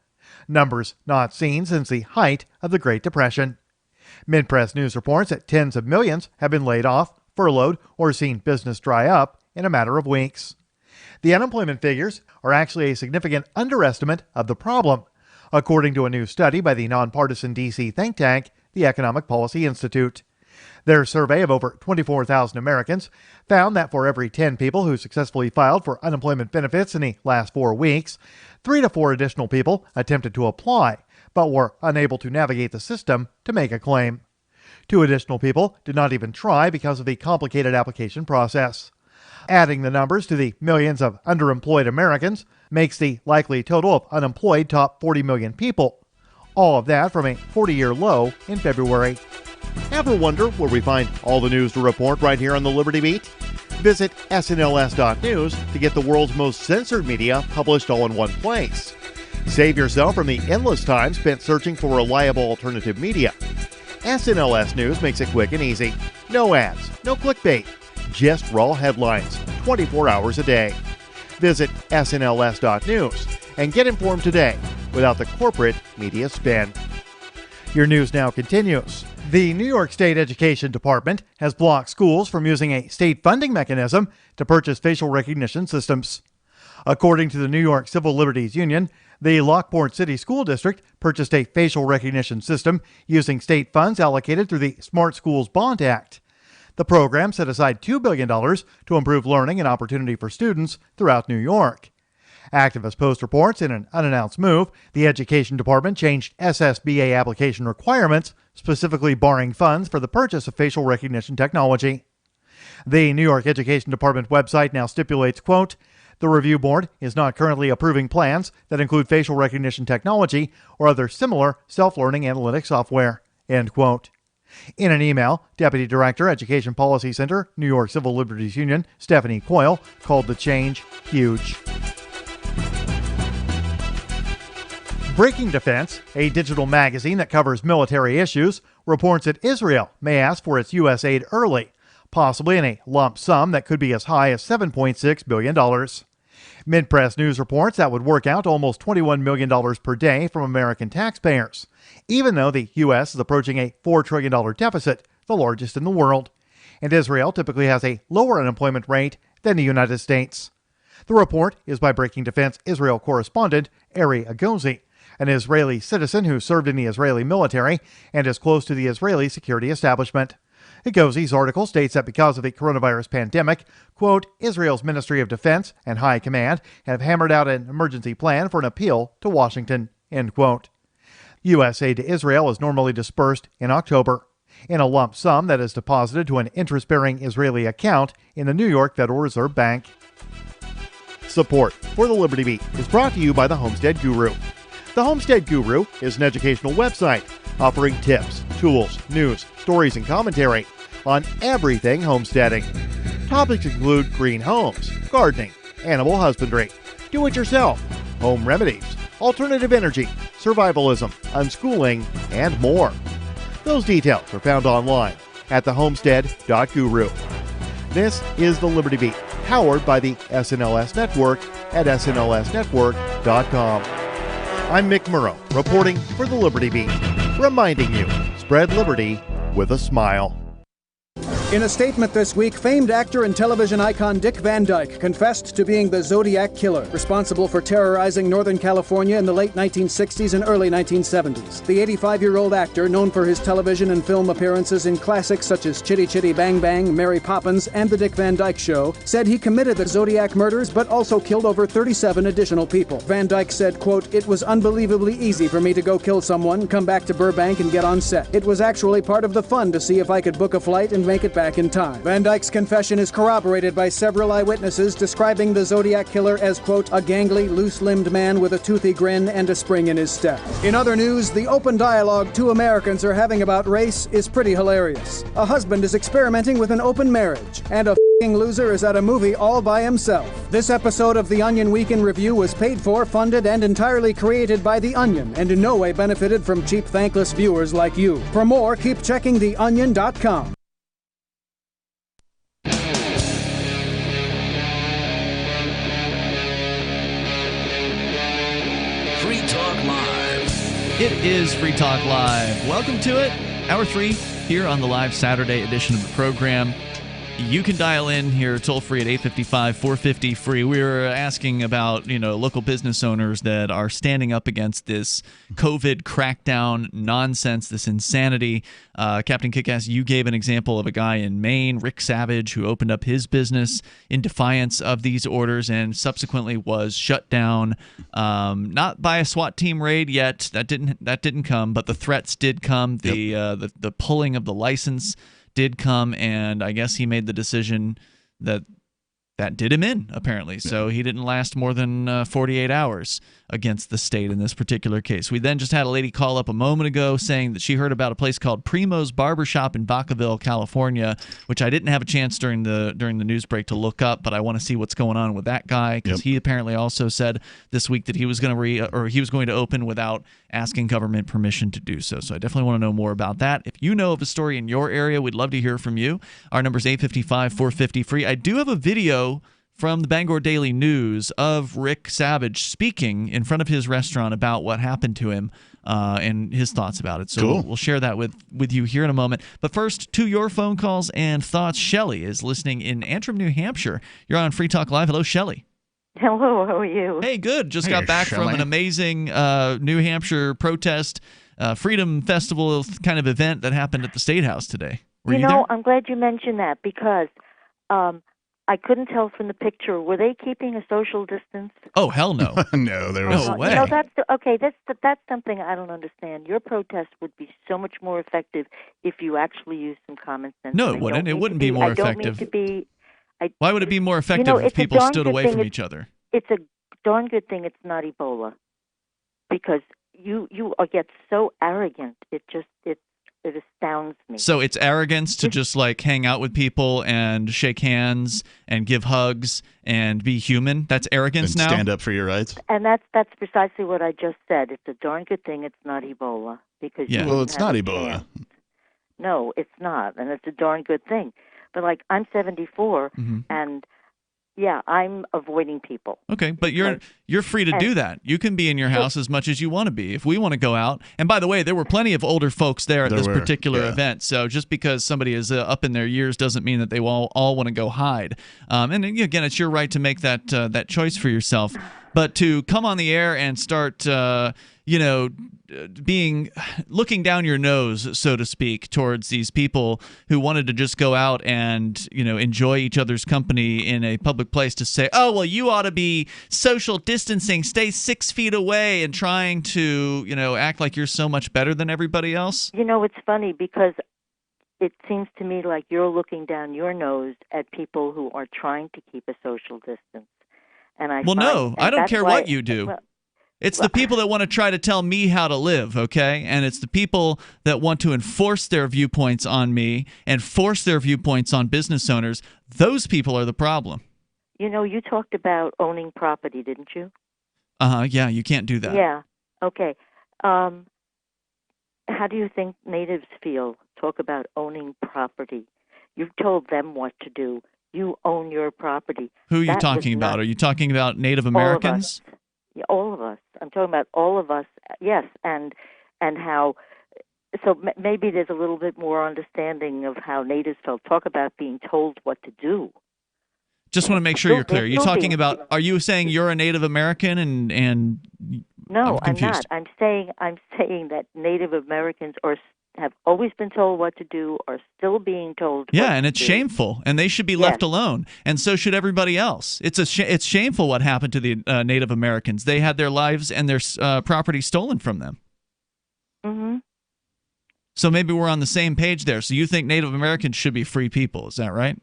Numbers not seen since the height of the Great Depression. Mid-press news reports that tens of millions have been laid off, furloughed, or seen business dry up in a matter of weeks. The unemployment figures are actually a significant underestimate of the problem, according to a new study by the nonpartisan D.C. think tank, the Economic Policy Institute. Their survey of over 24,000 Americans found that for every 10 people who successfully filed for unemployment benefits in the last 4 weeks, 3 to 4 additional people attempted to apply, but were unable to navigate the system to make a claim. 2 additional people did not even try because of the complicated application process. Adding the numbers to the millions of underemployed Americans makes the likely total of unemployed top 40 million people. All of that from a 40-year low in February. Ever wonder where we find all the news to report right here on the Liberty Beat? Visit snls.news to get the world's most censored media published all in one place. Save yourself from the endless time spent searching for reliable alternative media. SNLS News makes it quick and easy. No ads, no clickbait, just raw headlines, 24 hours a day. Visit snls.news and get informed today without the corporate media spin. Your news now continues. The New York State Education Department has blocked schools from using a state funding mechanism to purchase facial recognition systems. According to the New York Civil Liberties Union, the Lockport City School District purchased a facial recognition system using state funds allocated through the Smart Schools Bond Act. The program set aside $2 billion to improve learning and opportunity for students throughout New York. Activist Post reports in an unannounced move, the Education Department changed SSBA application requirements, specifically barring funds for the purchase of facial recognition technology. The New York Education Department website now stipulates, quote, "The review board is not currently approving plans that include facial recognition technology or other similar self-learning analytic software," end quote. In an email, Deputy Director, Education Policy Center, New York Civil Liberties Union, Stephanie Coyle, called the change huge. Breaking Defense, a digital magazine that covers military issues, reports that Israel may ask for its U.S. aid early, possibly in a lump sum that could be as high as $7.6 billion. Mid-press news reports that would work out to almost $21 million per day from American taxpayers, even though the U.S. is approaching a $4 trillion deficit, the largest in the world. And Israel typically has a lower unemployment rate than the United States. The report is by Breaking Defense Israel correspondent Ari Agozi, an Israeli citizen who served in the Israeli military and is close to the Israeli security establishment. Agozi's article states that because of the coronavirus pandemic, quote, Israel's Ministry of Defense and High Command have hammered out an emergency plan for an appeal to Washington, end quote. U.S. aid to Israel is normally dispersed in October, in a lump sum that is deposited to an interest-bearing Israeli account in the New York Federal Reserve Bank. Support for the Liberty Beat is brought to you by the Homestead Guru. The Homestead Guru is an educational website offering tips, tools, news, stories, and commentary on everything homesteading. Topics include green homes, gardening, animal husbandry, do-it-yourself, home remedies, alternative energy, survivalism, unschooling, and more. Those details are found online at thehomestead.guru. This is the Liberty Beat, powered by the SNLS Network at snlsnetwork.com. I'm Mick Murrow, reporting for the Liberty Beat, reminding you, spread liberty with a smile. In a statement this week, famed actor and television icon Dick Van Dyke confessed to being the Zodiac Killer, responsible for terrorizing Northern California in the late 1960s and early 1970s. The 85-year-old actor, known for his television and film appearances in classics such as Chitty Chitty Bang Bang, Mary Poppins, and The Dick Van Dyke Show, said he committed the Zodiac murders but also killed over 37 additional people. Van Dyke said, quote, "It was unbelievably easy for me to go kill someone, come back to Burbank, and get on set. It was actually part of the fun to see if I could book a flight and make it back in time." Van Dyke's confession is corroborated by several eyewitnesses describing the Zodiac Killer as, quote, "a gangly, loose-limbed man with a toothy grin and a spring in his step." In other news, the open dialogue two Americans are having about race is pretty hilarious. A husband is experimenting with an open marriage, and a f***ing loser is at a movie all by himself. This episode of The Onion Week in Review was paid for, funded, and entirely created by The Onion, and in no way benefited from cheap, thankless viewers like you. For more, keep checking theonion.com. Free Talk Live. It is Free Talk Live. Welcome to it. Hour 3 here on the live Saturday edition of the program. You can dial in here toll-free at 855-450-FREE. We were asking about, local business owners that are standing up against this COVID crackdown nonsense, this insanity. Captain Kickass, you gave an example of a guy in Maine, Rick Savage, who opened up his business in defiance of these orders and subsequently was shut down, not by a SWAT team raid yet. That didn't come, but the threats did come. The pulling of the license did come, and I guess he made the decision that did him in, apparently. So he didn't last more than 48 hours against the state in this particular case. We then just had a lady call up a moment ago saying that she heard about a place called Primo's Barbershop in Vacaville, California, which I didn't have a chance during the news break to look up, but I want to see what's going on with that guy, because he apparently also said this week that he was going to open without asking government permission to do so. So I definitely want to know more about that. If you know of a story in your area, we'd love to hear from you. Our number is 855-450-FREE. I do have a video from the Bangor Daily News of Rick Savage speaking in front of his restaurant about what happened to him and his thoughts about it. So Cool. we'll share that with you here in a moment. But first, to your phone calls and thoughts. Shelley is listening in Antrim, New Hampshire. You're on Free Talk Live. Hello, Shelley. Hello, how are you? Hey, good. Just got back from an amazing New Hampshire protest, Freedom Festival kind of event that happened at the State House today. Were you there? I'm glad you mentioned that because I couldn't tell from the picture. Were they keeping a social distance? Oh, hell no. No, there was no way. That's something I don't understand. Your protest would be so much more effective if you actually used some common sense. No, it wouldn't. It wouldn't be more effective. Why would it be more effective if people stood away from each other? It's a darn good thing it's not Ebola, because you get so arrogant. It astounds me. So it's arrogance to just like hang out with people and shake hands and give hugs and be human. That's arrogance and now. Stand up for your rights. And that's precisely what I just said. It's a darn good thing it's not Ebola, because well, it's not Ebola. No, it's not, and it's a darn good thing. But like, I'm 74, and yeah, I'm avoiding people. Okay, but you're free to do that. You can be in your house as much as you want to be. If we want to go out, and by the way, there were plenty of older folks there at this particular event. So just because somebody is up in their years doesn't mean that they will all want to go hide. And again, it's your right to make that choice for yourself. But to come on the air and start, looking down your nose, so to speak, towards these people who wanted to just go out and, enjoy each other's company in a public place, to say, oh, well, you ought to be social distancing, stay 6 feet away, and trying to, act like you're so much better than everybody else. It's funny because it seems to me like you're looking down your nose at people who are trying to keep a social distance. And I don't care what you do. It's the people that want to try to tell me how to live, okay? And it's the people that want to enforce their viewpoints on me and force their viewpoints on business owners. Those people are the problem. You talked about owning property, didn't you? Yeah, you can't do that. Yeah, okay. How do you think natives feel? Talk about owning property. You've told them what to do. You own your property. Who are you talking about? Are you talking about Native Americans? All of us. I'm talking about all of us. Yes, and how. So maybe there's a little bit more understanding of how natives felt. Talk about being told what to do. Just want to make sure you're clear. Are you talking about? Are you saying you're a Native American and? No, I'm not. I'm saying that Native Americans have always been told what to do, are still being told. Yeah, and it's shameful, and they should be left alone, and so should everybody else. It's shameful what happened to the Native Americans. They had their lives and their property stolen from them. Mm-hmm. So maybe we're on the same page there. So you think Native Americans should be free people? Is that right?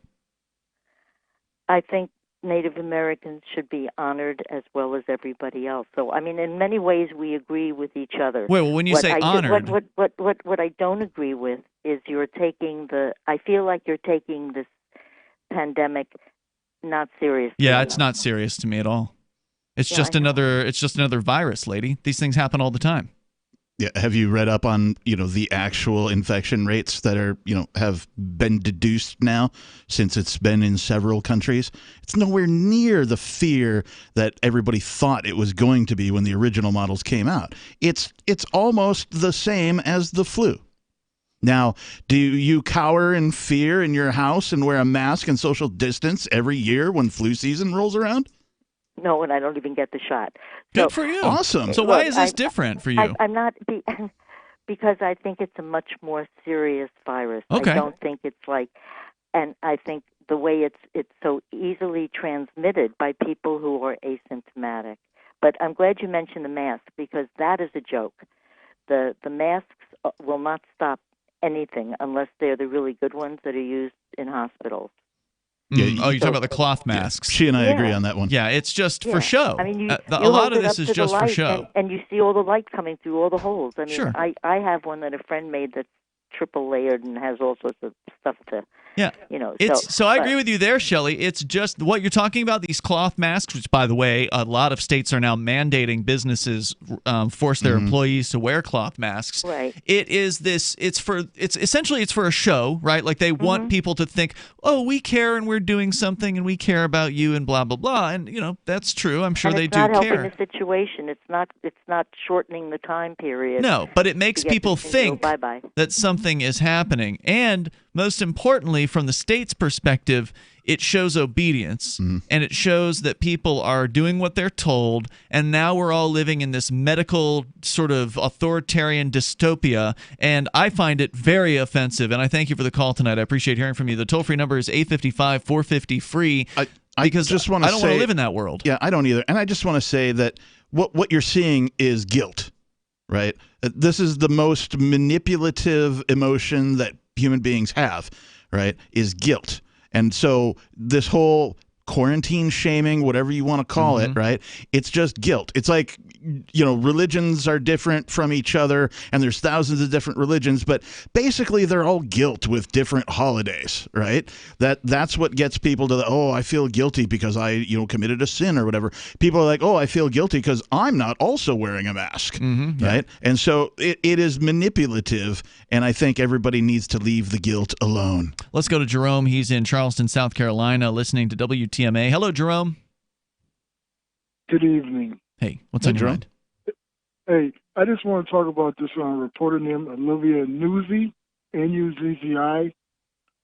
I think Native Americans should be honored as well as everybody else. So, I mean, in many ways, we agree with each other. Wait, well, when you say honored, what I don't agree with is I feel like you're taking this pandemic not seriously. Yeah, it's not serious to me at all. It's just another virus, lady. These things happen all the time. Yeah, have you read up on, the actual infection rates that are, have been deduced now since it's been in several countries? It's nowhere near the fear that everybody thought it was going to be when the original models came out. It's almost the same as the flu. Now, do you cower in fear in your house and wear a mask and social distance every year when flu season rolls around? No, and I don't even get the shot. Good for you. Awesome. So why is this different for you? I'm not because I think it's a much more serious virus. Okay. I don't think it's and I think the way it's so easily transmitted by people who are asymptomatic. But I'm glad you mentioned the mask because that is a joke. The masks will not stop anything unless they're the really good ones that are used in hospitals. Yeah, you're talking about the cloth masks. She and I agree on that one. Yeah, it's just for show. I mean, a lot of this is just for show. And you see all the light coming through all the holes. I mean, sure. I have one that a friend made that's triple layered and has all sorts of stuff to. Yeah, so I agree with you there, Shelley. It's just what you're talking about, these cloth masks, which, by the way, a lot of states are now mandating businesses force their employees to wear cloth masks. Right. It's essentially for a show, right? Like they want people to think, oh, we care and we're doing something and we care about you and blah blah blah, and that's true. I'm sure they do care. It's not helping the situation. It's not shortening the time period. No, but it makes people think that something is happening, and most importantly, from the state's perspective, it shows obedience, and it shows that people are doing what they're told, and now we're all living in this medical sort of authoritarian dystopia, and I find it very offensive, and I thank you for the call tonight. I appreciate hearing from you. The toll-free number is 855-450-FREE, because I don't want to live in that world. Yeah, I don't either. And I just want to say that what you're seeing is guilt, right? This is the most manipulative emotion that human beings have, right, is guilt. And so this whole quarantine shaming, whatever you want to call it, right, it's just guilt. It's like, religions are different from each other, and there's thousands of different religions, but basically they're all guilt with different holidays, right? That's what gets people to I feel guilty because I, committed a sin or whatever. People are like, I feel guilty because I'm not also wearing a mask, right? And so it is manipulative, and I think everybody needs to leave the guilt alone. Let's go to Jerome. He's in Charleston, South Carolina, listening to WTMA. Hello, Jerome. Good evening. Hey, what's on your mind? Hey, I just want to talk about this reporter named Olivia Nuzzi, N-U-Z-Z-I,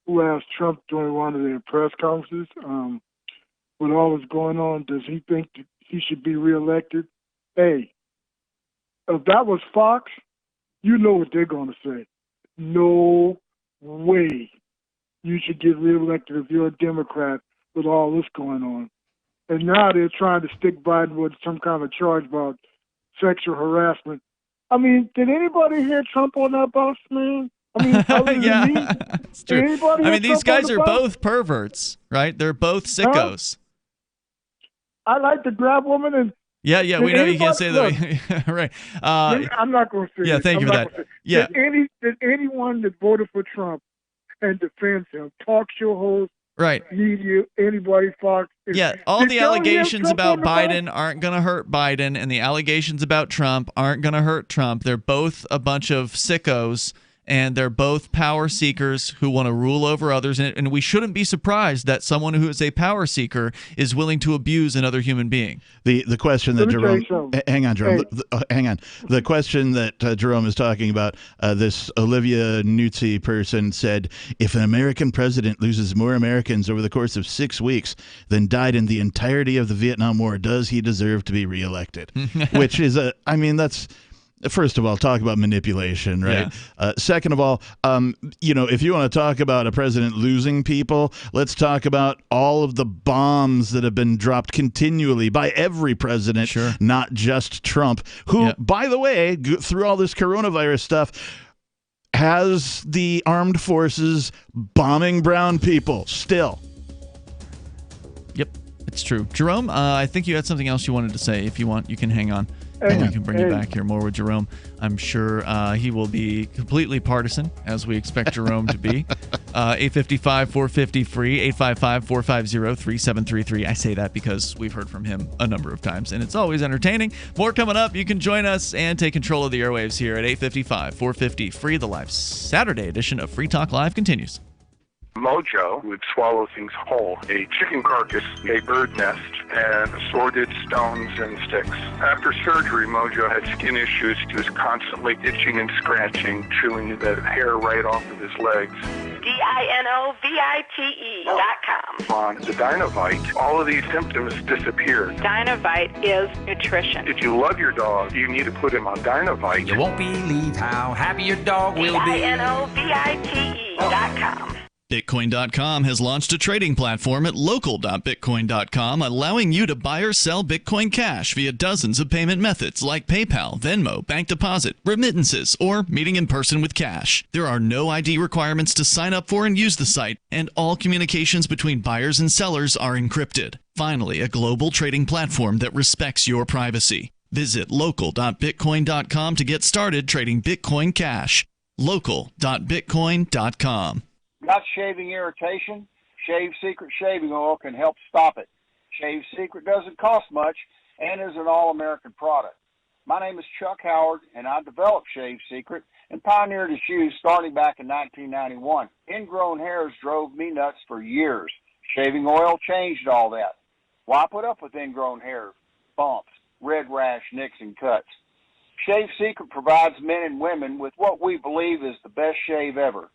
who asked Trump during one of their press conferences, with all that's going on, does he think that he should be reelected? Hey, if that was Fox, you know what they're going to say. No way you should get reelected if you're a Democrat with all this going on. And now they're trying to stick Biden with some kind of charge about sexual harassment. I mean, did anybody hear Trump on that bus, man? I mean, other than me? It's true. I mean, these guys are both perverts, right? They're both sickos. I like to grab women and... Yeah, we know you can't say that. Right. I'm not going to say Yeah, thank you for that. Yeah. Did anyone that voted for Trump and defends him, talk show hosts, Right. Media, anybody, Fox. Yeah, all the allegations about Biden aren't going to hurt Biden, and the allegations about Trump aren't going to hurt Trump. They're both a bunch of sickos, and they're both power seekers who want to rule over others. And we shouldn't be surprised that someone who is a power seeker is willing to abuse another human being. The question that Jerome, hang on, Jerome, hang on. The question that Jerome is talking about, this Olivia Nuzzi person said, if an American president loses more Americans over the course of 6 weeks than died in the entirety of the Vietnam War, does he deserve to be reelected? Which is that's. First of all, talk about manipulation, right? Yeah. Second of all, if you want to talk about a president losing people, let's talk about all of the bombs that have been dropped continually by every president, not just Trump, who, by the way, through all this coronavirus stuff, has the armed forces bombing brown people still. Yep, it's true. Jerome, I think you had something else you wanted to say. If you want, you can hang on. And we can bring you back here more with Jerome. I'm sure he will be completely partisan, as we expect Jerome to be. 855-450-FREE, 855-450-3733. I say that because we've heard from him a number of times, and it's always entertaining. More coming up. You can join us and take control of the airwaves here at 855-450-FREE. The live Saturday edition of Free Talk Live continues. Mojo would swallow things whole. A chicken carcass, a bird nest, and assorted stones and sticks. After surgery, Mojo had skin issues. He was constantly itching and scratching, chewing the hair right off of his legs. DINOVITE.com. On the Dinovite, all of these symptoms disappeared. Dinovite is nutrition. If you love your dog, you need to put him on Dinovite. You won't believe how happy your dog will be. DINOVITE.com. Bitcoin.com has launched a trading platform at local.bitcoin.com, allowing you to buy or sell Bitcoin Cash via dozens of payment methods like PayPal, Venmo, bank deposit, remittances, or meeting in person with cash. There are no ID requirements to sign up for and use the site, and all communications between buyers and sellers are encrypted. Finally, a global trading platform that respects your privacy. Visit local.bitcoin.com to get started trading Bitcoin Cash. local.bitcoin.com. Got shaving irritation? Shave Secret shaving oil can help stop it. Shave Secret doesn't cost much and is an all-American product. My name is Chuck Howard, and I developed Shave Secret and pioneered its use starting back in 1991. Ingrown hairs drove me nuts for years. Shaving oil changed all that. Why put up with ingrown hair, bumps, red rash, nicks, and cuts? Shave Secret provides men and women with what we believe is the best shave ever.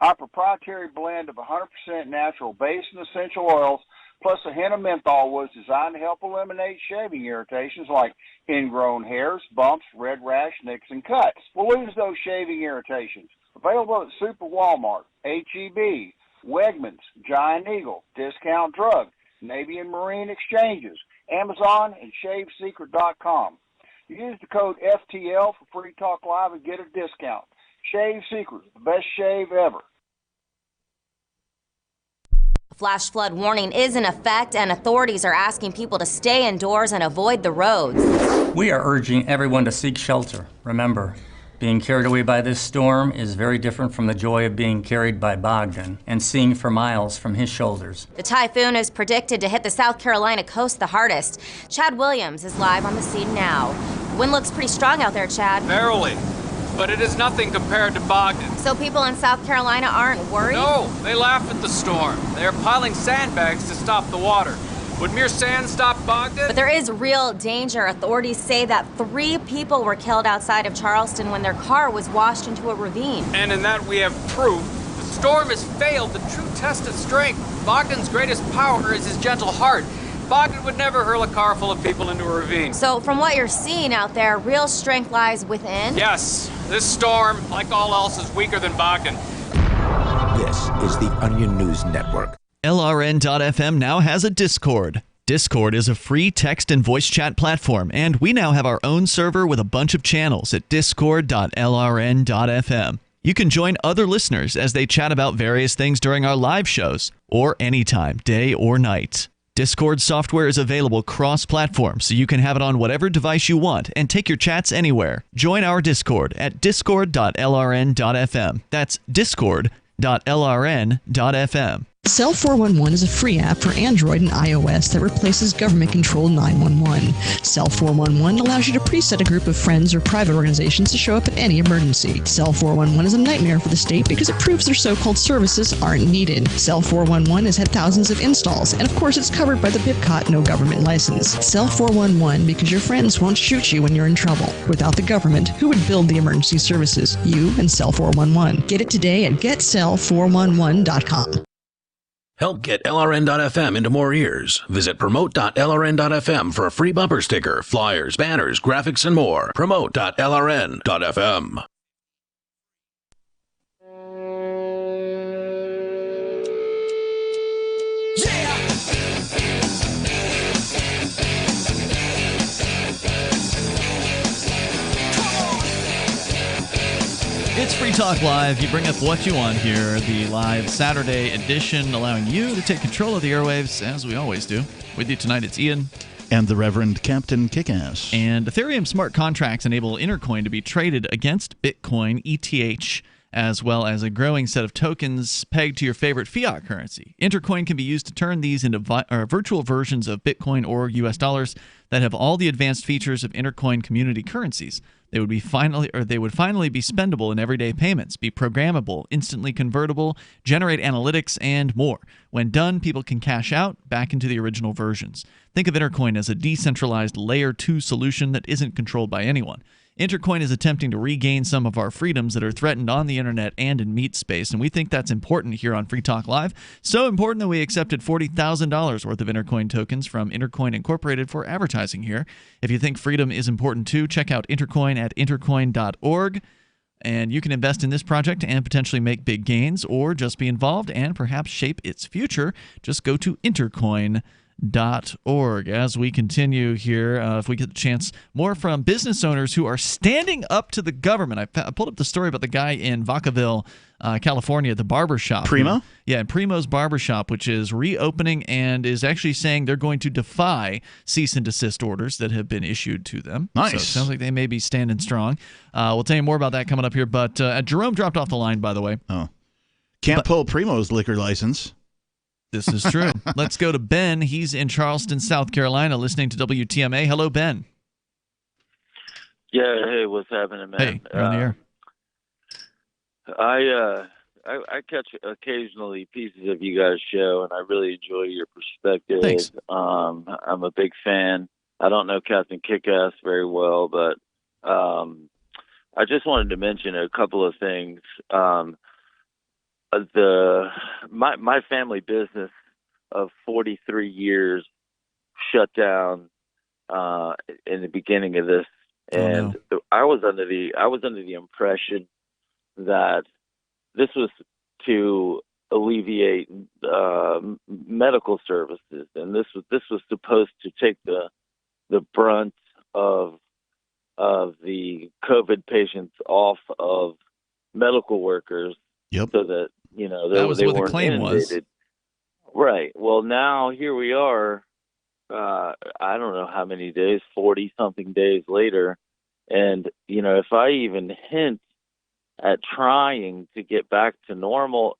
Our proprietary blend of 100% natural base and essential oils plus a hint of menthol was designed to help eliminate shaving irritations like ingrown hairs, bumps, red rash, nicks, and cuts. We'll lose those shaving irritations. Available at Super Walmart, H-E-B, Wegmans, Giant Eagle, Discount Drug, Navy and Marine Exchanges, Amazon, and ShaveSecret.com. Use the code FTL for Free Talk Live and get a discount. Shave Secret, the best shave ever. Flash flood warning is in effect, and authorities are asking people to stay indoors and avoid the roads. We are urging everyone to seek shelter. Remember, being carried away by this storm is very different from the joy of being carried by Bogdan and seeing for miles from his shoulders. The typhoon is predicted to hit the South Carolina coast the hardest. Chad Williams is live on the scene now. Wind looks pretty strong out there, Chad. Barely. But it is nothing compared to Bogdan. So people in South Carolina aren't worried? No, they laugh at the storm. They are piling sandbags to stop the water. Would mere sand stop Bogdan? But there is real danger. Authorities say that 3 people were killed outside of Charleston when their car was washed into a ravine. And in that we have proof. The storm has failed the true test of strength. Bogdan's greatest power is his gentle heart. Bogdan would never hurl a car full of people into a ravine. So from what you're seeing out there, real strength lies within? Yes. This storm, like all else, is weaker than Bogdan. This is the Onion News Network. LRN.FM now has a Discord. Discord is a free text and voice chat platform, and we now have our own server with a bunch of channels at discord.lrn.fm. You can join other listeners as they chat about various things during our live shows, or anytime, day or night. Discord software is available cross-platform, so you can have it on whatever device you want and take your chats anywhere. Join our Discord at discord.lrn.fm. That's discord.lrn.fm. Cell 411 is a free app for Android and iOS that replaces government-controlled 911. Cell 411 allows you to preset a group of friends or private organizations to show up at any emergency. Cell 411 is a nightmare for the state because it proves their so-called services aren't needed. Cell 411 has had thousands of installs, and of course it's covered by the BIPCOT no government license. Cell 411 because your friends won't shoot you when you're in trouble. Without the government, who would build the emergency services? You and Cell 411. Get it today at getcell411.com. Help get LRN.FM into more ears. Visit promote.lrn.fm for a free bumper sticker, flyers, banners, graphics, and more. Promote.lrn.fm. It's Free Talk Live. You bring up what you want here. The live Saturday edition, allowing you to take control of the airwaves, as we always do. With you tonight, it's Ian. And the Reverend Captain Kickass. And Ethereum smart contracts enable Intercoin to be traded against Bitcoin, ETH, as well as a growing set of tokens pegged to your favorite fiat currency. Intercoin can be used to turn these into virtual versions of Bitcoin or US dollars that have all the advanced features of Intercoin community currencies. They would finally be spendable in everyday payments, be programmable, instantly convertible, generate analytics, and more. When done, people can cash out back into the original versions. Think of Intercoin as a decentralized Layer 2 solution that isn't controlled by anyone. Intercoin is attempting to regain some of our freedoms that are threatened on the internet and in meat space, and we think that's important here on Free Talk Live. So important that we accepted $40,000 worth of Intercoin tokens from Intercoin Incorporated for advertising here. If you think freedom is important too, check out Intercoin at intercoin.org. And you can invest in this project and potentially make big gains, or just be involved and perhaps shape its future. Just go to intercoin.org. As we continue here, if we get the chance, more from business owners who are standing up to the government. I pulled up the story about the guy in Vacaville, California, the barbershop. Primo? Yeah, Primo's Barbershop, which is reopening and is actually saying they're going to defy cease and desist orders that have been issued to them. Nice. So it sounds like they may be standing strong. We'll tell you more about that coming up here. But Jerome dropped off the line, by the way. Oh. Can't pull Primo's liquor license. This is true. Let's go to Ben. He's in Charleston, South Carolina, listening to WTMA. Hello, Ben. Yeah, hey, what's happening, man? Hey, you're on the air. I catch occasionally pieces of you guys' show, and I really enjoy your perspective. Thanks. I'm a big fan. I don't know Captain Kickass very well, but I just wanted to mention a couple of things. My family business of 43 years shut down in the beginning of this, and I was under the impression that this was to alleviate medical services, and this was supposed to take the brunt of the COVID patients off of medical workers. Yep. So that that was they what the weren't claim inundated. Right. Well, now here we are. I don't know how many days, 40-something days later, and if I even hint at trying to get back to normal,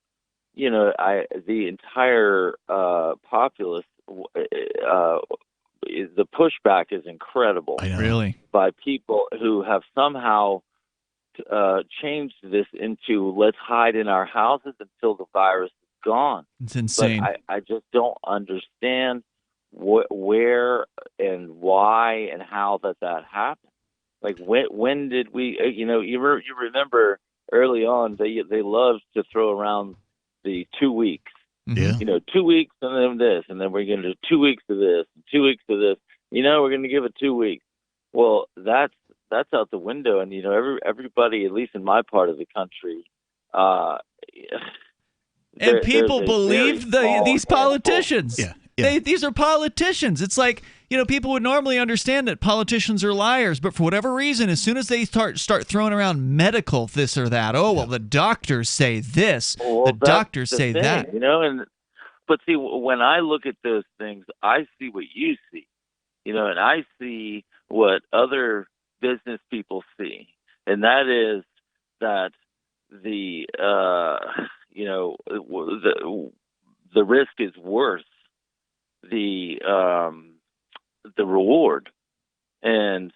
the entire populace, the pushback is incredible. Really? By people who have somehow changed this into let's hide in our houses until the virus is gone. It's insane. But I just don't understand where and why and how that happened. Like when did we? You remember early on they loved to throw around the 2 weeks. Yeah. 2 weeks and then this, and then we're going to do 2 weeks of this, 2 weeks of this. We're going to give it 2 weeks. Well, that's out the window, and everybody, at least in my part of the country, and people believe these politicians. Yeah. These are politicians. It's like, people would normally understand that politicians are liars, but for whatever reason, as soon as they start throwing around medical this or that, the doctors say this, the doctors say that. But see, when I look at those things, I see what you see, and I see what other business people see, and that is that the the risk is worth the reward. And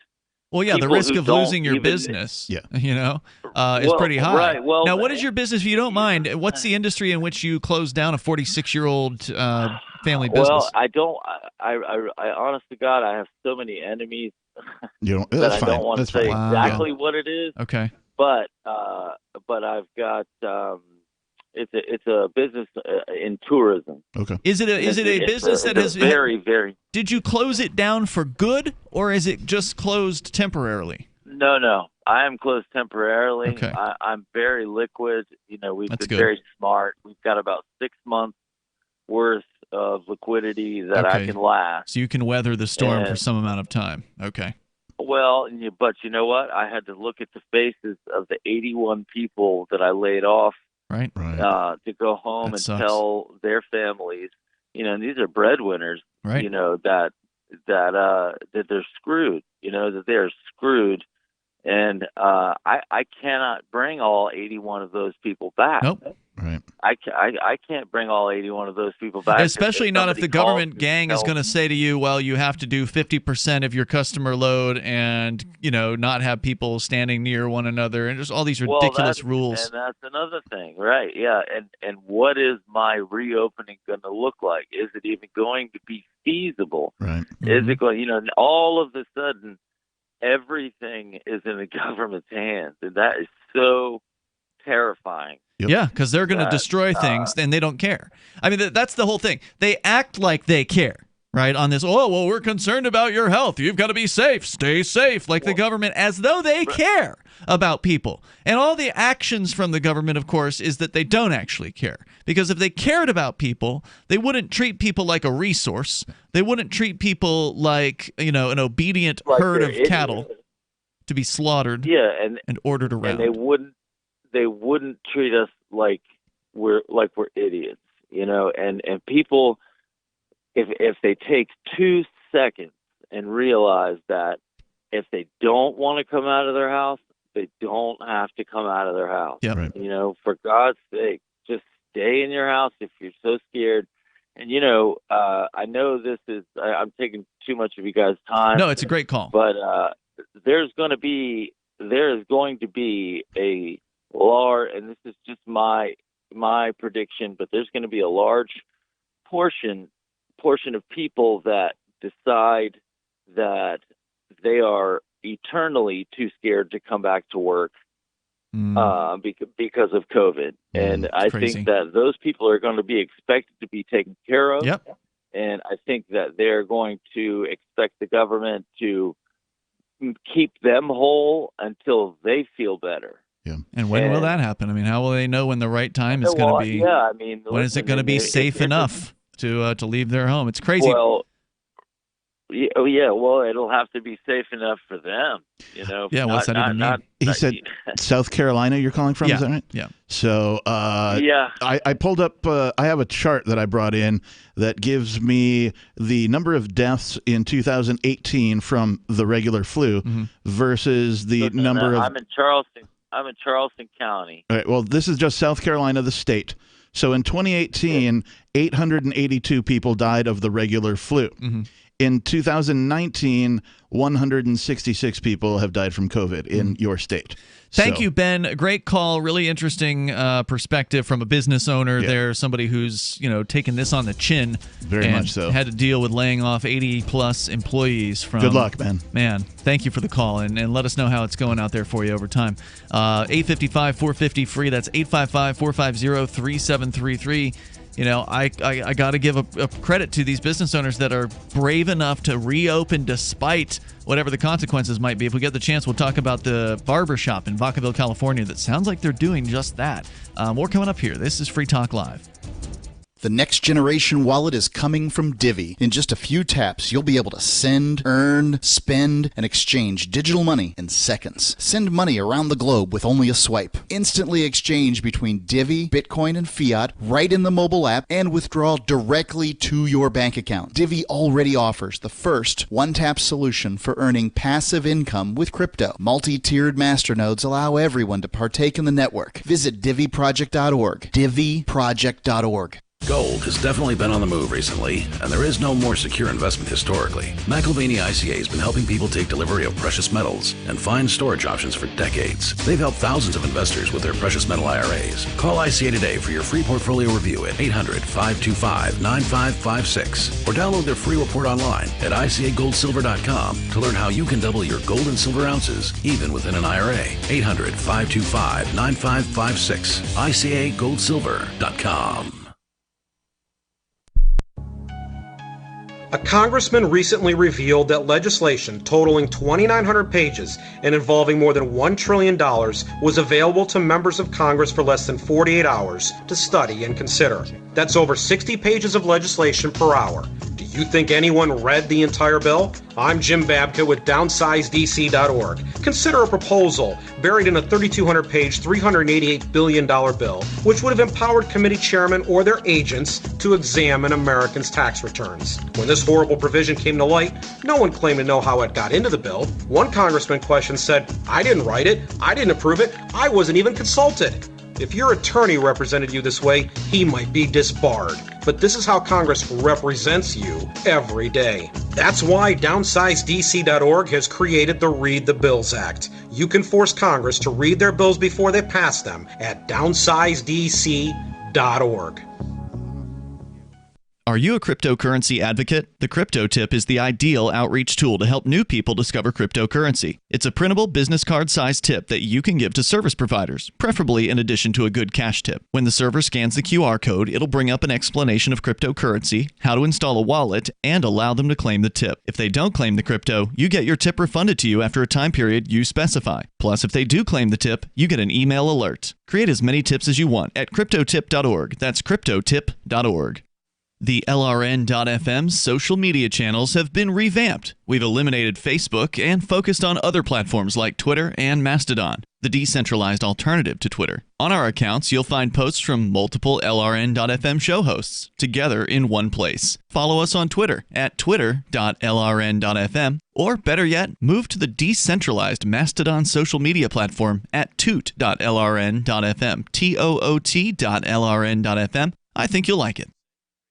well, yeah, the risk of losing your business, is pretty high. Right. Well, now, what is your business, if you don't mind? What's the industry in which you closed down a 46-year-old family business? Well, I don't. I honest to God, I have so many enemies that I don't want to say exactly what it is. Okay. But I've got. It's a business in tourism. Okay. Is it a business that has very? Did you close it down for good, or is it just closed temporarily? No. I am closed temporarily. Okay. I'm very liquid. We've That's been good. very smart. We've got about 6 months worth of liquidity that I can last. So you can weather the storm for some amount of time. Okay. Well, but you know what? I had to look at the faces of the 81 people that I laid off. Right. To go home and tell their families, and these are breadwinners, right? That they're screwed, that they're screwed, and I cannot bring all 81 of those people back. Nope. Right. I can't bring all 81 of those people back. Especially not if the government gang is going to say to you, well, you have to do 50% of your customer load and, not have people standing near one another and just all these ridiculous rules. And that's another thing, right? Yeah. And what is my reopening going to look like? Is it even going to be feasible? Right. Is it going, all of a sudden, everything is in the government's hands. And that is so terrifying. Yep. Yeah, because they're going to destroy things and they don't care. I mean, that's the whole thing. They act like they care, right? On this, we're concerned about your health. You've got to be safe. Stay safe. Like the government, as though they care about people. And all the actions from the government, of course, is that they don't actually care. Because if they cared about people, they wouldn't treat people like a resource. They wouldn't treat people like, an obedient herd of cattle to be slaughtered and ordered around. And they wouldn't treat us like we're idiots, and people, if they take 2 seconds and realize that if they don't want to come out of their house, they don't have to come out of their house. Yep. Right. For God's sake, just stay in your house if you're so scared. And I know I'm taking too much of you guys' time. No, it's a great call. But there is going to be a large, and this is just my prediction, but there's going to be a large portion of people that decide that they are eternally too scared to come back to work because of COVID. And I think that those people are going to be expected to be taken care of. Yep. And I think that they're going to expect the government to keep them whole until they feel better. Yeah. And when will that happen? I mean, how will they know when the right time is going to be? Yeah, when is it going to be safe enough to leave their home? It's crazy. Well, well, it'll have to be safe enough for them. Yeah, what's that even mean? He said South Carolina you're calling from, is that right? Yeah. So I pulled up, I have a chart that I brought in that gives me the number of deaths in 2018 from the regular flu versus the number of... I'm in Charleston County. All right, well, this is just South Carolina, the state. So in 2018, 882 people died of the regular flu. In 2019, 166 people have died from COVID in your state. Thank you, Ben. Great call. Really interesting perspective from a business owner there, somebody who's taken this on the chin. Very much so. Had to deal with laying off 80-plus employees from... Good luck, Ben. Man, thank you for the call, and let us know how it's going out there for you over time. 855-450-FREE. That's 855-450-3733. I got to give a credit to these business owners that are brave enough to reopen despite whatever the consequences might be. If we get the chance, we'll talk about the barbershop in Vacaville, California that sounds like they're doing just that. More coming up here. This is Free Talk Live. The next generation wallet is coming from Divvy. In just a few taps, you'll be able to send, earn, spend, and exchange digital money in seconds. Send money around the globe with only a swipe. Instantly exchange between Divvy, Bitcoin, and fiat right in the mobile app and withdraw directly to your bank account. Divvy already offers the first one-tap solution for earning passive income with crypto. Multi-tiered masternodes allow everyone to partake in the network. Visit DivvyProject.org. DivvyProject.org. Gold has definitely been on the move recently, and there is no more secure investment historically. McAlvany ICA has been helping people take delivery of precious metals and find storage options for decades. They've helped thousands of investors with their precious metal IRAs. Call ICA today for your free portfolio review at 800-525-9556 or download their free report online at ICAGoldSilver.com to learn how you can double your gold and silver ounces even within an IRA. 800-525-9556. ICAGoldSilver.com. A congressman recently revealed that legislation totaling 2,900 pages and involving more than $1 trillion was available to members of Congress for less than 48 hours to study and consider. That's over 60 pages of legislation per hour. Do you think anyone read the entire bill? I'm Jim Babka with DownsizeDC.org. Consider a proposal buried in a 3,200-page, $388 billion bill, which would have empowered committee chairmen or their agents to examine Americans' tax returns. When this horrible provision came to light, no one claimed to know how it got into the bill. One congressman questioned said, "I didn't write it, I didn't approve it, I wasn't even consulted." If your attorney represented you this way, he might be disbarred. But this is how Congress represents you every day. That's why DownsizeDC.org has created the Read the Bills Act. You can force Congress to read their bills before they pass them at DownsizeDC.org. Are you a cryptocurrency advocate? The Crypto Tip is the ideal outreach tool to help new people discover cryptocurrency. It's a printable business card-sized tip that you can give to service providers, preferably in addition to a good cash tip. When the server scans the QR code, it'll bring up an explanation of cryptocurrency, how to install a wallet, and allow them to claim the tip. If they don't claim the crypto, you get your tip refunded to you after a time period you specify. Plus, if they do claim the tip, you get an email alert. Create as many tips as you want at cryptotip.org. That's cryptotip.org. The LRN.FM social media channels have been revamped. We've eliminated Facebook and focused on other platforms like Twitter and Mastodon, the decentralized alternative to Twitter. On our accounts, you'll find posts from multiple LRN.FM show hosts together in one place. Follow us on Twitter at twitter.lrn.fm, or better yet, move to the decentralized Mastodon social media platform at toot.lrn.fm, toot.lrn.fm. I think you'll like it.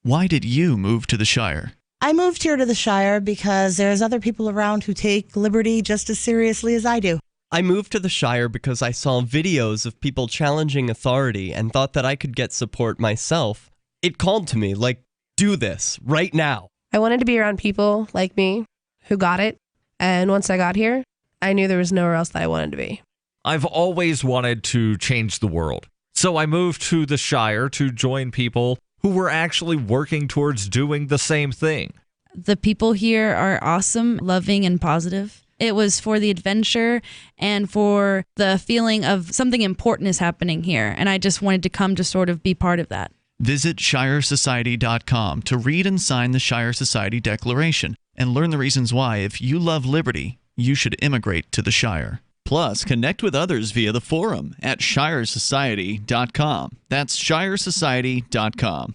Why did you move to the Shire? I moved here to the Shire because there's other people around who take liberty just as seriously as I do. I moved to the Shire because I saw videos of people challenging authority and thought that I could get support myself. It called to me, like, do this, right now. I wanted to be around people like me who got it, and once I got here, I knew there was nowhere else that I wanted to be. I've always wanted to change the world, so I moved to the Shire to join people who were actually working towards doing the same thing. The people here are awesome, loving, and positive. It was for the adventure and for the feeling of something important is happening here, and I just wanted to come to sort of be part of that. Visit ShireSociety.com to read and sign the Shire Society Declaration and learn the reasons why, if you love liberty, you should immigrate to the Shire. Plus, connect with others via the forum at ShireSociety.com. That's ShireSociety.com.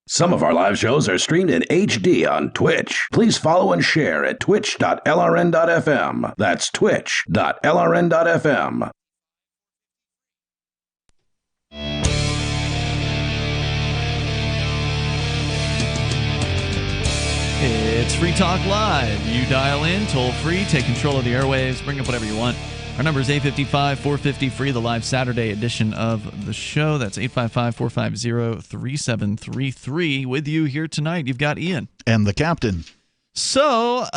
Some of our live shows are streamed in HD on Twitch. Please follow and share at twitch.lrn.fm. That's twitch.lrn.fm. It's Free Talk Live. You dial in, toll free, take control of the airwaves, bring up whatever you want. Our number is 855-450-FREE, the live Saturday edition of the show. That's 855-450-3733. With you here tonight, you've got Ian. And the captain. So,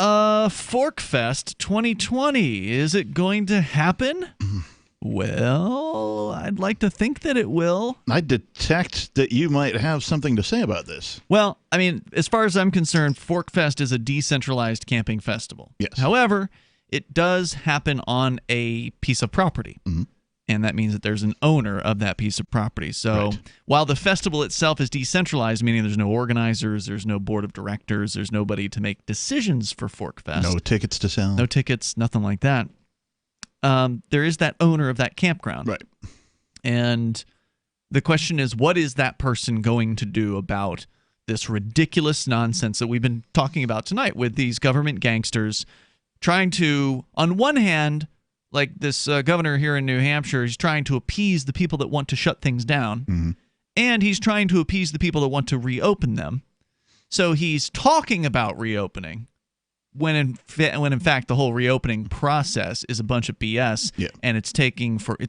Fork Fest 2020, is it going to happen? Well, I'd like to think that it will. I detect that you might have something to say about this. Well, I mean, as far as I'm concerned, Fork Fest is a decentralized camping festival. Yes. However, it does happen on a piece of property. Mm-hmm. And that means that there's an owner of that piece of property. So while the festival itself is decentralized, meaning there's no organizers, there's no board of directors, there's nobody to make decisions for Fork Fest. No tickets to sell. No tickets, nothing like that. There is that owner of that campground. Right. And the question is, what is that person going to do about this ridiculous nonsense that we've been talking about tonight with these government gangsters trying to, on one hand, like this governor here in New Hampshire, he's trying to appease the people that want to shut things down. Mm-hmm. and he's trying to appease the people that want to reopen them. So he's talking about reopening when in fact the whole reopening process is a bunch of BS, and it's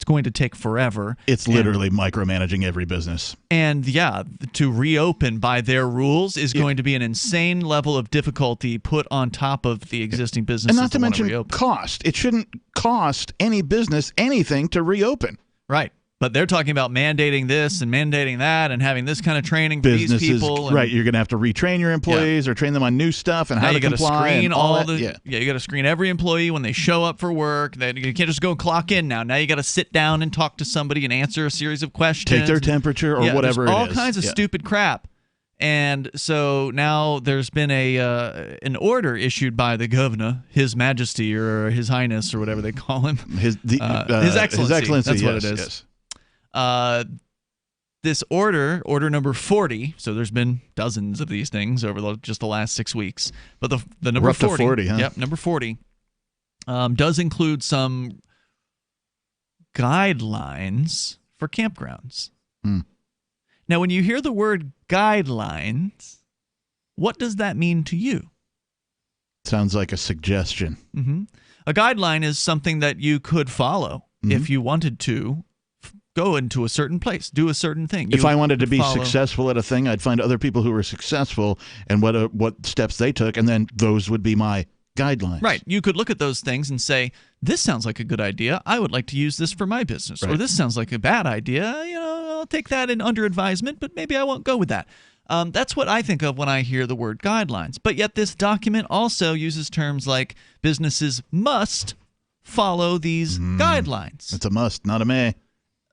going to take forever. It's literally micromanaging every business. And to reopen by their rules is going to be an insane level of difficulty put on top of the existing businesses. And not to mention reopen. Cost. It shouldn't cost any business anything to reopen. Right. But they're talking about mandating this and mandating that and having this kind of training for Businesses, these people. Right, you're going to have to retrain your employees or train them on new stuff and how to comply. Screen and all that. you got to screen every employee when they show up for work. You can't just go clock in now. Now you got to sit down and talk to somebody and answer a series of questions. Take their temperature or whatever it is. All kinds of stupid crap. And so now there's been an order issued by the governor, His Majesty or His Highness or whatever they call him. His Excellency. His Excellency. That's what it is. Yes. This order number 40, so there's been dozens of these things over just the last 6 weeks, but the number 40, 40, huh? Yep, number 40, does include some guidelines for campgrounds. Now, when you hear the word guidelines, what does that mean to you? Sounds like a suggestion. A guideline is something that you could follow if you wanted to go into a certain place, do a certain thing. If I wanted to be successful at a thing, I'd find other people who were successful and what steps they took, and then those would be my guidelines. Right. You could look at those things and say, this sounds like a good idea. I would like to use this for my business. Or this sounds like a bad idea. I'll take that under advisement, but maybe I won't go with that. That's what I think of when I hear the word guidelines. But yet this document also uses terms like businesses must follow these guidelines. It's a must, not a may.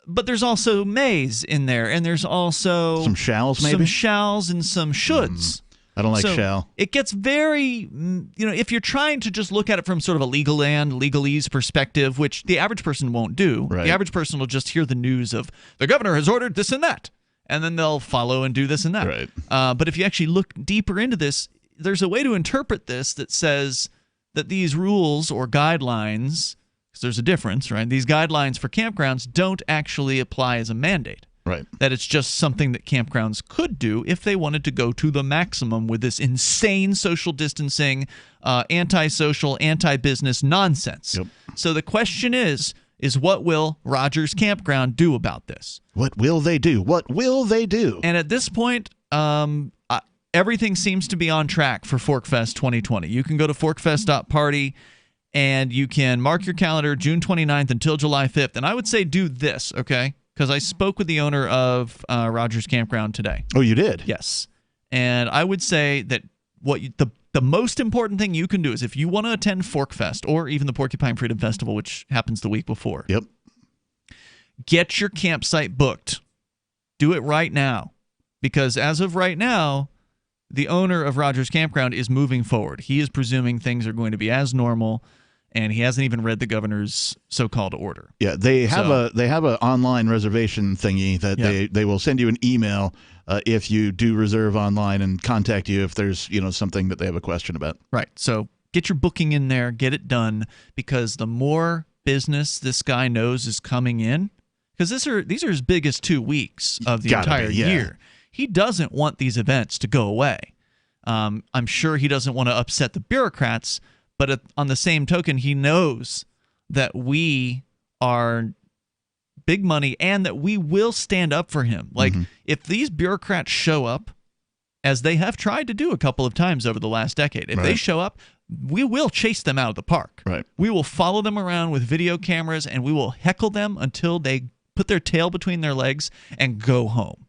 But there's also mays in there, and there's also some shalls, maybe? Some shalls and some shoulds. I don't like shall. It gets very, if you're trying to just look at it from sort of a legalese perspective, which the average person won't do. Right. The average person will just hear the news of the governor has ordered this and that, and then they'll follow and do this and that. Right. But if you actually look deeper into this, there's a way to interpret this that says that these rules or guidelines, because there's a difference, right? These guidelines for campgrounds don't actually apply as a mandate. Right. That it's just something that campgrounds could do if they wanted to go to the maximum with this insane social distancing, antisocial, anti-business nonsense. Yep. So the question is what will Rogers Campground do about this? What will they do? What will they do? And at this point, everything seems to be on track for ForkFest 2020. You can go to forkfest.party and you can mark your calendar June 29th until July 5th. And I would say do this, okay? Because I spoke with the owner of Rogers Campground today. Oh, you did? Yes. And I would say that the most important thing you can do is if you want to attend ForkFest or even the Porcupine Freedom Festival, which happens the week before. Yep. Get your campsite booked. Do it right now. Because as of right now, the owner of Rogers Campground is moving forward. He is presuming things are going to be as normal. And he hasn't even read the governor's so-called order. Yeah, they have an online reservation thingy that they will send you an email if you do reserve online and contact you if there's something that they have a question about. Right. So get your booking in there, get it done, because the more business this guy knows is coming in, because these are his biggest 2 weeks of the entire year. He doesn't want these events to go away. I'm sure he doesn't want to upset the bureaucrats. But on the same token, he knows that we are big money and that we will stand up for him. Like, if these bureaucrats show up, as they have tried to do a couple of times over the last decade, if they show up, we will chase them out of the park. Right. We will follow them around with video cameras, and we will heckle them until they put their tail between their legs and go home.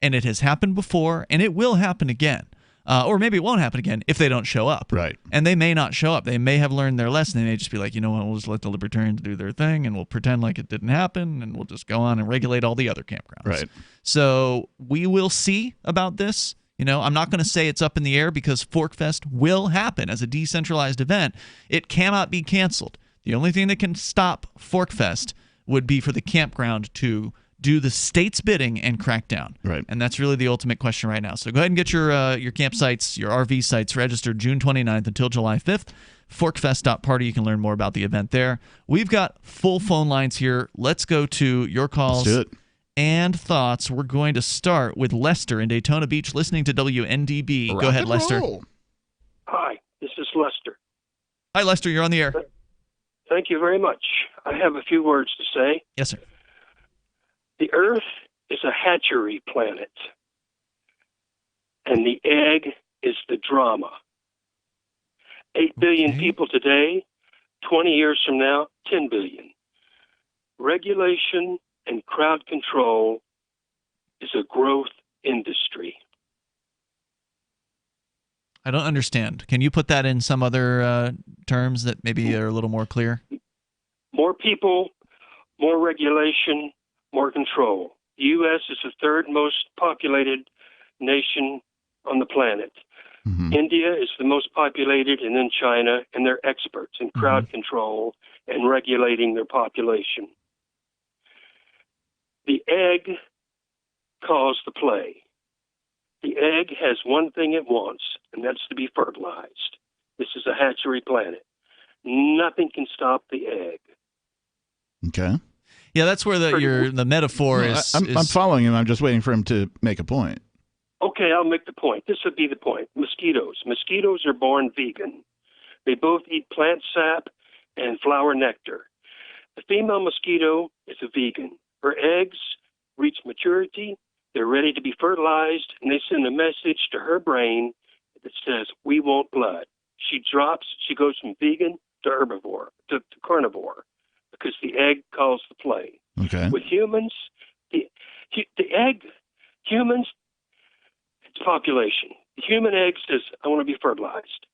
And it has happened before, and it will happen again. Or maybe it won't happen again if they don't show up. Right. And they may not show up. They may have learned their lesson. They may just be like, you know what, we'll just let the libertarians do their thing and we'll pretend like it didn't happen and we'll just go on and regulate all the other campgrounds. Right. So we will see about this. I'm not going to say it's up in the air because ForkFest will happen as a decentralized event. It cannot be canceled. The only thing that can stop ForkFest would be for the campground to do the state's bidding and crack down. Right. And that's really the ultimate question right now. So go ahead and get your campsites, your RV sites registered June 29th until July 5th. Forkfest.party. You can learn more about the event there. We've got full phone lines here. Let's go to your calls. Let's do it. and thoughts. We're going to start with Lester in Daytona Beach, listening to WNDB. Go ahead, Lester. Hi, this is Lester. Hi, Lester. You're on the air. Thank you very much. I have a few words to say. Yes, sir. The Earth is a hatchery planet, and the egg is the drama. 8 billion people today, 20 years from now, 10 billion. Regulation and crowd control is a growth industry. I don't understand. Can you put that in some other terms that maybe are a little more clear? More people, more regulation, more control. The U.S. is the third most populated nation on the planet. Mm-hmm. India is the most populated, and then China, and they're experts in crowd control and regulating their population. The egg calls the play. The egg has one thing it wants, and that's to be fertilized. This is a hatchery planet. Nothing can stop the egg. Okay. Yeah, that's where the metaphor is. I'm following him. I'm just waiting for him to make a point. Okay, I'll make the point. This would be the point. Mosquitoes. Mosquitoes are born vegan. They both eat plant sap and flower nectar. The female mosquito is a vegan. Her eggs reach maturity. They're ready to be fertilized, and they send a message to her brain that says, "We want blood." She goes from vegan to herbivore, to carnivore, because the egg calls the play. Okay. With humans, the egg, humans, it's population. The human egg says, "I want to be fertilized."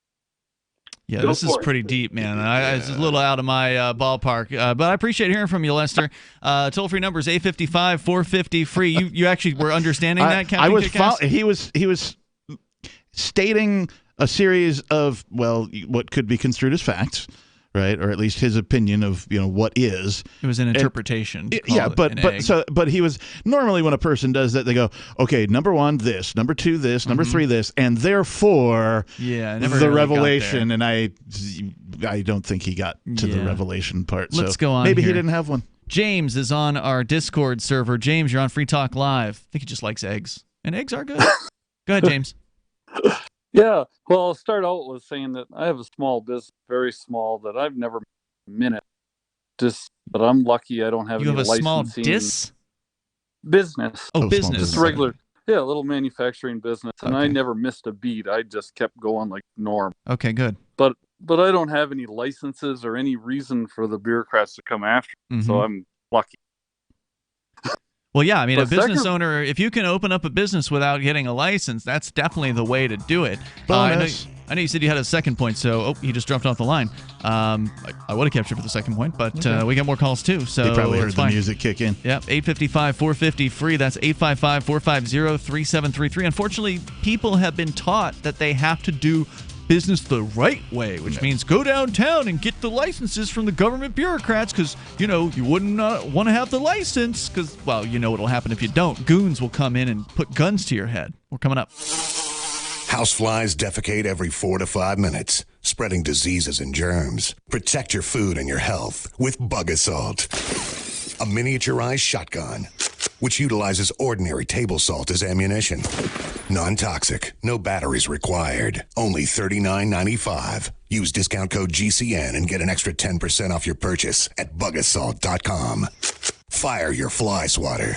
Yeah, Go this is for it. pretty deep, man. It's a little out of my ballpark, but I appreciate hearing from you, Lester. Toll-free number is 855-450-FREE. You actually were understanding that, Captain Kickass? He was stating a series of, well, what could be construed as facts, right? Or at least his opinion of, what is. It was an interpretation. But he was, normally when a person does that, they go, okay, number one, this, number two, this, number three, this, and therefore the revelation. And I don't think he got to the revelation part. Let's go on. Maybe here. he didn't have one. James is on our Discord server. James, you're on Free Talk Live. I think he just likes eggs. And eggs are good. Go ahead, James. Yeah, well, I'll start out with saying that I have a small business, very small, that I've never made a minute. But I'm lucky I don't have any licensing. You have a small business. Oh, business. Just regular, a little manufacturing business, and I never missed a beat. I just kept going like norm. Okay, good. But I don't have any licenses or any reason for the bureaucrats to come after me, so I'm lucky. Well, yeah, I mean, a business owner, if you can open up a business without getting a license, that's definitely the way to do it. I know you said you had a second point, so he just dropped off the line. I would have kept you for the second point, but we got more calls too. So they probably heard the music kick in. Yep, 855-450-FREE. That's 855-450-3733. Unfortunately, people have been taught that they have to do business the right way, which means go downtown and get the licenses from the government bureaucrats because, you wouldn't want to have the license because, well, what'll happen if you don't. Goons will come in and put guns to your head. We're coming up. Houseflies defecate every 4 to 5 minutes, spreading diseases and germs. Protect your food and your health with Bug Assault, a miniaturized shotgun which utilizes ordinary table salt as ammunition. Non-toxic, no batteries required. Only $39.95. Use discount code GCN and get an extra 10% off your purchase at bugassault.com. Fire your fly swatter.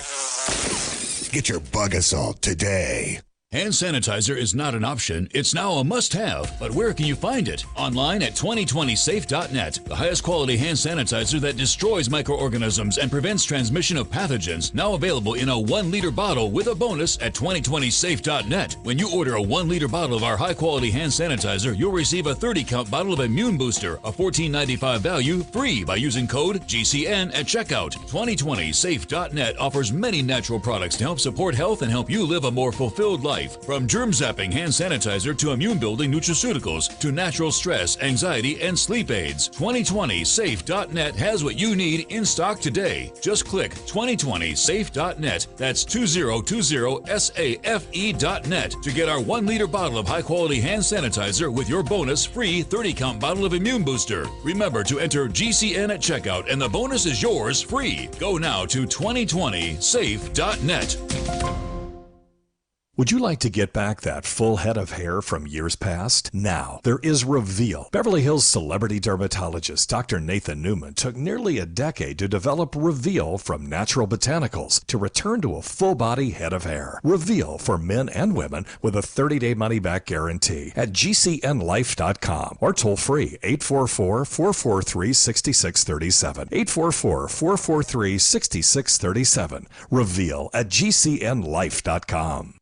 Get your Bug Assault today. Hand sanitizer is not an option, it's now a must-have. But where can you find it? Online at 2020safe.net. The highest quality hand sanitizer that destroys microorganisms and prevents transmission of pathogens. Now available in a 1-liter bottle with a bonus at 2020safe.net. When you order a 1-liter bottle of our high-quality hand sanitizer, you'll receive a 30-count bottle of Immune Booster, a $14.95 value, free by using code GCN at checkout. 2020safe.net offers many natural products to help support health and help you live a more fulfilled life. life. From germ-zapping hand sanitizer to immune-building nutraceuticals to natural stress, anxiety, and sleep aids, 2020safe.net has what you need in stock today. Just click 2020safe.net. That's 2020safe.net to get our 1-liter bottle of high-quality hand sanitizer with your bonus free 30-count bottle of Immune Booster. Remember to enter GCN at checkout and the bonus is yours free. Go now to 2020safe.net. Would you like to get back that full head of hair from years past? Now, there is Reveal. Beverly Hills celebrity dermatologist Dr. Nathan Newman took nearly a decade to develop Reveal from natural botanicals to return to a full-body head of hair. Reveal for men and women with a 30-day money-back guarantee at gcnlife.com or toll-free 844-443-6637. 844-443-6637. Reveal at gcnlife.com.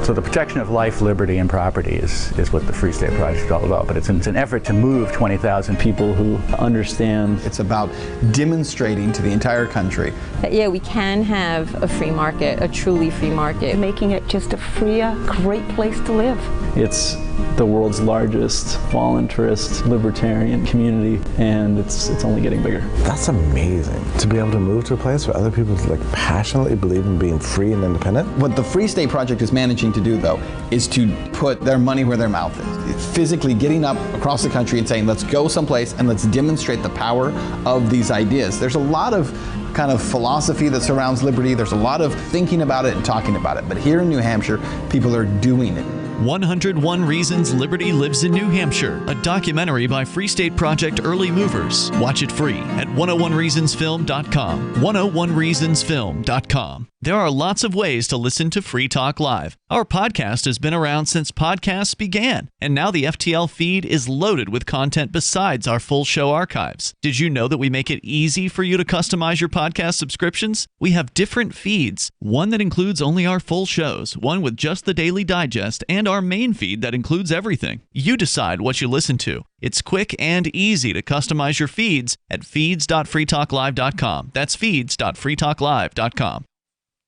So the protection of life, liberty, and property is what the Free State Project is all about. But it's an effort to move 20,000 people who understand. It's about demonstrating to the entire country that, yeah, we can have a free market, a truly free market. Making it just a freer, great place to live. It's the world's largest voluntarist libertarian community, and it's only getting bigger. That's amazing, to be able to move to a place where other people passionately believe in being free and independent. What the Free State Project is managing to do, though, is to put their money where their mouth is. It's physically getting up across the country and saying, let's go someplace and let's demonstrate the power of these ideas. There's a lot of kind of philosophy that surrounds liberty. There's a lot of thinking about it and talking about it. But here in New Hampshire, people are doing it. 101 Reasons Liberty Lives in New Hampshire, a documentary by Free State Project Early Movers. Watch it free at 101reasonsfilm.com. 101reasonsfilm.com. There are lots of ways to listen to Free Talk Live. Our podcast has been around since podcasts began, and now the FTL feed is loaded with content besides our full show archives. Did you know that we make it easy for you to customize your podcast subscriptions? We have different feeds, one that includes only our full shows, one with just the Daily Digest, and our main feed that includes everything. You decide what you listen to. It's quick and easy to customize your feeds at feeds.freetalklive.com. That's feeds.freetalklive.com.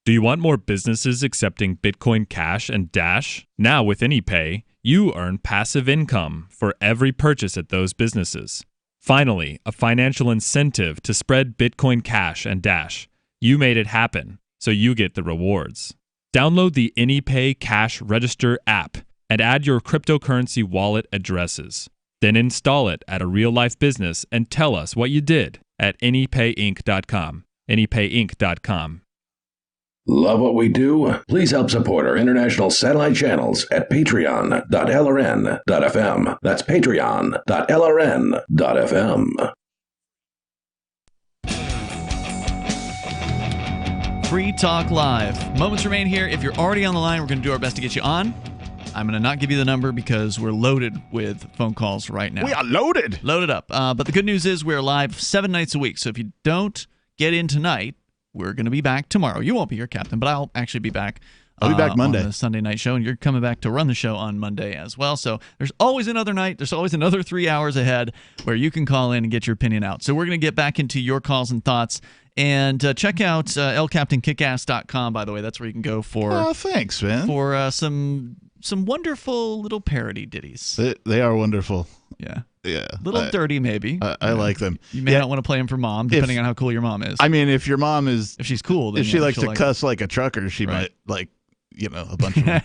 Do you want more businesses accepting Bitcoin Cash and Dash? Now with AnyPay, you earn passive income for every purchase at those businesses. Finally, a financial incentive to spread Bitcoin Cash and Dash. You made it happen, so you get the rewards. Download the AnyPay Cash Register app and add your cryptocurrency wallet addresses. Then install it at a real-life business and tell us what you did at anypayinc.com. anypayinc.com. Love what we do? Please help support our international satellite channels at patreon.lrn.fm. That's patreon.lrn.fm. Free Talk Live. Moments remain here. If you're already on the line, we're going to do our best to get you on. I'm going to not give you the number because we're loaded with phone calls right now. We are loaded. Loaded up. But the good news is we're live 7 nights a week. So if you don't get in tonight, we're going to be back tomorrow. You won't be here, Captain, but I'll actually be back. I'll be back Monday. On the Sunday night show, and you're coming back to run the show on Monday as well. So there's always another night. There's always another 3 hours ahead where you can call in and get your opinion out. So we're going to get back into your calls and thoughts. And check out lcaptainkickass.com, by the way. That's where you can go for. Oh, thanks, man. For some wonderful little parody ditties. They are wonderful. Yeah. Yeah. Little dirty, maybe. I like them. You may not want to play them for mom, depending on how cool your mom is. I mean, if your mom is... If she's cool, then if she likes to like cuss like a trucker, she might like, a bunch of them.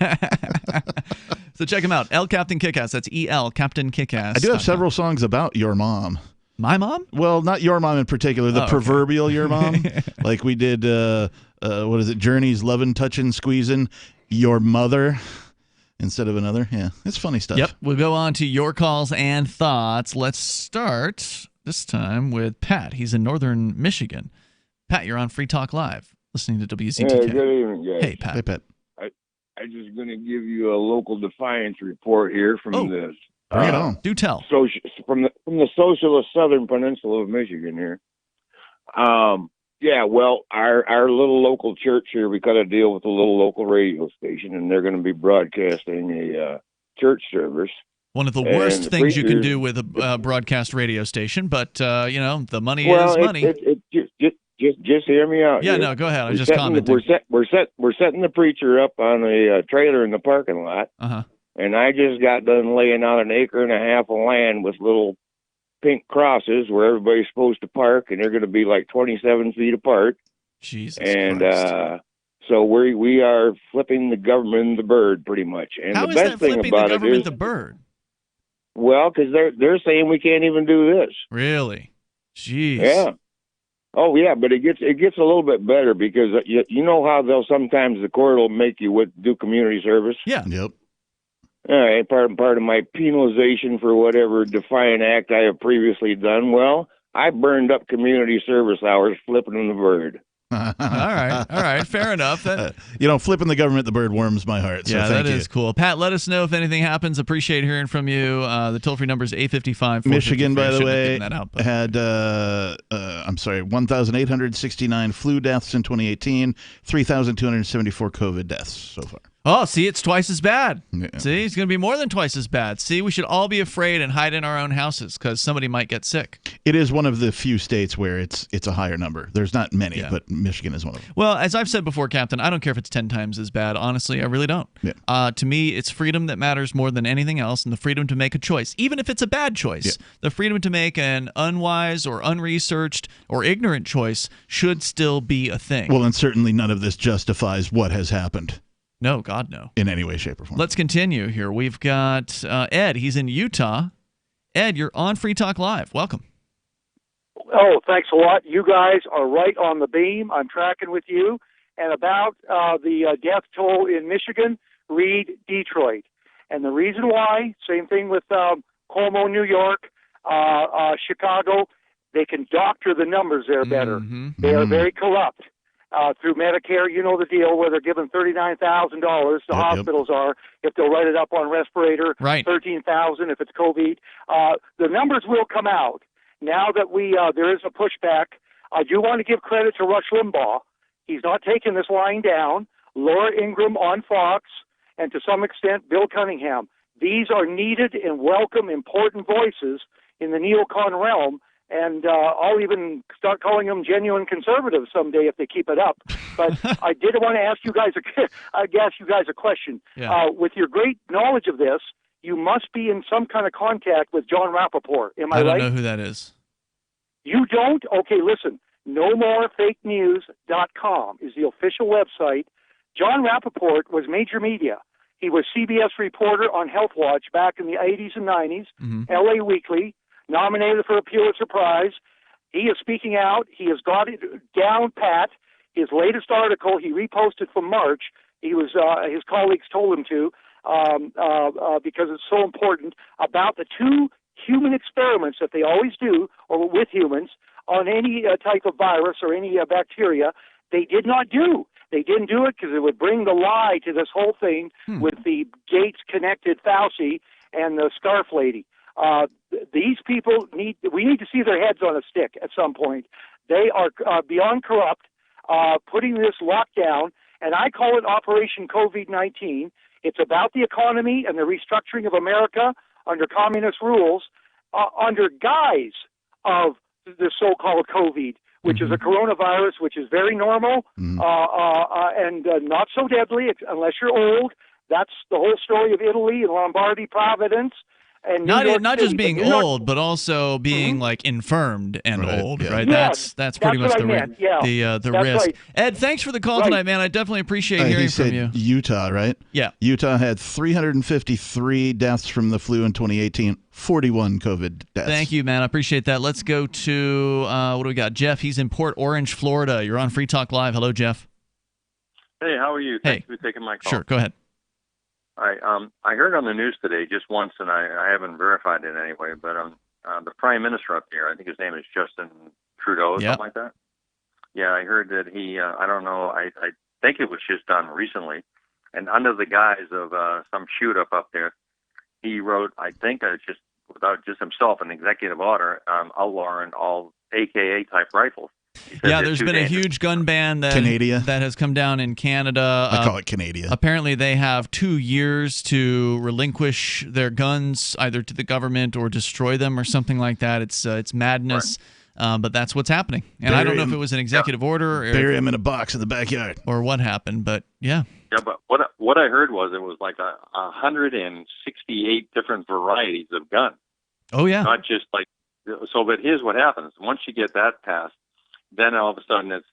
So check them out. El Captain Kickass. That's EL Captain Kickass. I do have several songs about your mom. My mom? Well, not your mom in particular. The proverbial your mom. Like we did, what is it? Journey's Lovin', Touchin', Squeezin', Your Mother. Instead of another. Yeah, it's funny stuff. Yep. We'll go on to your calls and thoughts. Let's start this time with Pat. He's in northern Michigan. Pat, you're on Free Talk Live, listening to WZTK. Hey, good evening, guys. Hey, Pat. Hey, Pat. I just going to give you a local Defiance report here from the... Bring it on. Do tell. From the socialist southern peninsula of Michigan here. Yeah, well, our little local church here, we got to deal with a little local radio station, and they're going to be broadcasting a church service. One of the worst things you can do with a broadcast radio station, but, the money is money. Just hear me out. Yeah, here. no, go ahead. I was We're just setting- commenting. We're setting the preacher up on a trailer in the parking lot, and I just got done laying out an acre and a half of land with little pink crosses where everybody's supposed to park, and they're going to be like 27 feet apart. Jesus and Christ. so we are flipping the government the bird pretty much. And How the is best that thing flipping about the it government is, the bird? well, because they're saying we can't even do this. Really? Jeez. Yeah. Oh yeah, but it gets a little bit better because you know how they'll sometimes the court will make you do community service. Yeah. Yep. All right, part of my penalization for whatever defiant act I have previously done. Well, I burned up community service hours flipping the bird. All right, fair enough. Flipping the government the bird warms my heart. So Yeah, thank that you. is cool. Pat, let us know if anything happens. Appreciate hearing from you. The toll-free number is 855. Michigan, by the way, that out, had 1,869 flu deaths in 2018, 3,274 COVID deaths so far. Oh, see, it's twice as bad. Yeah. See, it's going to be more than twice as bad. See, we should all be afraid and hide in our own houses because somebody might get sick. It is one of the few states where it's a higher number. There's not many, but Michigan is one of them. Well, as I've said before, Captain, I don't care if it's 10 times as bad. Honestly, I really don't. Yeah. To me, it's freedom that matters more than anything else, and the freedom to make a choice, even if it's a bad choice. Yeah. The freedom to make an unwise or unresearched or ignorant choice should still be a thing. Well, and certainly none of this justifies what has happened. No, God, no. In any way, shape, or form. Let's continue here. We've got Ed. He's in Utah. Ed, you're on Free Talk Live. Welcome. Oh, thanks a lot. You guys are right on the beam. I'm tracking with you. And about the death toll in Michigan, read Detroit. And the reason why, same thing with Cuomo, New York, Chicago, they can doctor the numbers there better. They are very corrupt. Through Medicare, you know the deal, where they're giving $39,000. The hospitals are, if they'll write it up on respirator, right. $13,000 if it's COVID. The numbers will come out. Now that there is a pushback, I do want to give credit to Rush Limbaugh. He's not taking this lying down. Laura Ingraham on Fox, and to some extent, Bill Cunningham. These are needed and welcome, important voices in the neocon realm. And I'll even start calling them genuine conservatives someday if they keep it up. But I did want to ask you guys a question. Yeah. With your great knowledge of this, you must be in some kind of contact with John Rappaport. Am I right? I don't know who that is. You don't? Okay, listen. NoMoreFakeNews.com is the official website. John Rappaport was major media. He was CBS reporter on Health Watch back in the 80s and 90s, LA Weekly, nominated for a Pulitzer Prize. He is speaking out. He has got it down pat. His latest article he reposted from March. He was his colleagues told him to because it's so important about the two human experiments that they always do, or with humans, on any type of virus or any bacteria. They did not do. They didn't do it because it would bring the lie to this whole thing with the Gates-connected Fauci and the scarf lady. These people we need to see their heads on a stick at some point. They are beyond corrupt, putting this lockdown, and I call it Operation COVID-19. It's about the economy and the restructuring of America under communist rules, under guise of the so-called COVID, which is a coronavirus, which is very normal and not so deadly unless you're old. That's the whole story of Italy and Lombardy Providence. And Not just City, being old, but also being like infirmed and old, right? Yes, that's pretty much what the I meant. Yeah, the that's risk. right. Ed, thanks for the call tonight, man. I definitely appreciate hearing he said from you. Utah, right? Yeah. Utah had 353 deaths from the flu in 2018, 41 COVID deaths. Thank you, man. I appreciate that. Let's go to what do we got? Jeff, he's in Port Orange, Florida. You're on Free Talk Live. Hello, Jeff. Hey, how are you? Thanks for taking my call. Sure, go ahead. I heard on the news today just once, and I haven't verified it anyway, but the Prime Minister up there, I think his name is Justin Trudeau, something like that. Yeah, I heard that he, I don't know, I think it was just done recently, and under the guise of some shoot-up up there, he wrote, I think just without just himself, an executive order outlawing all AKA-type rifles. Yeah, there's been a huge gun ban that has come down in Canada. I call it Canada. Apparently, they have 2 years to relinquish their guns either to the government or destroy them or something like that. It's madness. But that's what's happening. And I don't know if it was an executive order or bury him in a box in the backyard or what happened, but yeah. Yeah, but what I heard was it was like 168 different varieties of guns. Oh, yeah. Not just like, so, but here's what happens. Once you get that passed, then all of a sudden it's,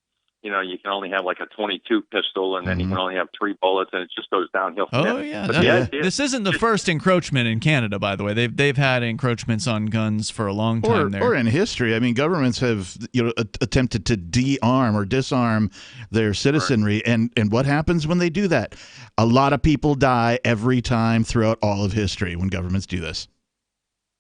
you can only have like a 22 pistol, and then you can only have 3 bullets, and it just goes downhill from there. Oh, yeah. But the idea, this isn't the first encroachment in Canada, by the way. They've had encroachments on guns for a long time there. Or in history. I mean, governments have attempted to de-arm or disarm their citizenry, and what happens when they do that? A lot of people die every time throughout all of history when governments do this.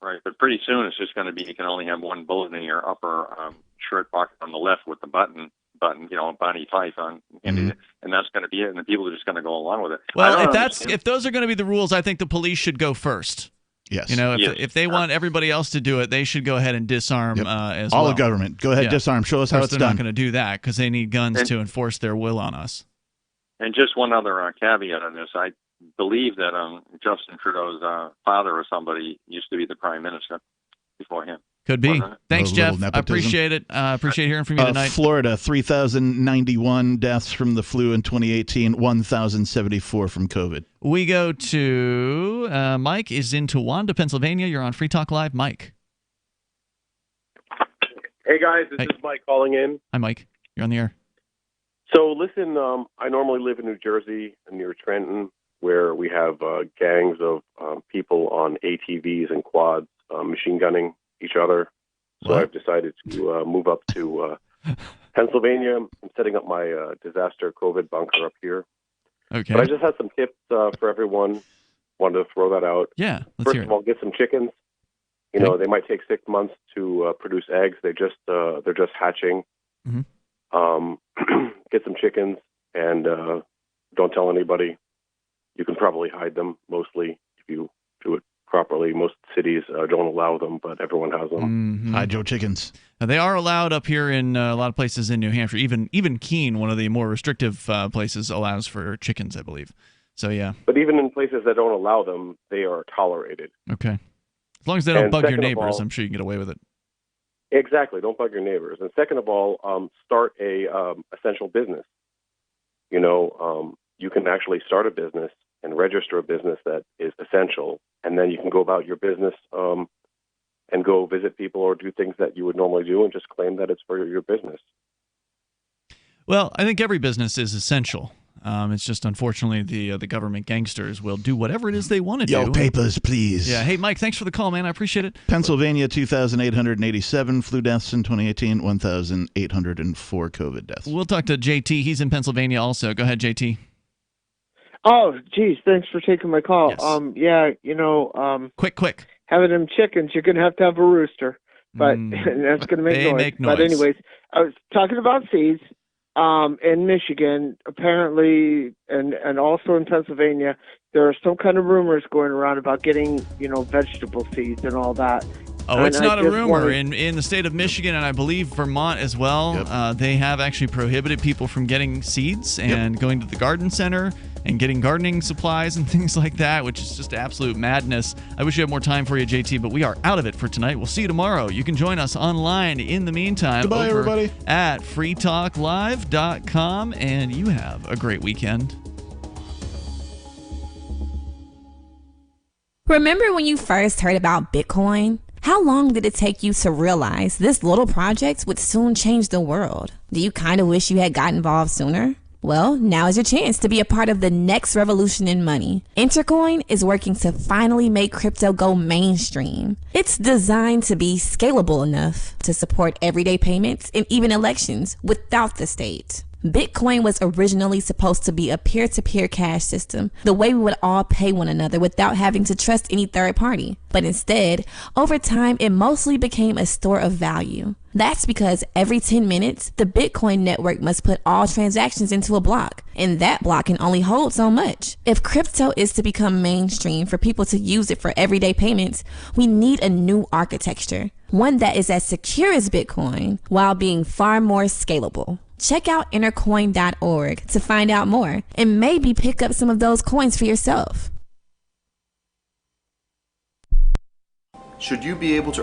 Right, but pretty soon it's just going to be you can only have 1 bullet in your upper shirt pocket on the left with the button, Bonnie Fife on, and that's going to be it, and the people are just going to go along with it. Well, if those are going to be the rules, I think the police should go first. Yes. If they want everybody else to do it, they should go ahead and disarm as all well. of government. Go ahead, disarm. Show us how it's they're done. Not going to do that because they need guns to enforce their will on us. And just one other caveat on this. I believe that Justin Trudeau's father or somebody used to be the prime minister before him. Could be. Thanks, Jeff. I appreciate it. Appreciate hearing from you tonight. Florida, 3,091 deaths from the flu in 2018, 1,074 from COVID. We go to Mike is in Towanda, Pennsylvania. You're on Free Talk Live. Mike. Hey, guys. This is Mike calling in. Hi, Mike. You're on the air. So, listen, I normally live in New Jersey near Trenton, where we have gangs of people on ATVs and quads machine gunning each other. So I've decided to move up to Pennsylvania. I'm setting up my disaster COVID bunker up here. Okay. But I just had some tips for everyone. Wanted to throw that out. Yeah. First of all, get some chickens. They might take 6 months to produce eggs. They're just hatching. Get some chickens and don't tell anybody. You can probably hide them mostly if you do it properly. Most cities don't allow them, but everyone has them. Hide your chickens. They are allowed up here in a lot of places in New Hampshire. Even Keene, one of the more restrictive places, allows for chickens, I believe. So, yeah. But even in places that don't allow them, they are tolerated. Okay. As long as they don't bug your neighbors, I'm sure you can get away with it. Exactly. Don't bug your neighbors. And second of all, start a essential business. You can actually start a business and register a business that is essential, and then you can go about your business and go visit people or do things that you would normally do and just claim that it's for your business. Well, I think every business is essential. It's just unfortunately the government gangsters will do whatever it is they want to do. Your papers, please. Yeah. Hey, Mike, thanks for the call, man. I appreciate it. Pennsylvania, 2,887 flu deaths in 2018, 1,804 COVID deaths. We'll talk to JT. He's in Pennsylvania also. Go ahead, JT. Oh, geez, thanks for taking my call. Yes. Quick. Having them chickens, you're going to have a rooster, but that's going to make noise. But anyways, I was talking about seeds. In Michigan, apparently, and also in Pennsylvania, there are some kind of rumors going around about getting, vegetable seeds and all that. Oh, it's not a rumor. In the state of Michigan, and I believe Vermont as well, they have actually prohibited people from getting seeds and going to the garden center and getting gardening supplies and things like that, which is just absolute madness. I wish you had more time for you, JT, but we are out of it for tonight. We'll see you tomorrow. You can join us online in the meantime. Goodbye, everybody. At freetalklive.com, and you have a great weekend. Remember when you first heard about Bitcoin? How long did it take you to realize this little project would soon change the world? Do you kind of wish you had got involved sooner? Well, now is your chance to be a part of the next revolution in money. Intercoin is working to finally make crypto go mainstream. It's designed to be scalable enough to support everyday payments and even elections without the state. Bitcoin was originally supposed to be a peer-to-peer cash system, the way we would all pay one another without having to trust any third party. But instead, over time, it mostly became a store of value. That's because every 10 minutes, the Bitcoin network must put all transactions into a block, and that block can only hold so much. If crypto is to become mainstream for people to use it for everyday payments, we need a new architecture, one that is as secure as Bitcoin while being far more scalable. Check out intercoin.org to find out more and maybe pick up some of those coins for yourself. Should you be able to